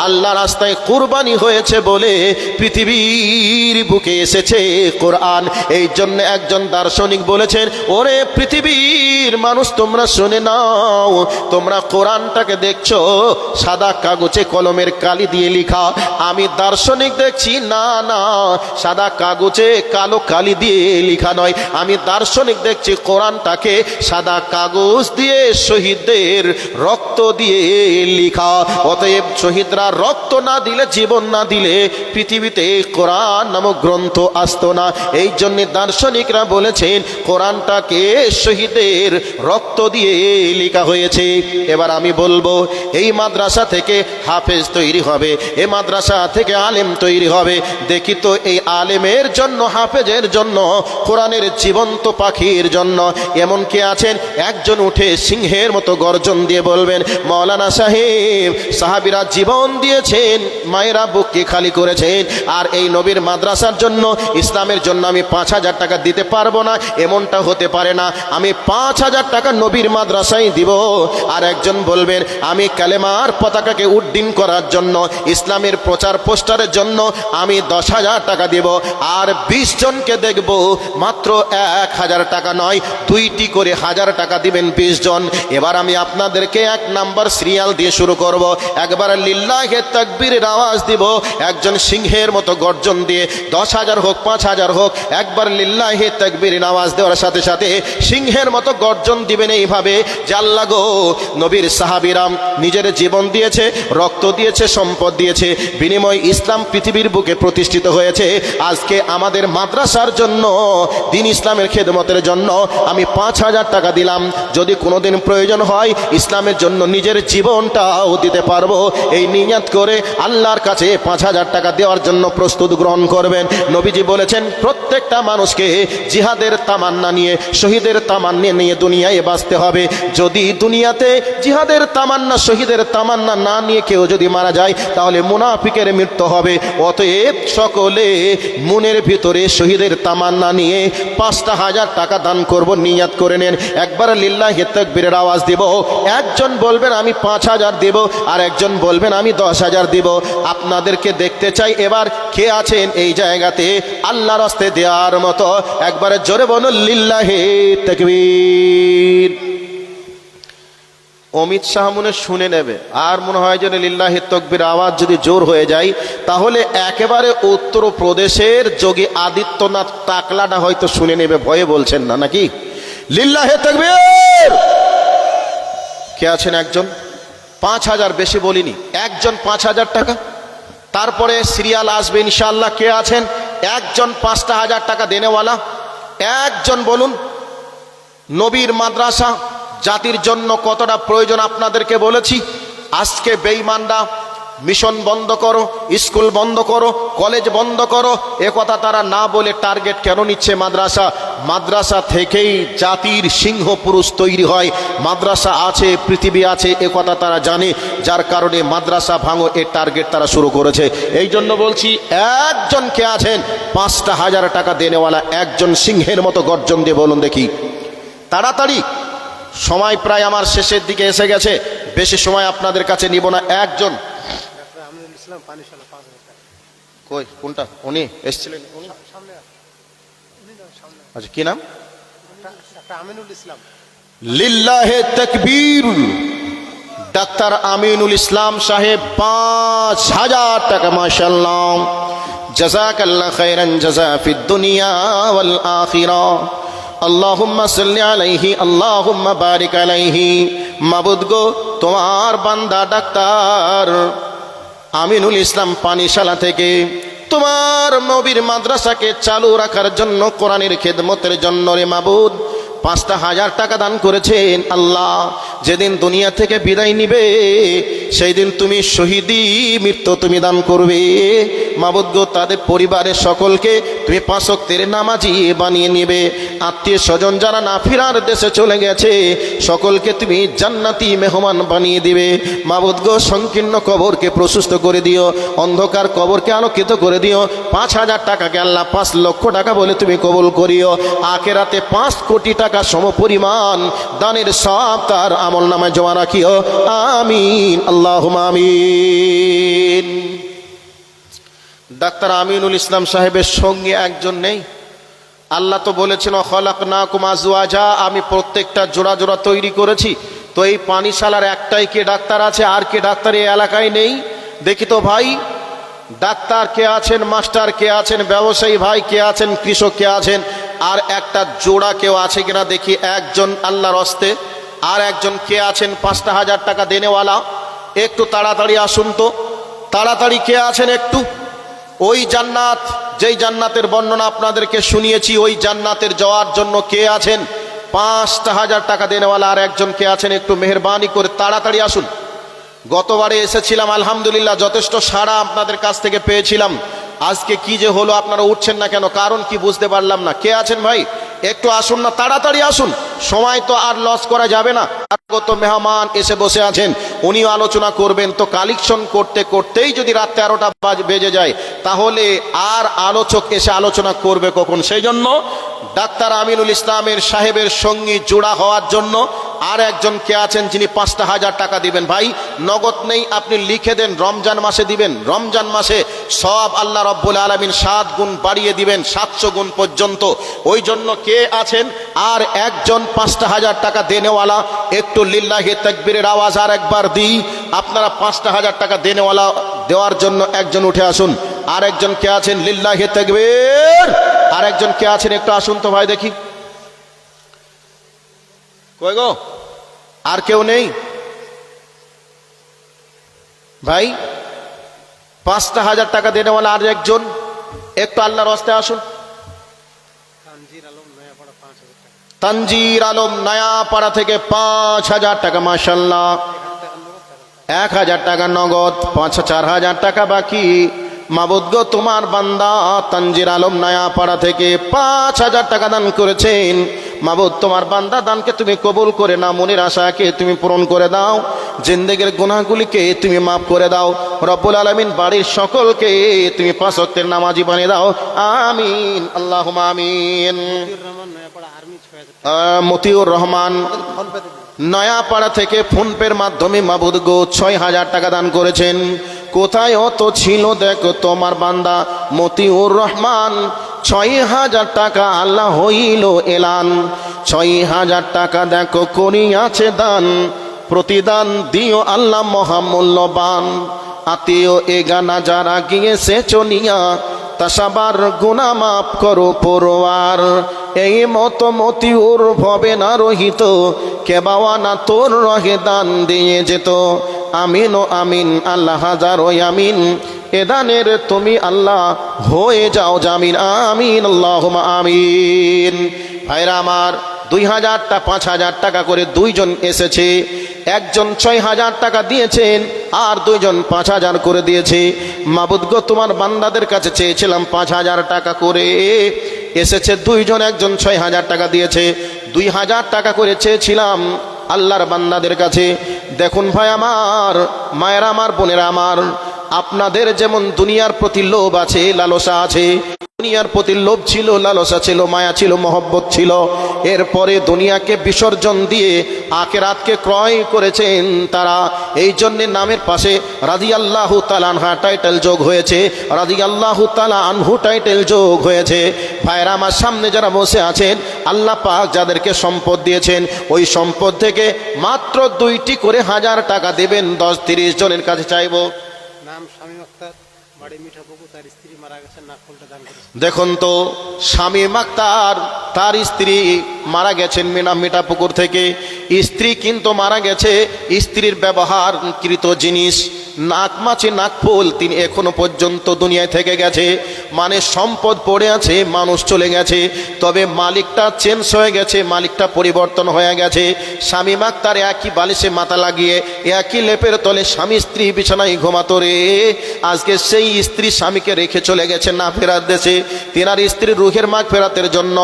আল্লাহ রাস্তায় কুরবানি হয়েছে বলে পৃথিবীর বুকে এসেছে কোরআন। এই জন্য একজন দার্শনিক বলেছেন, ওরে পৃথিবীর মানুষ তোমরা শুনে নাও, তোমরা কোরআনটাকে দেখছো সাদা কাগজে কলমের কালি দিয়ে লেখা, আমি দার্শনিক দেখছি না না সাদা কাগজে কালো কালি দিয়ে লেখা নয়, আমি দার্শনিক দেখছি কোরআনটাকে সাদা কাগজ দিয়ে শহীদদের রক্ত দিয়ে লেখা। অতএব শহীদরা রক্ত না দিলে, জীবন না দিলে পৃথিবীতে কোরআন নামক গ্রন্থ আসতো না। এই জন্য দার্শনিকরা বলেছেন কোরআনটাকে শহীদের রক্ত দিয়ে লেখা হয়েছে। এবার আমি বলবো, এই মাদ্রাসা থেকে হাফেজ তৈরি হবে, এই মাদ্রাসা থেকে আলেম তৈরি হবে। দেখি তো এই আলেমের জন্য, হাফেজের জন্য, কোরআনের জীবন্ত পাখির জন্য এমন কে আছেন একজন উঠে সিংহের মতো গর্জন দিয়ে বলবেন, মাওলানা সাহেব, সাহাবীরা জীবন দিয়েছেন, মায়েরা বুককে খালি করেছেন, আর এই নবীর মাদ্রাসার জন্য, ইসলামের জন্য আমি 5,000 টাকা দিতে পারবো না, এমনটা হতে পারে না, আমি 5,000 টাকা নবীর মাদ্রাসায় দিব। আর একজন বলবেন, আমি কালেমার পতাকাকে উড্ডীন করার জন্য, ইসলামের প্রচার পোস্টারের জন্য আমি 10,000 টাকা দিব। আর 20 জনকে দেখব, মাত্র 1,000 টাকা নয়, 2টি করে 1000 টাকা দিবেন 20 জন। এবার আমি আপনাদেরকে 1 নাম্বার সিরিয়াল দিয়ে শুরু করব, একবার লিল্লাহে তাকবীরের আওয়াজ দিব, একজন সিংহের মতো গর্জন দিয়ে, 10,000 হোক 5,000 হোক, একবার লিল্লাহে তাকবীরের আওয়াজ দেওয়ার সাথে সাথে সিংহের মতো গর্জন দিবেন এইভাবে যে, আল্লাহ গো, নবীর সাহাবীরা নিজের জীবন দিয়েছে, রক্ত দিয়েছে, সম্পদ দিয়েছে, বিনিময় ইসলাম পৃথিবীর বুকে প্রতিষ্ঠিত হয়েছে। আজকে আমাদের মাদ্রাসার জন্য, দিন ইসলামের খেদমতের জন্য আমি 5,000 টাকা দিলাম, যদি কোনোদিন প্রয়োজন হয় ইসলামের জন্য নিজের জীবনটাও দিতে পারবো, এই নিয়ত করে আল্লাহর কাছে 5,000 টাকা দেওয়ার জন্য প্রস্তুত গ্রহণ করবেন। নবীজি বলেছেন, প্রত্যেকটা মানুষকে জিহাদের তামান্না নিয়ে, শহীদের তামান্না নিয়ে দুনিয়ায় বাঁচতে হবে। যদি দুনিয়াতে জিহাদের তামান্না, শহীদের তামান্না না নিয়ে কেউ যদি মারা যায়, তাহলে মুনাফিকের মৃত্যু হবে। অতএব সকলে মনের ভিতরে শহীদের তামান্না নিয়ে 5,000 টাকা দান করব, নিয়ত করে নেন। একবার লিল্লাহি তাকবীরের আওয়াজ দিব, একজন বলবেন আমি 5,000 দেব, আর একজন বলবেন আমি 10,000 দেব। আপনাদেরকে দেখতে চাই এবার কে আছেন এই জায়গাতে আল্লাহর রাস্তায় দেওয়ার মতো, একবারে জোরে বলুন লিল্লাহি তাকবীর। অমিত শাহ মনে শুনে নেবে, আর মনে হয় যেন লিল্লাহি তাকবীর আওয়াজ যদি জোর হয়ে যায়, তাহলে একেবারে উত্তরপ্রদেশের যোগী আদিত্যনাথ টাকলাটা হয়তো শুনে নেবে, ভয়ে বলছেন না নাকি? লিল্লাহি তাকবীর। কে আছেন একজন? 5,000, বেশি বলিনি, একজন 5,000 টাকা। তারপরে সিরিয়াল আসবে ইনশাআল্লাহ। কে আছেন একজন 5,000 টাকা দেনেওয়ালা? একজন বলুন। নবীর মাদ্রাসা জাতির জন্য কতটা প্রয়োজন আপনাদেরকে বলেছি। আজকে বেঈমানরা মিশন বন্ধ করো, স্কুল বন্ধ করো, কলেজ বন্ধ করো, এ কথা তারা না বলে টার্গেট কেন নিচ্ছে মাদ্রাসা? মাদ্রাসা থেকেই জাতির সিংহ পুরুষ তৈরি হয়। মাদ্রাসা আছে, পৃথিবী আছে, এ কথা তারা জানে, যার কারণে মাদ্রাসা ভাঙো এর টার্গেট তারা শুরু করেছে। এই জন্য বলছি, একজন কে আছেন 5,000 টাকা দেনেওয়ালা, একজন সিংহের মতো গর্জন দিয়ে বলুন দেখি। তাড়াতাড়ি, সময় প্রায় আমার শেষের দিকে এসে গেছে, বেশি সময় আপনাদের কাছে নিব না। একজন কই, কোনটা? উনি এসেছিলেন? আচ্ছা, কি নাম? লিল্লাহে তাকবীর। ডাক্তার আমিনুল ইসলাম সাহেব 5,000 টাকা। মাশাআল্লাহ, জাযাকাল্লাহ খাইরান জাযা ফিদ দুনিয়া ওয়াল আখিরা। আল্লাহুম্মা সাল্লি আলাইহি, আল্লাহুম্মা বারিক আলাইহি। মাবুদ গো, তোমার বান্দা ডাক্তার আমিনুল ইসলাম পানিশালা থেকে তোমার নবীর মাদ্রাসাকে চালু রাখার জন্য, কোরআনের খেদমতের জন্য রে মাবুদ 5,000 টাকা দান করেছেন। আল্লাহ, যেদিন দুনিয়া থেকে বিদায় নিবে সেই দিন তুমি শহীদি মৃত্যু তুমি দান করবে। মাবুদ গো, তাদের পরিবারের সকলকে তুমি 5 ওয়াক্তের নামাজি বানিয়ে নিবে। আত্মীয় স্বজন যারা না ফিরার দেশে চলে গেছে সকলকে তুমি জান্নাতি মেহমান বানিয়ে দিবে। মাবুদ গো, সংকীর্ণ কবরকে প্রশস্ত করে দিও, অন্ধকার কবরকে আলোকিত করে দিও। 5,000 টাকাকে আল্লাহ 5 লক্ষ টাকা বলে তুমি কবুল করিও। আখিরাতে 5 কোটি টাকা সমপরিমাণ দানের সব তার আমল নামায় জমা রাখিও। আমিন, আল্লাহুম্মা আমিন। ডাক্তার আমিনুল ইসলাম সাহেবের সঙ্গে একজন নেই? আল্লাহ তো বলেছেন খলাকনাকুম আজওয়াজা, আমি প্রত্যেকটা জোড়া জোড়া তৈরি করেছি। তো এই পানিশালার একটাই কে ডাক্তার আছে? আর কে ডাক্তার এই এলাকায় নেই? দেখি তো ভাই, ডাক্তার কে আছেন, মাস্টার কে আছেন, ব্যবসায়ী ভাই কে আছেন, কৃষক কে আছেন? আর একটা জোড়া কেউ আছে কিনা দেখি। একজন আল্লাহর হস্তে। আর একজন কে আছেন 5,000 টাকা দেনেওয়ালা? একটু তাড়াতাড়ি আসুন তো, তাড়াতাড়ি কে আছেন একটু? ওই জান্নাত, যেই জান্নাতের বর্ণনা আপনাদেরকে শুনিয়েছি, ওই জান্নাতের যাওয়ার জন্য কে আছেন 5,000 টাকা দেনেওয়ালা? আর একজন কে আছেন? একটু মেহেরবানি করে তাড়াতাড়ি আসুন। গতবারে এসেছিলাম, আলহামদুলিল্লাহ যথেষ্ট সাড়া আপনাদের কাছ থেকে পেয়েছিলাম। আজকে কি যে হলো, আপনারা উঠছেন না কেন? কারণ কি বুঝতে পারলাম না। কে আছেন ভাই? একটু আসুন না, তাড়াতাড়ি আসুন, সময় তো আর লস করা যাবে না। আগত মেহমান এসে বসে আছেন, উনিও আলোচনা করবেন। তো কালেকশন করতে করতেই যদি রাত 13টা বেজে যায়, তাহলে আর আলোচক এসে আলোচনা করবে কখন? সেই জন্য ডাক্তার আমিনুল ইসলামের সাহেবের সঙ্গী জোড়া হওয়ার জন্য আর একজন কে আছেন যিনি 5,000 টাকা দিবেন। ভাই, নগদ নেই, আপনি লিখে দেন, রমজান মাসে দিবেন। রমজান মাসে সব আল্লাহ রব্বুল আলামিন 7 গুণ বাড়িয়ে দিবেন, 700 গুণ পর্যন্ত। ওই জন্য কে আছেন আর একজন 5,000 টাকা দেনেওয়ালা? একটু লিল্লাহি তাকবীরের আওয়াজ আর একবার দিই। আপনারা 5,000 টাকা দেনেওয়ালা দেওয়ার জন্য একজন উঠে আসুন। আর একজন কে আছেন? লিল্লাহি তাকবীর। আর একজন কে আছেন? একটু আসুন তো ভাই দেখি। কই গো, আর কেউ নেই ভাই? 5,000 টাকা দেনেওয়ালা আর একজন একটু আল্লাহর হস্তে আসুন। তানজির আলম নয়াপাড়া থেকে 5,000 টাকা। মাশাআল্লাহ, 1,000 টাকা নগদ, 4,000 টাকা বাকি। মাবুদ গো, তোমার বান্দা তানজির আলম নয়াপাড়া থেকে 5,000 টাকা দান করেছেন। মাবুদ, তোমার বান্দা দানকে তুমি কবুল করে নাও, মনের আশাকে তুমি পূরণ করে দাও, জিন্দেগীর গুনাহগুলিকে তুমি মাফ করে দাও। রব্বুল আলামিন বাড়ির সকলকে তুমি 5 ওয়াক্তের নামাজি বানিয়ে দাও। আমিন, আল্লাহুম্মা আমিন। মতিউর রহমান নয়াপাড়া থেকে ফোনপের মাধ্যমে মাবুদ গো 6,000 টাকা দান করেছেন। কোথায় অত ছিল দেখো তোমার বান্দা মতিউর রহমান। 6,000 টাকা আল্লাহ হইল এলান। 6,000 টাকা দেখো করিয়াছে দান। প্রতিদান দিও আল্লাহ মহামূল্যবান। আত্মীয় এ গানা যারা গিয়েছে চলিয়া, তাসাবার গুনাহ মাফ করো পরওয়ার। এই মতো মতিউর ভবে না রহিত, কেবাওয়ানা তোর রহে দান দিয়ে যেত। আমিন ও আমিন, আল্লাহ হাজারো আমিন। এ দানের তুমি আল্লাহ হয়ে যাও জামিন। আমিন, আল্লাহুম্মা আমিন। ভাইরা আমার, 2,000 টা 5,000 টাকা করে দুইজন এসেছে। একজন 6,000 টাকা দিয়েছেন আর দুইজন 5,000 করে দিয়েছে। মাবুদ গো, তোমার বান্দাদের কাছে চেয়েছিলাম 5,000 টাকা করে, এসেছে দুইজন, একজন 6,000 টাকা দিয়েছে। 2,000 টাকা করে চেয়েছিলাম আল্লাহর বান্দাদের কাছে। দেখুন ভাই আমার, মায়েরা আমার, বোনেরা আমার, আপনাদের যেমন দুনিয়ার প্রতি লোভ আছে, লালসা আছে, দুনিয়ার প্রতি লোভ ছিল, লালসা ছিল, মায়া ছিল, মহব্বত ছিল, এরপরে দুনিয়াকে বিসর্জন দিয়ে আখিরাতকে ক্রয় করেছেন তারা। এই জন্য নামের পাশে রাদিয়াল্লাহু তাআলা আনহা টাইটেল যোগ হয়েছে, রাদিয়াল্লাহু তাআলা আনহু টাইটেল যোগ হয়েছে। ভাইরা আমার, সামনে যারা বসে আছেন, আল্লাহ পাক যাদেরকে সম্পদ দিয়েছেন, ওই সম্পদ থেকে মাত্র 2টি করে 1000 টাকা দেবেন। 10-30 জনের কাছে চাইবো। নাম শামীম আক্তার, বাড়ি মিঠাপুকুর, তার স্ত্রী মারা গেছে, নাকফুলটা দান করেছে। দেখুন তো, শামীম আক্তার, তার স্ত্রী মারা গেছেন মিঠাপুকুর থেকে। স্ত্রী কিন্তু মারা গেছে, স্ত্রীর ব্যবহারকৃত জিনিস নাক মাছি, নাকফুল, তিনি এখনো পর্যন্ত দুনিয়ায় থেকে গেছে। মানে সম্পদ পড়ে আছে, মানুষ চলে গেছে, তবে মালিকটা চেঞ্জ হয়ে গেছে, মালিকটা পরিবর্তন হয়ে গেছে। শামীম আক্তার একই বালিশে মাথা লাগিয়ে, একই লেপের তলে স্বামী স্ত্রী বিছানায় ঘুমাতো রে। আজকে সেই স্ত্রী স্বামীকে রেখে চলে গেছে না ফেরার দেশে। তেনার স্ত্রীর রুহের মাগ ফেরাতের জন্য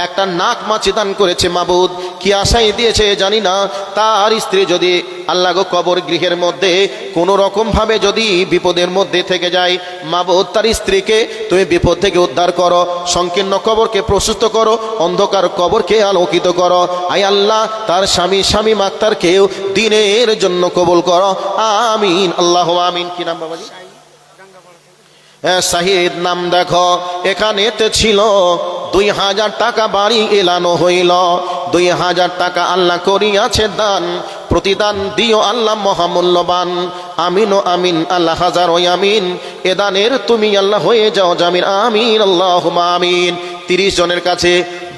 একটা নাক মাছি দান করেছে। মাবুদ কি আশাই দিয়েছে জানি না, তার স্ত্রী যদি আল্লাহ গো কবর গৃহের মধ্যে কোনো রকম ভাবে যদি বিপদের মধ্যে থেকে যায়, মাবুদ তার স্ত্রীকে তুমি বিপদ থেকে উদ্ধার করো, সংকীর্ণ কবরকে প্রশস্ত করো, অন্ধকার কবরকে আলোকিত করো। আয় আল্লাহ, তার শামীম আক্তারকেও দিনের জন্য কবুল করো, আমিন, আল্লাহ আমিন। কি নাম বাবাজি? শাহিদ নাম। দেখো, এখানেতে ছিল 2,000 টাকা বাড়ি এলানো হইল। 2,000 টাকা আল্লাহ করিয়াছে দান, প্রতিদান দিও আল্লাহ মহামূল্যবান। আমিন ও আমিন, আল্লাহ হাজার ও আমিন। এ দানের তুমি আল্লাহ হয়ে যাও জামিন, আমিন, আল্লাহুম্মা আমিন। 30 জনের কাছে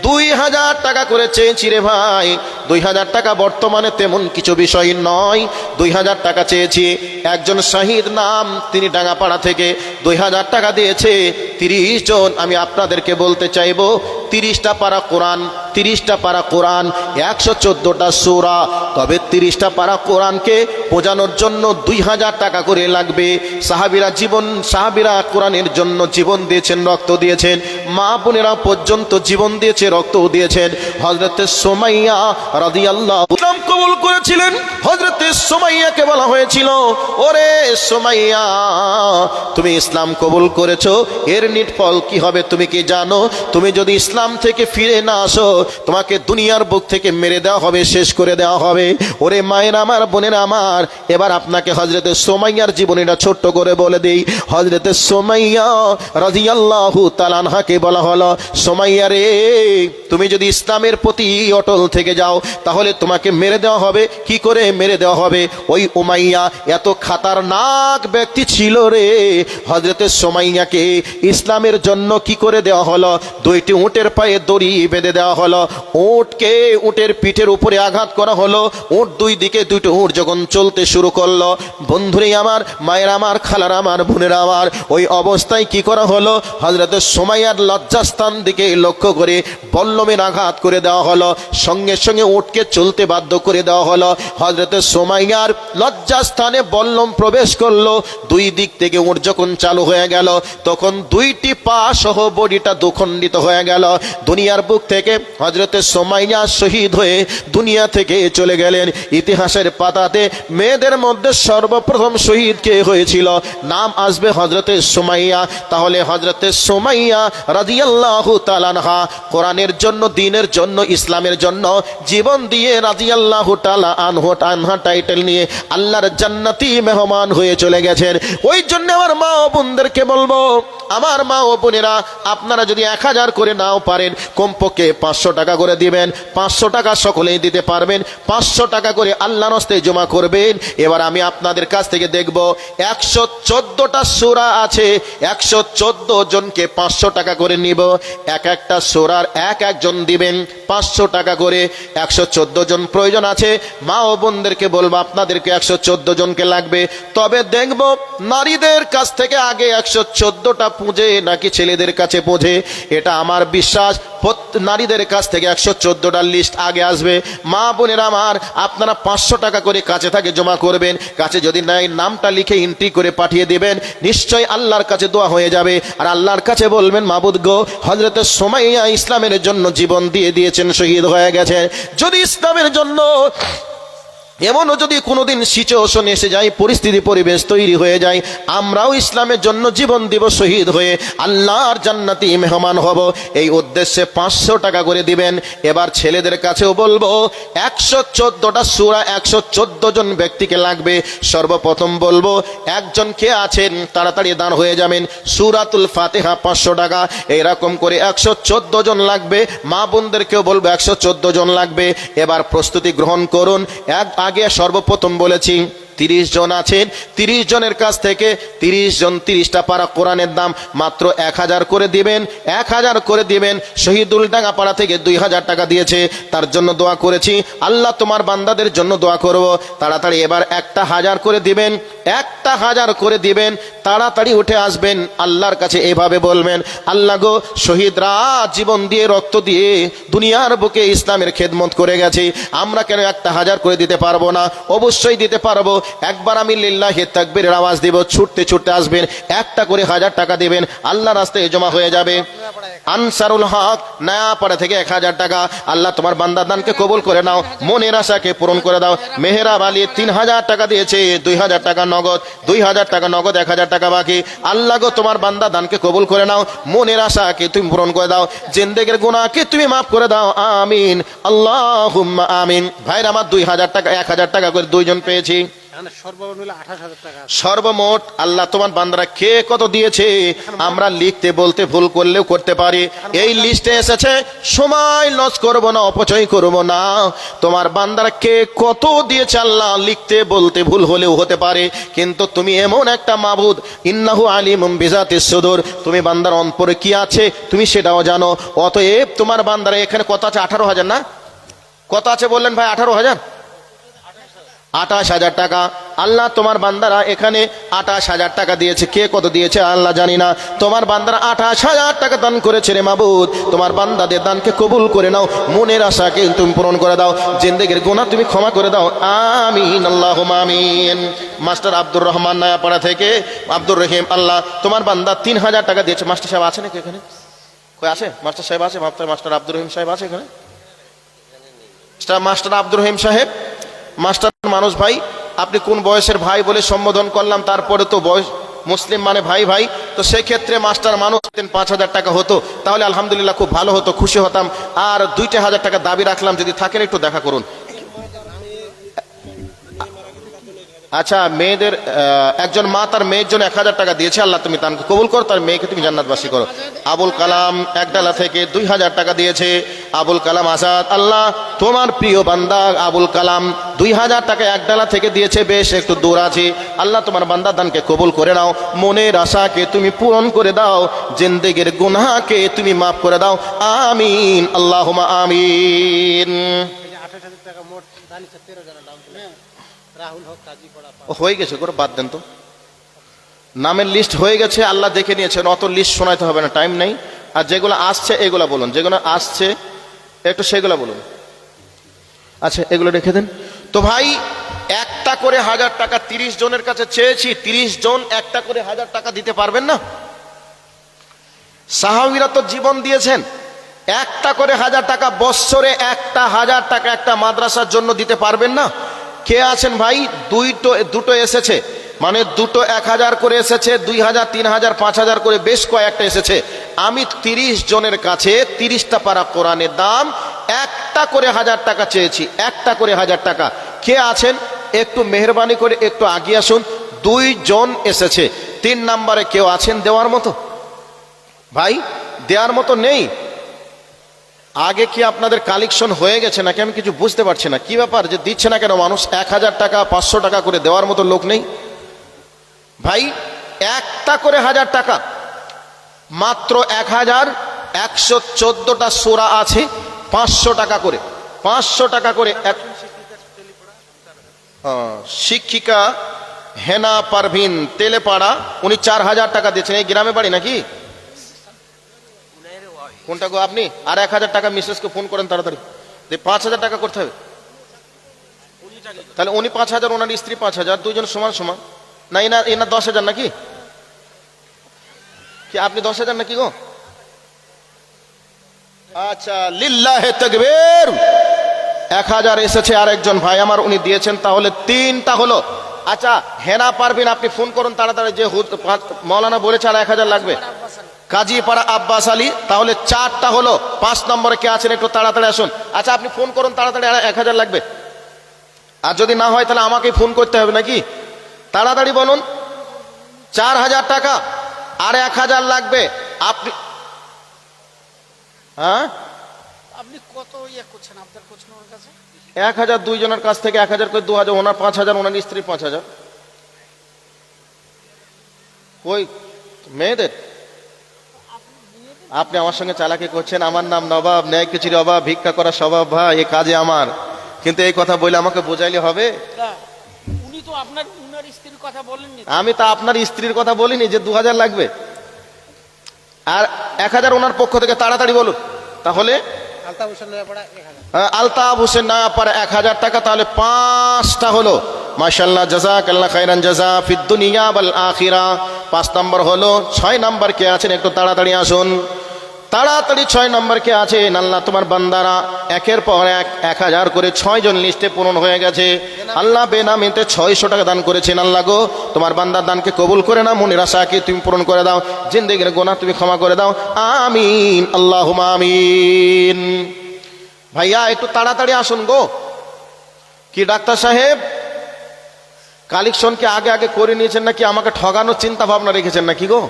2,000 টাকা করে চেয়েছি রে ভাই। 2,000 টাকা বর্তমানে তেমন কিছু বিষয় নয়, 2,000 টাকা চেয়েছি। একজন শাহিদ নাম, তিনি ডাঙ্গাপাড়া থেকে 2,000 টাকা দিয়েছে। 30 জন। আমি আপনাদেরকে বলতে চাইবো, 30টা পারা কোরআন, 30টা পারা কোরআন, 114টা সূরা, তবে 30টা পারা কোরআনকে বোঝানোর জন্য 2,000 টাকা করে লাগবে। সাহাবীরা কোরআনের জন্য জীবন দিয়েছেন, রক্ত দিয়েছেন, মা বোনেরা পর্যন্ত জীবন দিয়েছে, রক্ত দিয়েছেন। হযরতে সুমাইয়া রাদিয়াল্লাহু ইসলাম কবুল করেছিলেন। হযরতে সুমাইয়াকে বলা হয়েছিল, ওরে সুমাইয়া, তুমি ইসলাম কবুল করেছো, এর নিটফল কি হবে তুমি কি জানো? তুমি যদি ইসলাম থেকে ফিরে না আসো, তোমাকে দুনিয়ার বুক থেকে মেরে দেওয়া হবে, শেষ করে দেওয়া হবে। ওরে মায়ের আমার, বোনের আমার, এবার আপনাকে হযরতে সুমাইয়ার জীবনীটা ছোট্ট করে বলে দেই। হযরতে সুমাইয়া রাদিয়াল্লাহু তাআলা আনহাকে বলা হলো, সুমাইয়া রে, তুমি যদি ইসলামের প্রতি অটল থেকে যাও, তাহলে তোমাকে মেরে দেওয়া হবে। কি করে মেরে দেওয়া হবে? ওই উমাইয়া এত খাতারনাক ব্যক্তি ছিল রে। হযরতে সুমাইয়াকে ইসলামের জন্য কি করে দেওয়া হলো? 2টি উটের পায়ে দড়ি বেঁধে দেওয়া হলো। উটের পিঠের উপরে আঘাত করা হলো। উট দুই দিকে, 2টি উট যখন চলতে শুরু করলো, বন্ধুরে আমার, মায়ের আমার, খালার আমার, বোনের আমার, ওই অবস্থায় কি করা হলো? হযরতে সুমাইয়ার লজ্জাস্থান দিকে লক্ষ্য করে বল্লমের আঘাত করে দেওয়া হলো। সঙ্গে সঙ্গে উটকে চলতে বাধ্য করে দেওয়া হলো। হযরতে সুমাইয়ার লজ্জাস্থানে বল্লম প্রবেশ করলো। 2 দিক থেকে উট যখন চালু হয়ে গেল, তখন 2টি পা সহ বডিটা দুখণ্ডিত হয়ে গেল। দুনিয়ার বুক থেকে হযরতে সুমাইয়া শহীদ হয়ে দুনিয়া থেকে চলে গেলেন। ইতিহাসের পাতাতে মেয়েদের মধ্যে সর্বপ্রথম শহীদ কে হয়েছিল? নাম আসবে হযরতে সুমাইয়া। তাহলে হযরতে সুমাইয়া রাদিয়াল্লাহু তাআলা আনহা কোরআনের জন্য, দ্বীনের জন্য, ইসলামের জন্য জীবন দিয়ে রাদিয়াল্লাহু তাআলা আনহা টাইটেল নিয়ে আল্লাহর জান্নাতি মেহমান হয়ে চলে গেছেন। ওই জন্য আমার মা ও বোনদেরকে বলবো, আমার মা ও বোনেরা, আপনারা যদি 1000 করে নাও পারেন, কমপক্ষে 500 টাকা করে দিবেন। 500 টাকা সকলেই দিতে পারবেন, 500 টাকা করে আল্লাহর রাস্তায় জমা করবেন। এবার আমি আপনাদের কাছ থেকে দেখব, 114টা সূরা আছে, 114 জনকে 500 টাকা করে নিব। একটা সূরার একজন দিবেন 500 টাকা করে। 114 জন প্রয়োজন আছে। মা ও বোনদেরকে বলবো, আপনাদেরকে 114 জনকে লাগবে। তবে দেখব নারীদের কাছ থেকে আগে 114টা পুঁজে নাকি ছেলেদের কাছে পৌঁছে, এটা আমার বিশ্বাস। নারীদের কাছ থেকে 114টা লিস্ট আগে আসবে। মা বোনেরা আমার, আপনারা 500 টাকা করে কাছে থাকে জমা করবেন। কাছে যদি নাই, নামটা লিখে এন্ট্রি করে পাঠিয়ে দিবেন। নিশ্চয়ই আল্লাহর কাছে দোয়া হয়ে যাবে। আর আল্লাহর কাছে বলবেন, মাবুদ গো, হযরত সুমাইয়া ইসলামের জন্য জীবন দিয়ে দিয়েছেন, শহীদ হয়ে গেছেন। যদি ইসলামের জন্য এমনও যদি কোনোদিন সিচুয়েশন এসে যায়, পরিস্থিতি পরিবেশ তৈরি হয়ে যায়, আমরাও ইসলামের জন্য জীবন দিব, শহীদ হয়ে আল্লাহর জান্নাতি মেহমান হব, এই উদ্দেশ্যে 500 টাকা করে দিবেন। এবার ছেলেদের কাছেও বলবো, 114টা সূরা 114 জন ব্যক্তিকে লাগবে। সর্বপ্রথম বলবো, একজন কে আছেন তাড়াতাড়ি দান হয়ে যাবেন, সূরাতুল ফাতিহা 500 টাকা। এরকম করে 114 জন লাগবে। মা বোনদেরকেও বলবো 114 জন লাগবে। এবার প্রস্তুতি গ্রহণ করুন। আগে সর্বপ্রথম বলেছি 30 জন আছেন, 30 জনের কাছ থেকে 30 জন 30টা পারা কোরআনের দাম মাত্র 1000 করে দিবেন। 1000 করে দিবেন। শহীদুল ডাঙ্গা পাড়া থেকে 2000 টাকা দিয়েছে, তার জন্য দোয়া করেছি। আল্লাহ তোমার বান্দাদের জন্য দোয়া করব। তাড়াতাড়ি এবার 1000 করে দিবেন, 1000 করে দিবেন। তাড়াতাড়ি উঠে আসবেন, আল্লাহর কাছে এভাবে বলবেন, আল্লাহ গো, শহীদরা জীবন দিয়ে রক্ত দিয়ে দুনিয়ার বুকে ইসলামের খেদমত করে গেছে, আমরা কেন 1000 করে দিতে পারবো না? অবশ্যই দিতে পারবো। একবার আমি লিল্লাহি তাকবীরের আওয়াজ দিব, ছুটতে ছুটতে আসবেন, একটা করে 1000 টাকা দিবেন, আল্লাহর রাস্তায় জমা হয়ে যাবে। আনসারুল হক নয়াপাড়া থেকে 1000 টাকা। আল্লাহ তোমার বান্দা দানকে কবুল করে নাও, মনের আশাকে পূরণ করে দাও। মেহেরাব আলী 3000 টাকা দিয়েছে, 2000 টাকা নগদ, 2000 টাকা নগদ, 1000 টাকা বাকি। আল্লাহ গো, তোমার বান্দা দানকে কবুল করে নাও, মনের আশাকে তুমি পূরণ করে দাও, জিন্দেগির গুনাহকে তুমি মাফ করে দাও, আমিন আল্লাহুম্মা আমিন। ভাইরা আমার, 2000 টাকা 1000 টাকা করে দুইজন পেয়েছি। সর্বমোট মিলে 28,000 টাকা। সর্বমোট আল্লাহ তোমার বান্দারা কে কত দিয়েছে আমরা লিখতে বলতে ভুল করলেও করতে পারি। এই লিস্টে এসেছে, সময় লস করব না, অপচয় করব না। তোমার বান্দারা কে কত দিয়েছে আল্লাহ লিখতে বলতে ভুল হলেও হতে পারে, কিন্তু তুমি এমন একটা মাবুদ, ইন্নাহু আলিমুম বিজাতিস সুদূর, তুমি বান্দার অন্তরে কি আছে তুমি সেটাও জানো। অতএব তোমার বান্দারা এখানে কত আছে? 18,000 না? কত আছে বললেন ভাই? 18,000, 28,000 টাকা। আল্লাহ তোমার বান্দারা এখানে 28,000 টাকা দিয়েছে। কে কত দিয়েছে আল্লাহ জানি না। তোমার বান্দারা 28,000 টাকা দান করেছে রে মাবুদ। তোমার বান্দাদের দানকে কবুল করে নাও, মনের আশাকে তুমি পূরণ করে দাও, জিন্দেগির গুনাহ তুমি ক্ষমা করে দাও, আমিন আল্লাহুম্মা আমিন। মাস্টার আব্দুর রহমান নয়াপাড়া থেকে আব্দুর রহিম, আল্লাহ তোমার বান্দা 3000 টাকা দিয়েছে। মাস্টার সাহেব আছে নাকি এখানে? কই আছে? মাস্টার সাহেব আছে? মাস্টার আব্দুর রহিম সাহেব আছে এখানে? মাস্টার আব্দুর রহিম সাহেব, মাস্টার মানুষ ভাই, আপনি কোন বয়সের ভাই বলে সম্বোধন করলাম, তারপরে তো বয়স মুসলিম মানে ভাই ভাই, তো সেই ক্ষেত্রে মাস্টার মানুষ 5,000 টাকা হতো তাহলে আলহামদুলিল্লাহ খুব ভালো হতো, খুশি হতাম। আর 2,000 টাকা দাবি রাখলাম, যদি থাকেন একটু দেখা করুন। আচ্ছা, মেয়েদের একজন মা তার মেয়ের জন্য 1000 টাকা দিয়েছে, আল্লাহ তুমি দানকে কবুল করো, তার মেয়েকে তুমি জান্নাতবাসী করো। আবুল কালাম একডালা থেকে 2000 টাকা দিয়েছে। আবুল কালাম আজাদ, আল্লাহ তোমার প্রিয় বান্দা আবুল কালাম 2000 টাকা একডালা থেকে দিয়েছে, বেশ একটু দূর আছে, আল্লাহ তোমার বান্দা দানকে কবুল করে নাও, মনের আশাকে তুমি পূরণ করে দাও, জিন্দেগির গুনাহকে তুমি মাফ করে দাও, আমিন আল্লাহুম্মা আমিন। 28,000 টাকা মোট দান 13 জনের নাম বলে রাহুল হক কাজীপাড়া। হয়ে গেছে, করে বাদ দেন তো, নামের লিস্ট হয়ে গেছে, আল্লাহ দেখে নিয়েছেন, অত লিস্ট শোনাইতে হবে না, টাইম নেই। আর যেগুলো আসছে এগুলা বলুন, যেগুলো আসছে একটু সেগুলো বলুন। আচ্ছা, এগুলো রেখে দেন তো ভাই। একটা করে 1000 টাকা 30 জনের কাছে চেয়েছি, 30 জন একটা করে 1000 টাকা দিতে পারবেন না? সাহাবীরা তো জীবন দিয়েছেন, একটা করে 1000 টাকা বৎসরে 1000 টাকা একটা মাদ্রাসার জন্য দিতে পারবেন না? কে আছেন ভাই? দুটো এসেছে, মানে দুটো 1000 করে এসেছে, 2000, 3000, 5000 করে বেশ কয়েকটা এসেছে। আমি 30 জনের কাছে 30টা পারা কোরআনের দাম একটা করে 1000 টাকা চেয়েছি, একটা করে 1000 টাকা। কে আছেন একটু মেহরবানি করে একটু আগিয়ে আসুন। 2 জন এসেছে, 3 নম্বরে কেউ আছেন দেওয়ার মতো? ভাই দেওয়ার মতো নেই। আগে কি আপনাদের কালেকশন হয়ে গেছে নাকি আমি কিছু বুঝতে পারছি না, কি ব্যাপার যে দিচ্ছে না কেন মানুষ? 1000 টাকা 500 টাকা করে দেওয়ার মতো লোক নেই ভাই। একটা করে 1000 টাকা, মাত্র 1114টা সূরা আছে, 500 টাকা করে, 500 টাকা করে। শিক্ষিকা হেনা পারভিন তেলেপাড়া, উনি 4000 টাকা দিয়েছেন। এই গ্রামে বাড়ি নাকি? কোনটা গো আপনি? আর 1000 টাকা মিসেসকে ফোন করেন তাড়াতাড়ি, 5000 টাকা করতে হবে। তাহলে উনি 5000, ওনার স্ত্রী 5000, দুইজন সমান সমান না? এনার 10,000 নাকি? কি আপনি 10,000 নাকি গো? আচ্ছা, লিল্লাহে তাকবীর। 1000 এসেছে আরেকজন ভাই আমার, উনি দিয়েছেন, তাহলে 3টা হলো। আচ্ছা হেনা পারবেন, আপনি ফোন করুন তাড়াতাড়ি, যে মৌলানা বলেছে আর 1000 লাগবে। কাজীপাড়া আব্বাস আলী, তাহলে 4টা হলো। 5 নম্বরে কে আছেন একটু তাড়াতাড়ি আসুন। আচ্ছা আপনি ফোন করুন তাড়াতাড়ি, আর 1000 লাগবে। আর যদি না হয় তাহলে আমাকেই ফোন করতে হবে নাকি? তাড়াতাড়ি বলুন। 4000 টাকা আর 1000 লাগবে। আপনি হ্যাঁ, আপনি কত ইয়ে করছেন আপনার করছেন ওর কাছে? 1000 দুইজনের কাছ থেকে 1000 করে 2000, ওনার 5000, ওনার স্ত্রী 5000। ওই মেয়েদের আপনি আমার সঙ্গে চালাকি করছেন। আমার নাম নবাব, ন্যায় কিছুর অভাব, ভিক্ষা করা স্বভাব ভাই, এই কাজে আমার। কিন্তু এই কথা বলে আমাকে বোঝাইলে হবে? উনি তো আপনার উনার স্ত্রীর কথা বলেননি। আমি তা আপনার স্ত্রীর কথা বলিনি যে 2000 লাগবে। আর 1000 ওনার পক্ষ থেকে তাড়াতাড়ি বলুন। তাহলে আলতাফ হোসেন নয়াপাড়া 1000। আলতাফ হোসেন নয়াপাড়া 1000 টাকা, তাহলে 5টা হলো। মাশাআল্লাহ, জাযাকাল্লাহ খাইরান জাযা ফিদ দুনিয়া ওয়াল আখিরা। 5 নম্বর হলো। 6 নম্বর কে আছেন একটু তাড়াতাড়ি আসুন, তাড়াতাড়ি। 6 নম্বর কে আছেন? আল্লাহ তোমার বান্দারা একের পর এক 1000 করে 6 জন লিস্টে পূরণ হয়ে গেছে। আল্লাহ বেনামিতে 600 টাকা দান করেছেন। আল্লাহ গো তোমার বান্দার দানকে কবুল করে নাও, মনের আশাকে তুমি পূরণ করে দাও, জিন্দেগির গুনাহ তুমি ক্ষমা করে দাও, আমিন আল্লাহুম্মা আমিন। ভাইয়া একটু তাড়াতাড়ি আসুন গো। কি ডাক্তার সাহেব, কালেকশনকে আগে আগে করে নিয়েছেন নাকি আমাকে ঠগানোর চিন্তা ভাবনা রেখেছেন নাকি গো?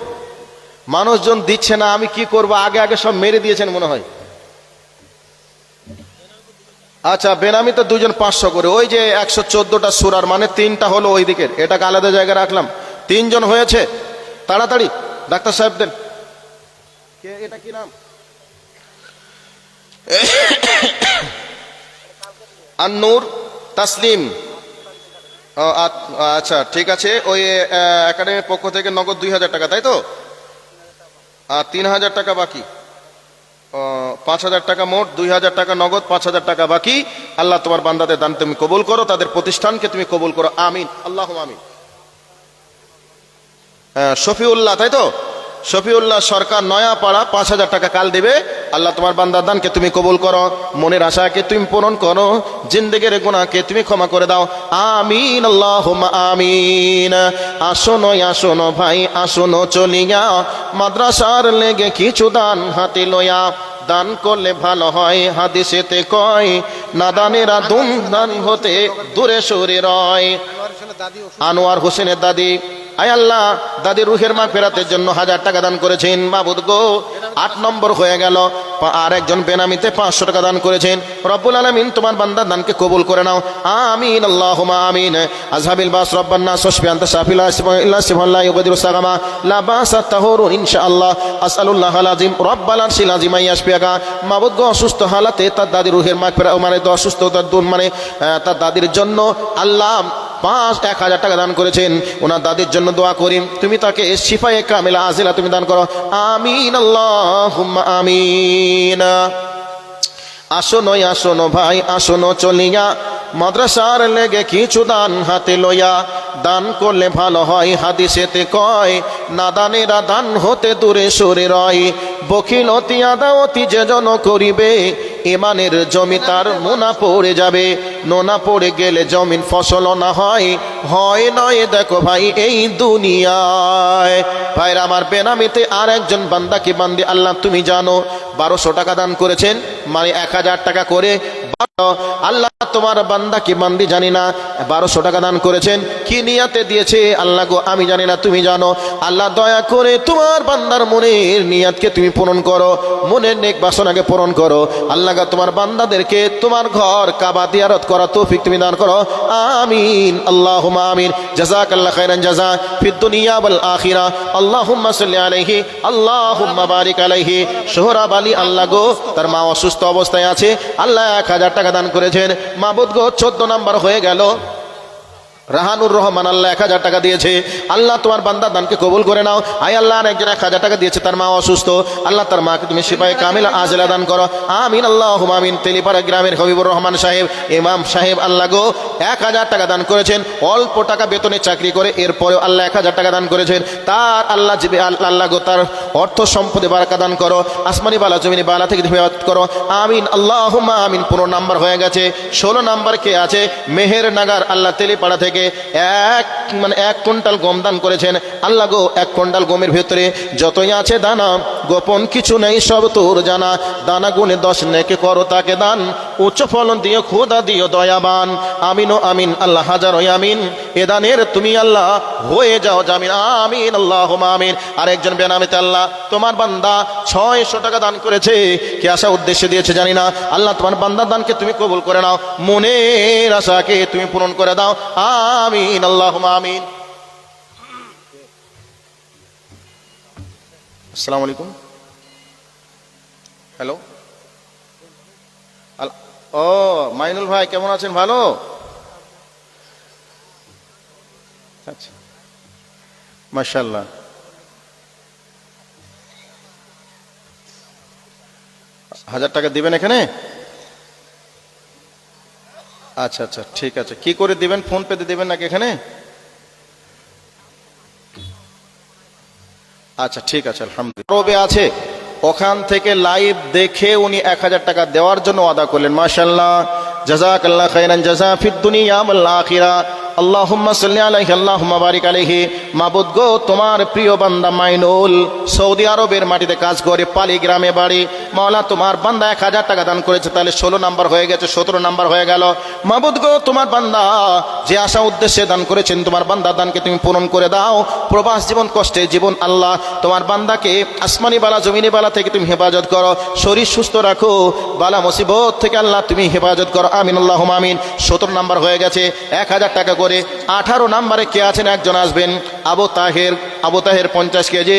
মানুষজন দিচ্ছে না, আমি কি করব, আগে আগে সব মেরে দিয়েছেন মনে হয়। আচ্ছা বেনামি তো 2 জন 500 করে, ওই যে 114টা সূরার মানে 3টা হলো ওই দিকের, এটাকে আলাদা জায়গায় রাখলাম। 3 জন হয়েছে, তাড়াতাড়ি ডাক্তার সাহেব দেন। কে এটা কি নাম? আন্নুর তাসলিম। আচ্ছা ঠিক আছে, ওই একাডেমির পক্ষ থেকে নগদ 2000 টাকা, তাই তো? আর 3000 টাকা বাকি, 5000 টাকা মোট, 2000 টাকা নগদ, 5000 টাকা বাকি। আল্লাহ তোমার বান্দাদের দান তুমি কবুল করো, তাদের প্রতিষ্ঠানকে তুমি কবুল করো, আমিন আল্লাহুম্মা আমিন। শফিউল্লাহ, তাই তো? শফিউল্লাহ সরকার নয়াপাড়া 5000 টাকা কাল দেবে। আল্লাহ তোমার বান্দার দানকে তুমি কবুল করো, মনের আশাকে তুমি পূরণ করো, জিন্দেগির গুনাহকে তুমি ক্ষমা করে দাও, আমিন আল্লাহুম্মা আমিন। আসুন আসুন ভাই আসুন চলিয়া, মাদ্রাসার লেগে কিছু দান হাতে লইয়া, দান করলে ভালো হয় হাদিসেতে কয়, নাদানেরা দুম দান হতে দূরে সরে রয়। আনোয়ার হোসেনের দাদি, আয় আল্লাহ দাদির রুহের মাগফিরাতের জন্য 1000 টাকা দান করেছেন। মাবুদ গো 8 নম্বর হয়ে গেল। আর একজন বেনামিতে 500 টাকা দান করেছেন। রব্বুল আলামিন তোমার বান্দার দানকে কবুল করে নাও, আমিন আল্লাহুম্মা আমিন। আযহাবিল বাস রব্বানা সুশফি আনতা শাফিল ইল্লা সিফাল্লাহ ইউবাদিরু সাগামা লা বাসা তাহুরু ইনশাআল্লাহ। আসআলুল্লাহ আযীম রব্বাল আরশিল আযীম ইয়াশফিয়াকা। মাবুদ গো অসুস্থ হালাতে তার দাদির রুহের মাগফিরাত মানে তো অসুস্থতার দূর মানে তার দাদির জন্য আল্লাহ 1000 টাকা দান করেছেন। ওনার দাদির জন্য দোয়া করি তুমি তাকে শিফায়ে কামিলা আজিলা তুমি দান করো, আমিন আল্লাহুম্মা আমিন। আসুন আসুন ভাই আসুন চলিয়া, মাদ্রাসার লেগে কিছু দান হাতে লইয়া, দান করলে ভালো হয় হাদিসেতে কয়, নাদানেরা দান হতে দূরে সরে রয়। বখিলতি আদাওতি যে জন করিবে, ইমানের জমি তার নোনা পড়ে যাবে। নোনা পড়ে গেলে জমিন ফসল না হয়, হয় নয় দেখো ভাই এই দুনিয়ায়। ভাইরা আমার বেনামিতে আর একজন বান্দা কি বান্দি আল্লাহ তুমি জানো 1200 টাকা দান করেছেন, মানে 1000 টাকা করে। আল্লাহ তোমার বান্দা কি বান্দি জানি না 1200 টাকা দান করেছেন, কি নিয়াতে দিয়েছে আল্লাহ গো আমি জানি না, তুমি জানো। আল্লাহ দয়া করে তোমার বান্দার মনের নিয়াতকে তুমি পূরণ করো, মনের নেক বাসনাকে পূরণ করো। আল্লাহ গো তোমার বান্দাদেরকে তোমার ঘর কাবা জিয়ারত করা তৌফিক তুমি দান করো, আমিন আল্লাহুম্মা আমিন। জাযাকাল্লাহ খাইরান জাযা ফিদ দুনিয়া ওয়াল আখিরা। আল্লাহুম্মা সাল্লি আলাইহি আল্লাহুম্মা বারিক আলাইহি। সোহরাব আলী আল্লাহ গো তার মা অসুস্থ অবস্থায় আছে, আল্লাহ 1000 টাকা দান করেছেন। মাবুদ গো 14 নাম্বার হয়ে গেল। রাহানুর রহমান আল্লাহ 1000 টাকা দিয়েছে। আল্লাহ তোমার বান্দা দানকে কবুল করে নাও। আয় আল্লাহ, একজন 1000 টাকা দিয়েছে, তার মা অসুস্থ, আল্লাহ তার মাকে তুমি শিফায়ে কামিল আজলা দান করো, আমিন আল্লাহুম্মা আমিন। তেলিপাড়া গ্রামের হবিবুর রহমান সাহেব, ইমাম সাহেব, আল্লাহ গো 1000 টাকা দান করেছেন, অল্প টাকা বেতনে চাকরি করে, এরপরেও আল্লাহ 1000 টাকা দান করেছেন। তার আল্লাহ আল্লাহ গো তার অর্থ সম্পদে বারাকা দান করো, আসমানি বালা জমিনি বালা থেকে হেফাজত করো, আমিন আল্লাহুম্মা আমিন। 15 নাম্বার হয়ে গেছে। 16 নাম্বার কে আছে? মেহের নাগার, আল্লাহ তেলিপাড়া থেকে 1 কুইন্টাল গম দান করেছেন। আল্লাহ গো 1 কুইন্টাল গমের ভেতরে যতই আছে দানা, গোপন কিছু নেই, সব তোর জানা। দানা গুনে 10 নেকে করো তাকে দান, উচ্চ ফলন দিও খোদা দিও দয়াবান, আমিন ও আমিন। আল্লাহ হাজার আমিন। এ দানের তুমি আল্লাহ হয়ে যাও জামিন, আমিন আল্লাহুম্মা আমিন। আর একজন বেনামিতে আল্লাহ তোমার বান্দা 600 টাকা দান করেছে, কি আশা উদ্দেশ্যে দিয়েছে জানি না। আল্লাহ তোমার বান্দার দানকে তুমি কবুল করে নাও, মনের আশাকে তুমি পূরণ করে দাও, আমিন আল্লাহুম্মা আমিন। আসসালামু আলাইকুম। হ্যালো, ও মাইনুল ভাই কেমন আছেন? ভালো, আচ্ছা মাশাআল্লাহ। হাজার টাকা দিবেন এখানে? আচ্ছা আচ্ছা ঠিক আছে। কি করে দিবেন? ফোন পেতে দিবেন নাকি এখানে? আচ্ছা ঠিক আছে, আলহামদুলিল্লাহ। রবে আছে, ওখান থেকে লাইভ দেখে উনি 1000 টাকা দেওয়ার জন্য ওয়াদা করলেন। মাশাআল্লাহ, জাযাকাল্লাহ খাইরান জাযা ফিদ দুনিয়া ওয়াল আখিরা। আল্লাহুম্মা সাল্লি আলাইহি আল্লাহুম্মা বারিক আলাইহি। মাবুদ গো, তোমার প্রিয় বান্দা মাইনুল সৌদি আরবের মাটিতে কাজ করে, পালি গ্রামে বাড়ি। মাওলা তোমার বান্দা 1000 টাকা দান করেছে, তাহলে 16 নাম্বার হয়ে গেছে, 17 নাম্বার হয়ে গেল। মাবুদ গো, তোমার বান্দা যে আশা উদ্দেশ্যে দান করেছেন, তোমার বান্দা দানকে তুমি পূরণ করে দাও। প্রবাস জীবন, কষ্টের জীবন, আল্লাহ তোমার বান্দাকে আসমানি বালা জমিনি বালা থেকে তুমি হেফাজত করো, শরীর সুস্থ রাখো, বালা মুসিবত থেকে আল্লাহ তুমি হেফাজত করো, আমিন আল্লাহুম্মা আমিন। 17 নাম্বার হয়ে গেছে, 1000 টাকা করে। 18 নাম্বারে কে আছেন? একজন আসবেন, আবু তাহের 50 কেজি,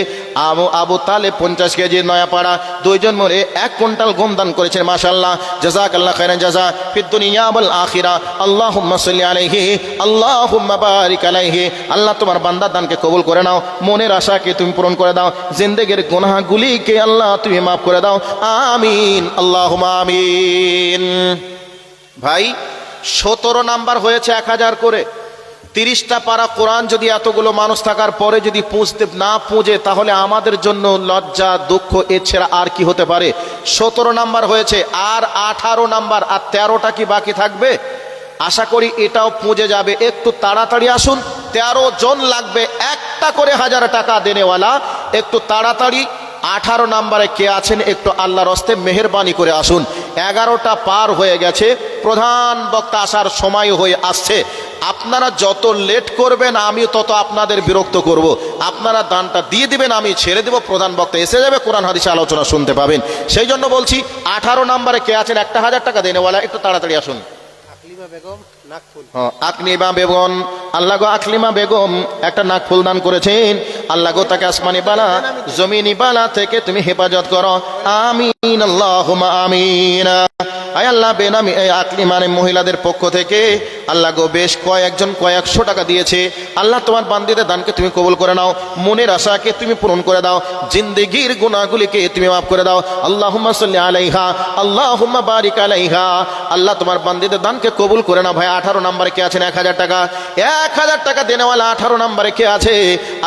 আবু তালেব 50 কেজি, নয়াপাড়া। 2 জন মরে 1 কুইন্টাল গম দান করেছেন। মাশাআল্লাহ, জাযাকাল্লাহ খাইরান জাযা ফিদ দুনিয়া ওয়াল আখিরা। আল্লাহুম্মা সাল্লি আলাইহি আল্লাহুম্মা বারিক আলাইহি। আল্লাহ তোমার বান্দার দানকে কবুল করে নাও, মনের আশাকে তুমি পূরণ করে দাও, জিন্দেগির গুনাহগুলিকে আল্লাহ তুমি মাফ করে দাও, আমিন আল্লাহুম্মা আমিন। ভাই 17 নাম্বার হয়েছে 1000 করে। 30টা পারা কোরআন যদি এতগুলো মানুষ থাকার পরে যদি পুঁজতে না পুঁজে, তাহলে আমাদের জন্য লজ্জা দুঃখ এছাড়া আর কি হতে পারে। 17 নাম্বার হয়েছে, আর 18 নাম্বার, আর 13টা কি বাকি থাকবে? আশা করি এটাও পুঁজে যাবে। একটু তাড়াতাড়ি আসুন, 13 জন লাগবে, একটা করে 1000 টাকা দেনেওয়ালা। একটু তাড়াতাড়ি 18 নাম্বারে কে আছেন একটু আল্লাহর হস্তে মেহেরবানি করে আসুন। 11টা পার হয়ে গেছে, প্রধান বক্তা আসার সময় হয়ে আসছে। আপনারা যত লেট করবেন আমি তত আপনাদের বিরক্ত করব। আপনারা দানটা দিয়ে দিবেন, আমি ছেড়ে দেব, প্রধান বক্তা এসে যাবে, কোরআন হাদিসে আলোচনা শুনতে পাবেন। সেই জন্য বলছি 18 নাম্বারে কে আছেন একটা 1000 টাকা দেনেওয়ালা, একটু তাড়াতাড়ি আসুন। আকলিমা বেগম, নাকফুল। আকলিমা বেগম, আল্লাহ গো আকলিমা বেগম একটা নাকফুল দান করেছেন। আল্লাহ গো তাকে আসমানি বালা জমিনি বালা থেকে তুমি হেফাজত করো, আমিন আল্লাহুম্মা আমিন। আয় আল্লাহ, বেনামি আকলিমানে মহিলাদের পক্ষ থেকে আল্লাহ গো বেশ কয়েকশো টাকা দিয়েছে। আল্লাহ তোমার বান্দিদের দানকে তুমি কবুল করে নাও, মনের আশাকে তুমি পূরণ করে দাও, জিন্দেগির গুনাহগুলিকে তুমি মাফ করে দাও। আল্লাহুম্মা সাল্লি আলাইহা আল্লাহুম্মা বারিক আলাইহা। আল্লাহ তোমার বান্দিদের দানকে কবুল করে নাও। ভাই 18 নম্বরে কে আছেন? 1000 টাকা, 1000 টাকা দেনেওয়ালা 18 নম্বরে কে আছে?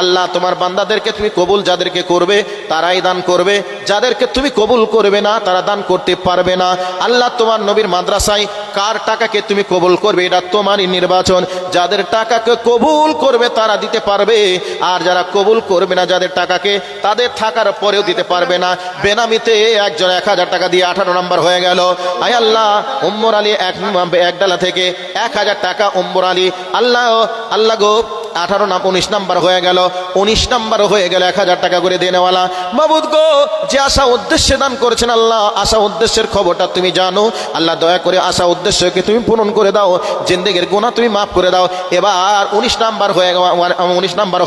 আল্লাহ তোমার বান্দাদেরকে তুমি কবুল যাদেরকে করবে তারাই দান করবে, যাদেরকে তুমি কবুল করবে না তারা দান করতে পারবে না। আল্লাহ তোমার নবীর মাদ্রাসায় কার টাকাকে তুমি কবুল করবে এটা তোমারই নির্বাচন। যাদের টাকাকে কবুল করবে তারা দিতে পারবে, আর যারা কবুল করবে না যাদের টাকাকে, তাদের থাকার পরেও দিতে পারবে না। বেনামিতে একজন 1000 টাকা দিয়ে 18 নম্বর হয়ে গেল। আয় আল্লাহ, উম্মর আলী এক ডালা থেকে 1000 টাকা উম্মর আলী। আল্লাহ গো 19 নাম্বার হয়ে গেল, 19 নাম্বার হয়ে গেল 1000 টাকা করে দেনেওয়ালা। মাবুদ গো, যে আশা উদ্দেশ্যে দান করেছেন আল্লাহ, আশা উদ্দেশ্যের খবরটা তুমি জানো আল্লাহ, দয়া করে আশা উদ্দেশ্যকে তুমি পূরণ করে দাও, জিন্দেগির গুনাহ তুমি মাফ করে দাও। এবার 19 নাম্বার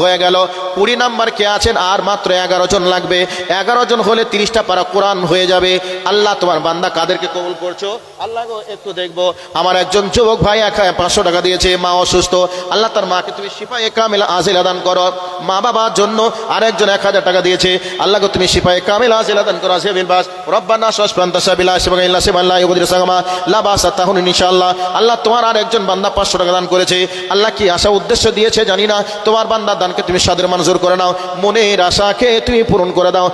হয়ে গেল, 20 নাম্বার কে আছেন? আর মাত্র 11 জন লাগবে। 11 জন হলে 30টা পারা কোরআন হয়ে যাবে। আল্লাহ, তোমার বান্দা কাদেরকে কবুল করছো আল্লাহ গো, একটু দেখবো। আমার একজন যুবক ভাই 500 টাকা দিয়েছে, মা অসুস্থ, আল্লাহ তার মাকে তুমি শিফায়ে কামিলা আজিলা দান করো। মা বাবার জন্য আরেকজন 1000 টাকা দিয়েছে, আল্লাহ গো তুমি শিফায়ে কামিলা আজিলা দান করো। সেবিল বাস রব্বানা শাসপান্তা সাবিলা শিবাগা ইল্লা শিবাল্লাহ ইউদির সাগামা লা বাসা তাহুন ইনশাআল্লাহ। আল্লাহ, তোমার আরেকজন বান্দা 500 টাকা দান করেছে, আল্লাহ কি আশা উদ্দেশ্য দিয়েছে জানি না, তোমার বান্দার দানকে তুমি সাদরে মঞ্জুর করে নাও, মনের আশাকে তুমি পূরণ করে দাও,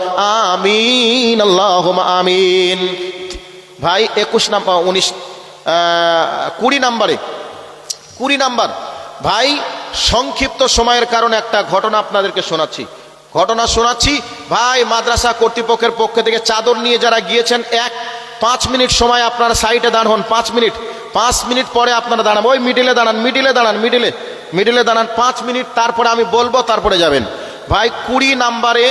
আমিন আল্লাহুম্মা আমিন। ভাই 20 নাম্বার ভাই, সংক্ষিপ্ত সময়ের কারণে একটা ঘটনা আপনাদেরকে শোনাচ্ছি ভাই। মাদ্রাসা কর্তৃপক্ষের পক্ষ থেকে চাদর নিয়ে যারা গিয়েছেন, 5 মিনিট সময় আপনারা সাইডে দাঁড় হন। 5 মিনিট পরে আপনারা দাঁড়ান, ওই মিডিলে দাঁড়ান 5 মিনিট, তারপরে আমি বলবো, তারপরে যাবেন। ভাই 20 নাম্বারে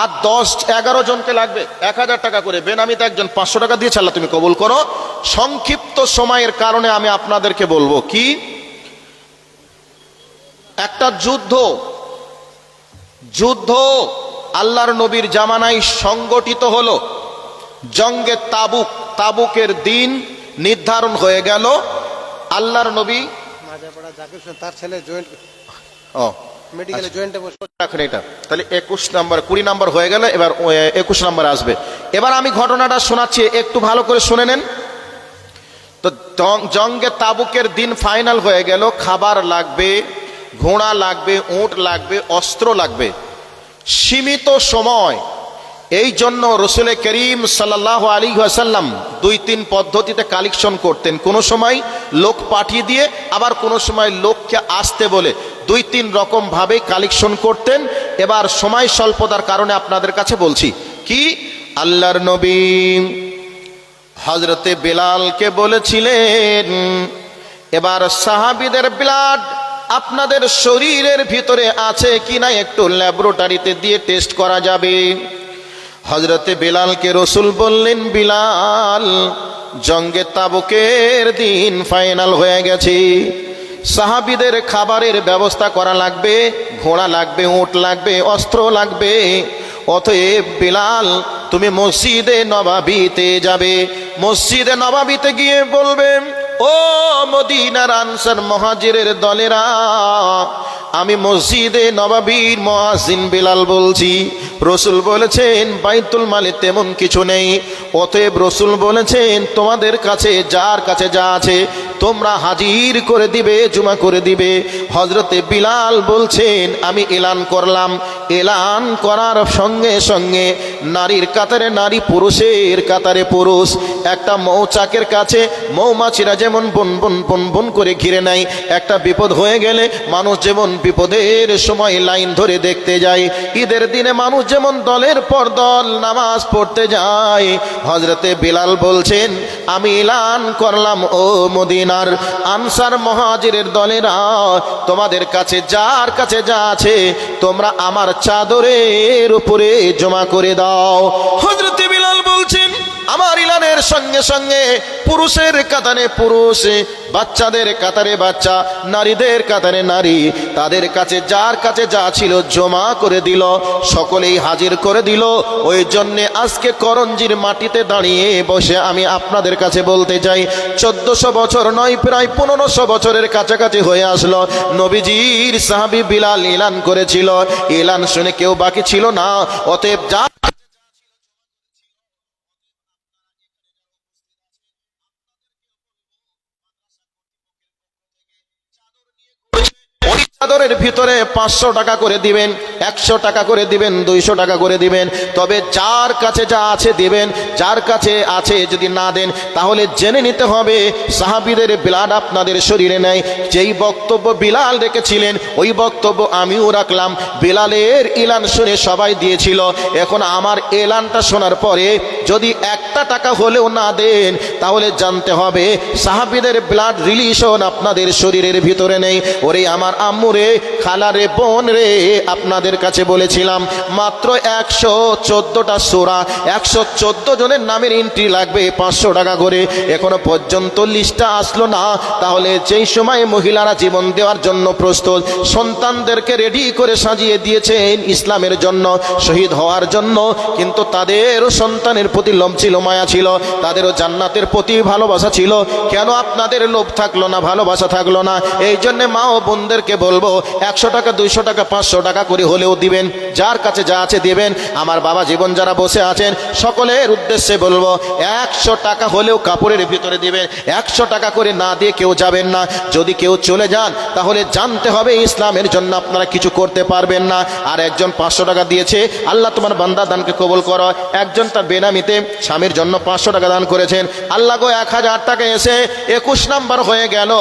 আর 10-11 জনকে লাগবে 1000 টাকা করে, বেনামিতে একজন 500 টাকা দিয়েছে, আল্লাহ তুমি কবুল করো। সংক্ষিপ্ত সময়ের কারণে আমি আপনাদেরকে বলবো কি, একটা যুদ্ধ আল্লাহর নবীর জামানায় সংগঠিত হলো। জঙ্গে তাবুকের দিন নির্ধারণ হয়ে গেল। আল্লাহর নবী মাজাপাড়া জাকির হোসেন তার ছেলে জয়েন্ট মেডিকেলে আচ্ছা। জয়েন্টে বসে রাখেন এটা, তাহলে 20 নাম্বার হয়ে গেল, এবার 21 নাম্বার আসবে। এবার আমি ঘটনাটা শোনাচ্ছি, একটু ভালো করে শুনে নেন। তো জঙ্গে তাবুকের দিন ফাইনাল হয়ে গেল, খাবার লাগবে, ঘোড়া লাগবে, উট লাগবে, অস্ত্র লাগবে, সীমিত সময়। এই জন্য রসুল করিম সাল্লাল্লাহু আলাইহি ওয়াসাল্লাম 2-3 পদ্ধতিতে কালেকশন করতেন। কোন সময় লোক পাঠিয়ে দিয়ে, আবার কোন সময় লোককে আসতে বলে 2-3 রকম ভাবে কালেকশন করতেন। এবার সময় স্বল্পতার কারণে আপনাদের কাছে বলছি কি, আল্লাহর নবী হযরতে বেলালকে বলেছিলেন, এবার সাহাবীদের ব্লাড আপনাদের শরীরের ভিতরে আছে কিনা একটু ল্যাবরেটরিতে দিয়ে টেস্ট করা যাবে। হযরতে বেলালকে রসুল বললেন, বিলাল, জঙ্গে তাবুকের দিন ফাইনাল হয়ে গেছে, সাহাবীদের খাবারের ব্যবস্থা করা লাগবে, ঘোড়া লাগবে, উট লাগবে, অস্ত্র লাগবে। অতএব বেলাল, তুমি মসজিদে নববীতে যাবে। মসজিদে নববীতে গিয়ে বলবে, ও মদিনার আনসার মুহাজিরের দলেরা, আমি মসজিদে নববীর মুয়াজ্জিন বেলাল বলছি। রসুল বলেছেন বাইতুল মালে তেমন কিছু নেই, অতএব রসুল বলেছেন তোমাদের কাছে যার কাছে যা আছে তোমরা হাজির করে দিবে, জমা করে দিবে। হযরতে বিলাল বলছেন, আমি এলান করলাম, এলান করার সঙ্গে সঙ্গে নারীর কাতারে নারী, পুরুষের কাতারে পুরুষ। একটা মৌচাকের কাছে মৌমাছিরা যেমন বন বন বন বন করে ঘিরে নেয়, একটা বিপদ হয়ে গেলে মানুষ যেমন বিপদের সময় লাইন ধরে দেখতে যায়, ঈদের দিনে মানুষ যেমন দলের পর দল নামাজ পড়তে যায়, হযরতে বিলাল বলছেন, আমি এলান করলাম, ও মদিনার আনসার মুহাজিরের দলেরা, তোমাদের কাছে যার কাছে যা আছে তোমরা আমার চাদরের উপরে জমা করে দাও। হযরতে বিলাল বলছেন, আমার ইলানের সঙ্গে সঙ্গে পুরুষের কাতারে পুরুষ, বাচ্চাদের কাতারে বাচ্চা, নারীদের কাতারে নারী, তাদের কাছে যার কাছে যা ছিল জমা করে দিল, সকলেই হাজির করে দিল। ওই জন্যে আজকে করঞ্জির মাটিতে দাঁড়িয়ে বসে আমি আপনাদের কাছে বলতে চাই, 1400 বছর নয়, প্রায় 1500 বছরের কাছাকাছি হয়ে আসলো। নবীজির সাহাবী বিলাল এলান করেছিল, এলান শুনে কেউ বাকি ছিল না। অতএব যা চাদরের ভিতরে 500 টাকা করে দিবেন, 100 টাকা করে দিবেন, 200 টাকা করে দিবেন। তবে যার কাছে যা আছে দিবেন, যার কাছে আছে যদি না দেন তাহলে জেনে নিতে হবে সাহাবীদের ব্লাড আপনাদের শরীরে নেই। যেই বক্তব্য বিলাল রেখেছিলেন ওই বক্তব্য আমিও রাখলাম। বিলালের এলান শুনে সবাই দিয়েছিল, এখন আমার এলানটা শোনার পরে যদি 1 টাকা হলেও না দেন তাহলে জানতে হবে সাহাবীদের ব্লাড রিলেশন আপনাদের শরীরের ভিতরে নেই। ওরে আমার আম্মু রে, খালা রে, বোন রে, আপনাদের কাছে বলেছিলাম মাত্র 114টা সূরা, 114 জনের নামের এন্ট্রি লাগবে 500 টাকা করে। এখনো পর্যন্ত লিস্টটা আসলো না। তাহলে যেই সময় মহিলারা জীবন দেওয়ার জন্য প্রস্তুত, সন্তানদেরকে রেডি করে সাজিয়ে দিয়েছেন ইসলামের জন্য, শহীদ হওয়ার জন্য, কিন্তু তাদেরও সন্তানের প্রতি লোভ ছিল, মায়া ছিল, তাদেরও জান্নাতের প্রতি ভালোবাসা ছিল। কেন আপনাদের লোভ থাকলো না, ভালোবাসা থাকলো না? এই জন্যে মা ও বোনদেরকে বলবো 100 টাকা, 200 টাকা, 500 টাকা করে হলেও দিবেন, যার কাছে যা আছে দিবেন। আমার বাবা জীবন যারা বসে আছেন সকলের উদ্দেশ্যে বলবো 100 টাকা হলেও কাপড়ের ভিতরে দিবেন, 100 টাকা করে না দিয়ে কেউ যাবেন না। যদি কেউ চলে যান তাহলে জানতে হবে ইসলামের জন্য আপনারা কিছু করতে পারবেন না। আর একজন 500 টাকা দিয়েছে, আল্লাহ তোমার বান্দা দানকে কবুল করো। একজন তার বেনামিতে স্বামীর জন্য 500 টাকা দান করেছেন, আল্লাহ গো 1000 টাকা এসে 21 নাম্বার হয়ে গেল,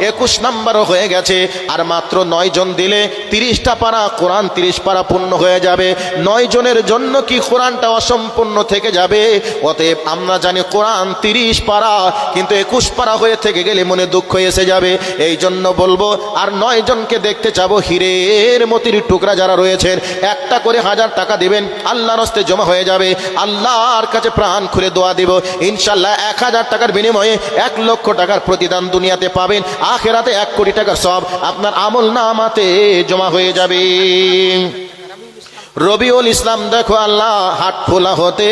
21 নাম্বার হয়ে গেছে। আর মাত্র 9 জন দিলে 30টা পারা কোরআন, 30 পারা পূর্ণ হয়ে যাবে। 9 জনের জন্য কি কোরআনটা অসম্পূর্ণ থেকে যাবে? অতএব আমরা জানি কোরআন 30 পারা, কিন্তু 21 পারা হয়ে থেকে গেলে মনে দুঃখ এসে যাবে। এই জন্য বলবো আর 9 জনকে দেখতে চাবো, হীরের মতির টুকরা যারা রয়েছেন, একটা করে 1000 টাকা দিবেন, আল্লাহর হস্তে জমা হয়ে যাবে। আল্লাহর কাছে প্রাণ খুলে দোয়া দিব, ইনশাল্লাহ 1000 টাকার বিনিময়ে 1 লক্ষ টাকার প্রতিদান দুনিয়াতে পাবেন, আখেরাতে 1 কোটি টাকার সব আপনার আমল নামাতে জমা হয়ে যাবে। রবিউল ইসলাম দেখো আল্লাহ হাট খোলা হতে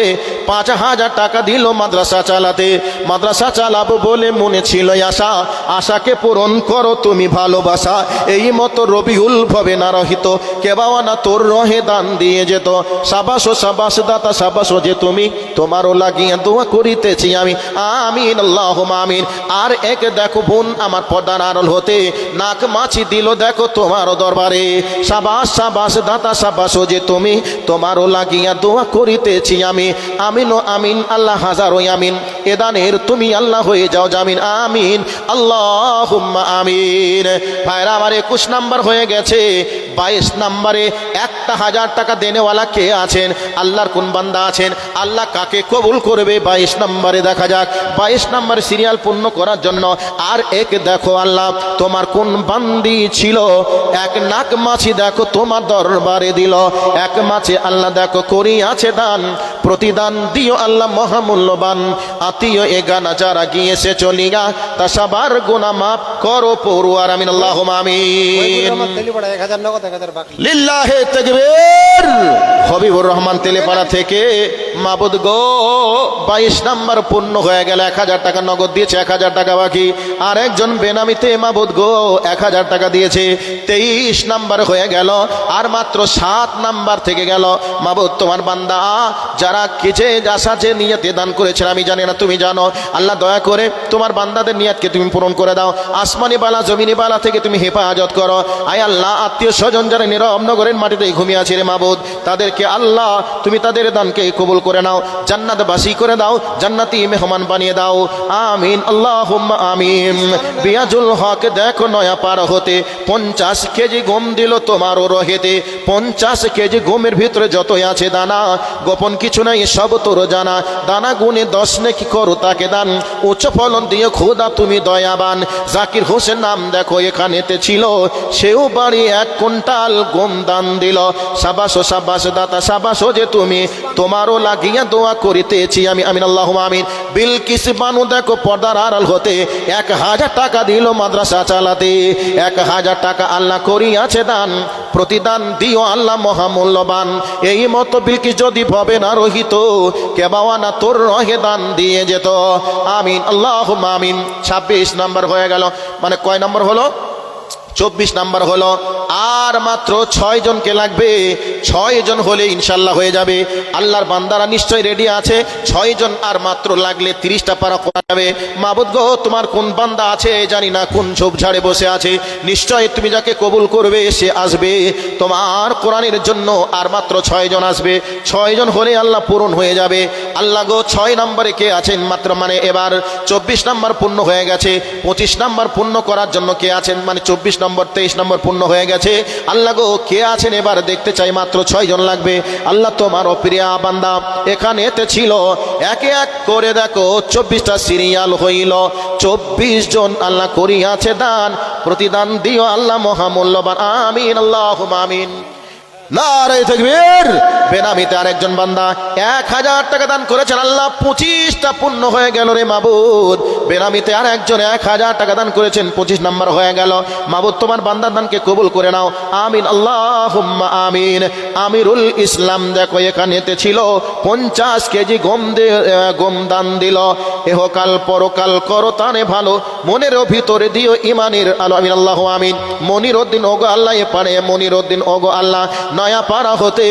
5000 টাকা দিল মাদ্রাসা চালাতে। মাদ্রাসা চালাবো বলে মনে ছিল আশা, আশাকে পূরণ করো তুমি ভালোবাসা। এই মতো রবিউল ভবে না রহিত, কেবাওয়ানা তোর রহে দান দিয়ে যেত। সাবাস ও সাবাস দাতা সাবাস যে তুমি, তোমারও লাগিয়ে দোয়া করিতেছি আমি, আমিন আল্লাহুম্মা আমিন। আর এক দেখো বোন আমার পর্দার আড়াল হতে নাক মাছি দিল দেখো তোমার দরবারে। সাবাস সাবাস দাতা সাবাস যে তুমি, তোমারও লাগিয়া দোয়া করিতেছি আমি, আমিন ও আমিন আল্লাহ হাজার ও আমিন। এ দানের তুমি আল্লাহ হয়ে যাও জামিন, আমিন আল্লাহুম্মা আমিন। ভাইরা আমার 21 নাম্বার হয়ে গেছে। 22 নাম্বারে 1000 টাকা দেনেওয়ালা কে আছেন? আল্লাহর কোন বান্দা আছেন? আল্লাহ কাকে কবুল করবে 22 নাম্বারে দেখা যাক। 22 নাম্বার সিরিয়াল পূর্ণ করার জন্য আর এক দেখো আল্লাহ তোমার কোন বান্দি ছিল, 1 নাক মাছি দেখো তোমার দরবারে দিল, 1 মাছে আল্লাহ দেখো করি আছে দান, প্রতিদান দিও আল্লাহ মহামূল্যবান। আত্মীয় এ গানা যারা গিয়েছে চলিয়া, তা সবার গুনাহ মাফ করো পড়ুয়ার, আমিন আল্লাহুম্মা আমিন। তেলিপাড়া 1000 নগদ, 1000 বাকি। লিল্লাহে তাকবীর। হবিবুর রহমান তেলেপাড়া থেকে, মাবুদ গো 22 নাম্বার পূর্ণ হয়ে গেল, 1000 টাকা নগদ দিয়েছে, 1000 টাকা বাকি। আর একজন বেনামিতে মাবুদ গো 1000 টাকা দিয়েছে, 23 নাম্বার হয়ে গেল। আর মাত্র 7 নাম্বার থেকে গেল। মাবুদ তোমার বান্দা যারা কিছে আশা যে নিয়তে দান করেছেন, আমি জানি না তুমি জানো, আল্লাহ দয়া করে তোমার বান্দাদের নিয়তকে তুমি পূরণ করে দাও। আসমানি বালা জমিনি বালা থেকে তুমি হেফাজত করো। আয় আল্লাহ আত্মীয় স্বজন যারা নীরব নগরের মাটিতে ঘুমিয়ে আছে রে মাবুদ, তাদেরকে আল্লাহ তুমি তাদের দানকে কবুল করে নাও, জান্নাতবাসী করে দাও, জান্নাতি মেহমান বানিয়ে দাও, আমিন আল্লাহুম্মা আমিন। বিয়াজুল হক দেখো নয়া পার হতে 50 কেজি গম দিল তোমারও রহেতে। 50 কেজি গমের ভিতরে যতই আছে দানা, গোপন কিছু নাই সব তোর জানা। দানা গুনে 10 নেকি করো তাকে দান, উচ্চ ফলন দিয়ে খোদা তুমি দয়াবান। জাকির হোসেন নাম দেখো এখানেতে ছিল, সেও বাড়ি 1 কুইন্টাল গম দান দিল। সাবাস ও সাবাস দাতা সাবাস যে তুমি, তোমারও লাগিয়া দোয়া করিতেছি আমি, আমিন আল্লাহুম্মা আমিন। বিলকিস বানু দেখো পর্দার আড়াল হতে 1000 টাকা দিল মাদ্রাসা চালাতে। 1000 টাকা আল্লাহ করিয়াছে দান, প্রতিদান দিও আল্লাহ মহামূল্যবান। এই মতো বিলকিস যদি ভবে না রহিত, কেবাওয়ানা তোর রহে দান দিয়ে যেত, আমিন আল্লাহুম্মা আমিন। 26 নাম্বার হয়ে গেল, মানে কয় নাম্বার হলো? 24 নাম্বার হলো। আর মাত্র 6 জনকে লাগবে, 6 জন হলে ইনশাল্লাহ হয়ে যাবে। আল্লাহর বান্দারা নিশ্চয় রেডি আছে, 6 জন আর মাত্র লাগলে 30টা পারা করা যাবে। মাবুদ গো তোমার কোন বান্দা আছে জানি না, কোন ঝোপঝাড়ে বসে আছে, নিশ্চয় তুমি যাকে কবুল করবে সে আসবে তোমার কোরআনের জন্য। আর মাত্র 6 জন আসবে, 6 জন হলে আল্লাহ পূরণ হয়ে যাবে। আল্লাহ গো 6 নম্বরে কে আছেন? মাত্র মানে এবার 24 নাম্বার পূর্ণ হয়ে গেছে, 25 নাম্বার পূর্ণ করার জন্য কে আছেন? মানে 24 নম্বর 23 নম্বর পূর্ণ হয়ে গেছে। আল্লাহ গো, কে আছেন এবার দেখতে চাই, মাত্র 6 জন লাগবে। আল্লাহ তোমার প্রিয়া বান্দা এখানে এতে ছিল, একে এক করে দেখো 24টা সিরিয়াল হইল, 24 জন আল্লাহ করিয়াছে দান, প্রতিদান দিও আল্লাহ মহামূল্যবান। আমিন, আল্লাহুম্মা আমিন। নারে তাকবীর। বেনামিতে আরেকজন বান্দা 1000 টাকা দান করেছেন, আল্লাহ 25টা পূর্ণ হয়ে গেল রে মাবুদ। বেনামিতে আরেকজন 1000 টাকা দান করেছেন, 25 নাম্বার হয়ে গেল। মাবুদ তোমার বান্দার দানকে কবুল করে নাও, আমিন, আল্লাহুম্মা আমিন। আমিরুল ইসলাম দেখো এখানেতে ছিল 50 কেজি গম দান দিল, এহকাল পরকাল করো তানে ভালো, মনের ভিতরে দিও ইমানের আলো, আমিন, আল্লাহু আমিন। মনিরউদ্দিন ওগো আল্লাহ এ পারে, মনিরউদ্দিন ওগো আল্লাহ নয়া পাড়া হতে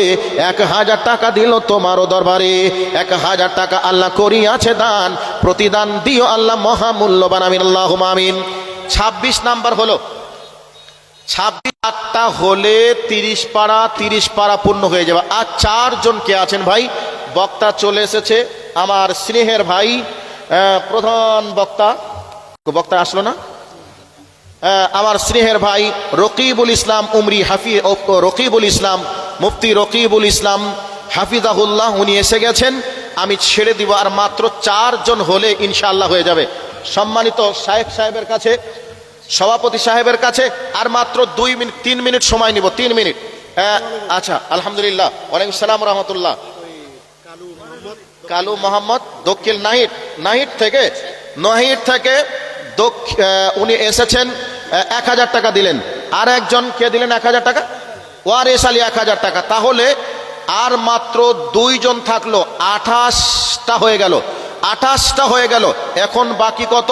1000 টাকা দিল তোমারও দরবারে, 1000 টাকা আল্লাহ করিয়াছে দান, প্রতিদান দিও আল্লাহ মহামূল্যবান, আমিন, আল্লাহুম্মা আমিন। 26 নাম্বার হলো, 26টা হলে 30 পাড়া পূর্ণ হয়ে যাবে। আর 4 জন কে আছেন ভাই? বক্তা চলে এসেছে, আমার স্নেহের ভাই, প্রধান বক্তা আসলো না, আমার স্নেহের ভাই রকিবুল ইসলাম উমরি রকিবুল ইসলাম, মুফতি রকিবুল ইসলাম হাফিজাহুল্লাহ, উনি এসে গেছেন। আমি ছেড়ে দিব, আর মাত্র 4 জন হলে ইনশাআল্লাহ হয়ে যাবে। সম্মানিত শায়েখ সাহেবের কাছে, সভাপতি সাহেবের কাছে আর মাত্র 3 মিনিট সময় নিব, 3 মিনিট। আচ্ছা, আলহামদুলিল্লাহ। ওয়ালাইকুম সালাম রহমতুল্লাহ। কালু মোহাম্মদ দক্ষিণ নাহিট থেকে উনি এসেছেন, 1000 টাকা দিলেন। আর একজন কে দিলেন 1000 টাকা? ওয়ারেস আলী 1000 টাকা। তাহলে আর মাত্র 2 জন থাকলো, 28টা হয়ে গেল। এখন বাকি কত?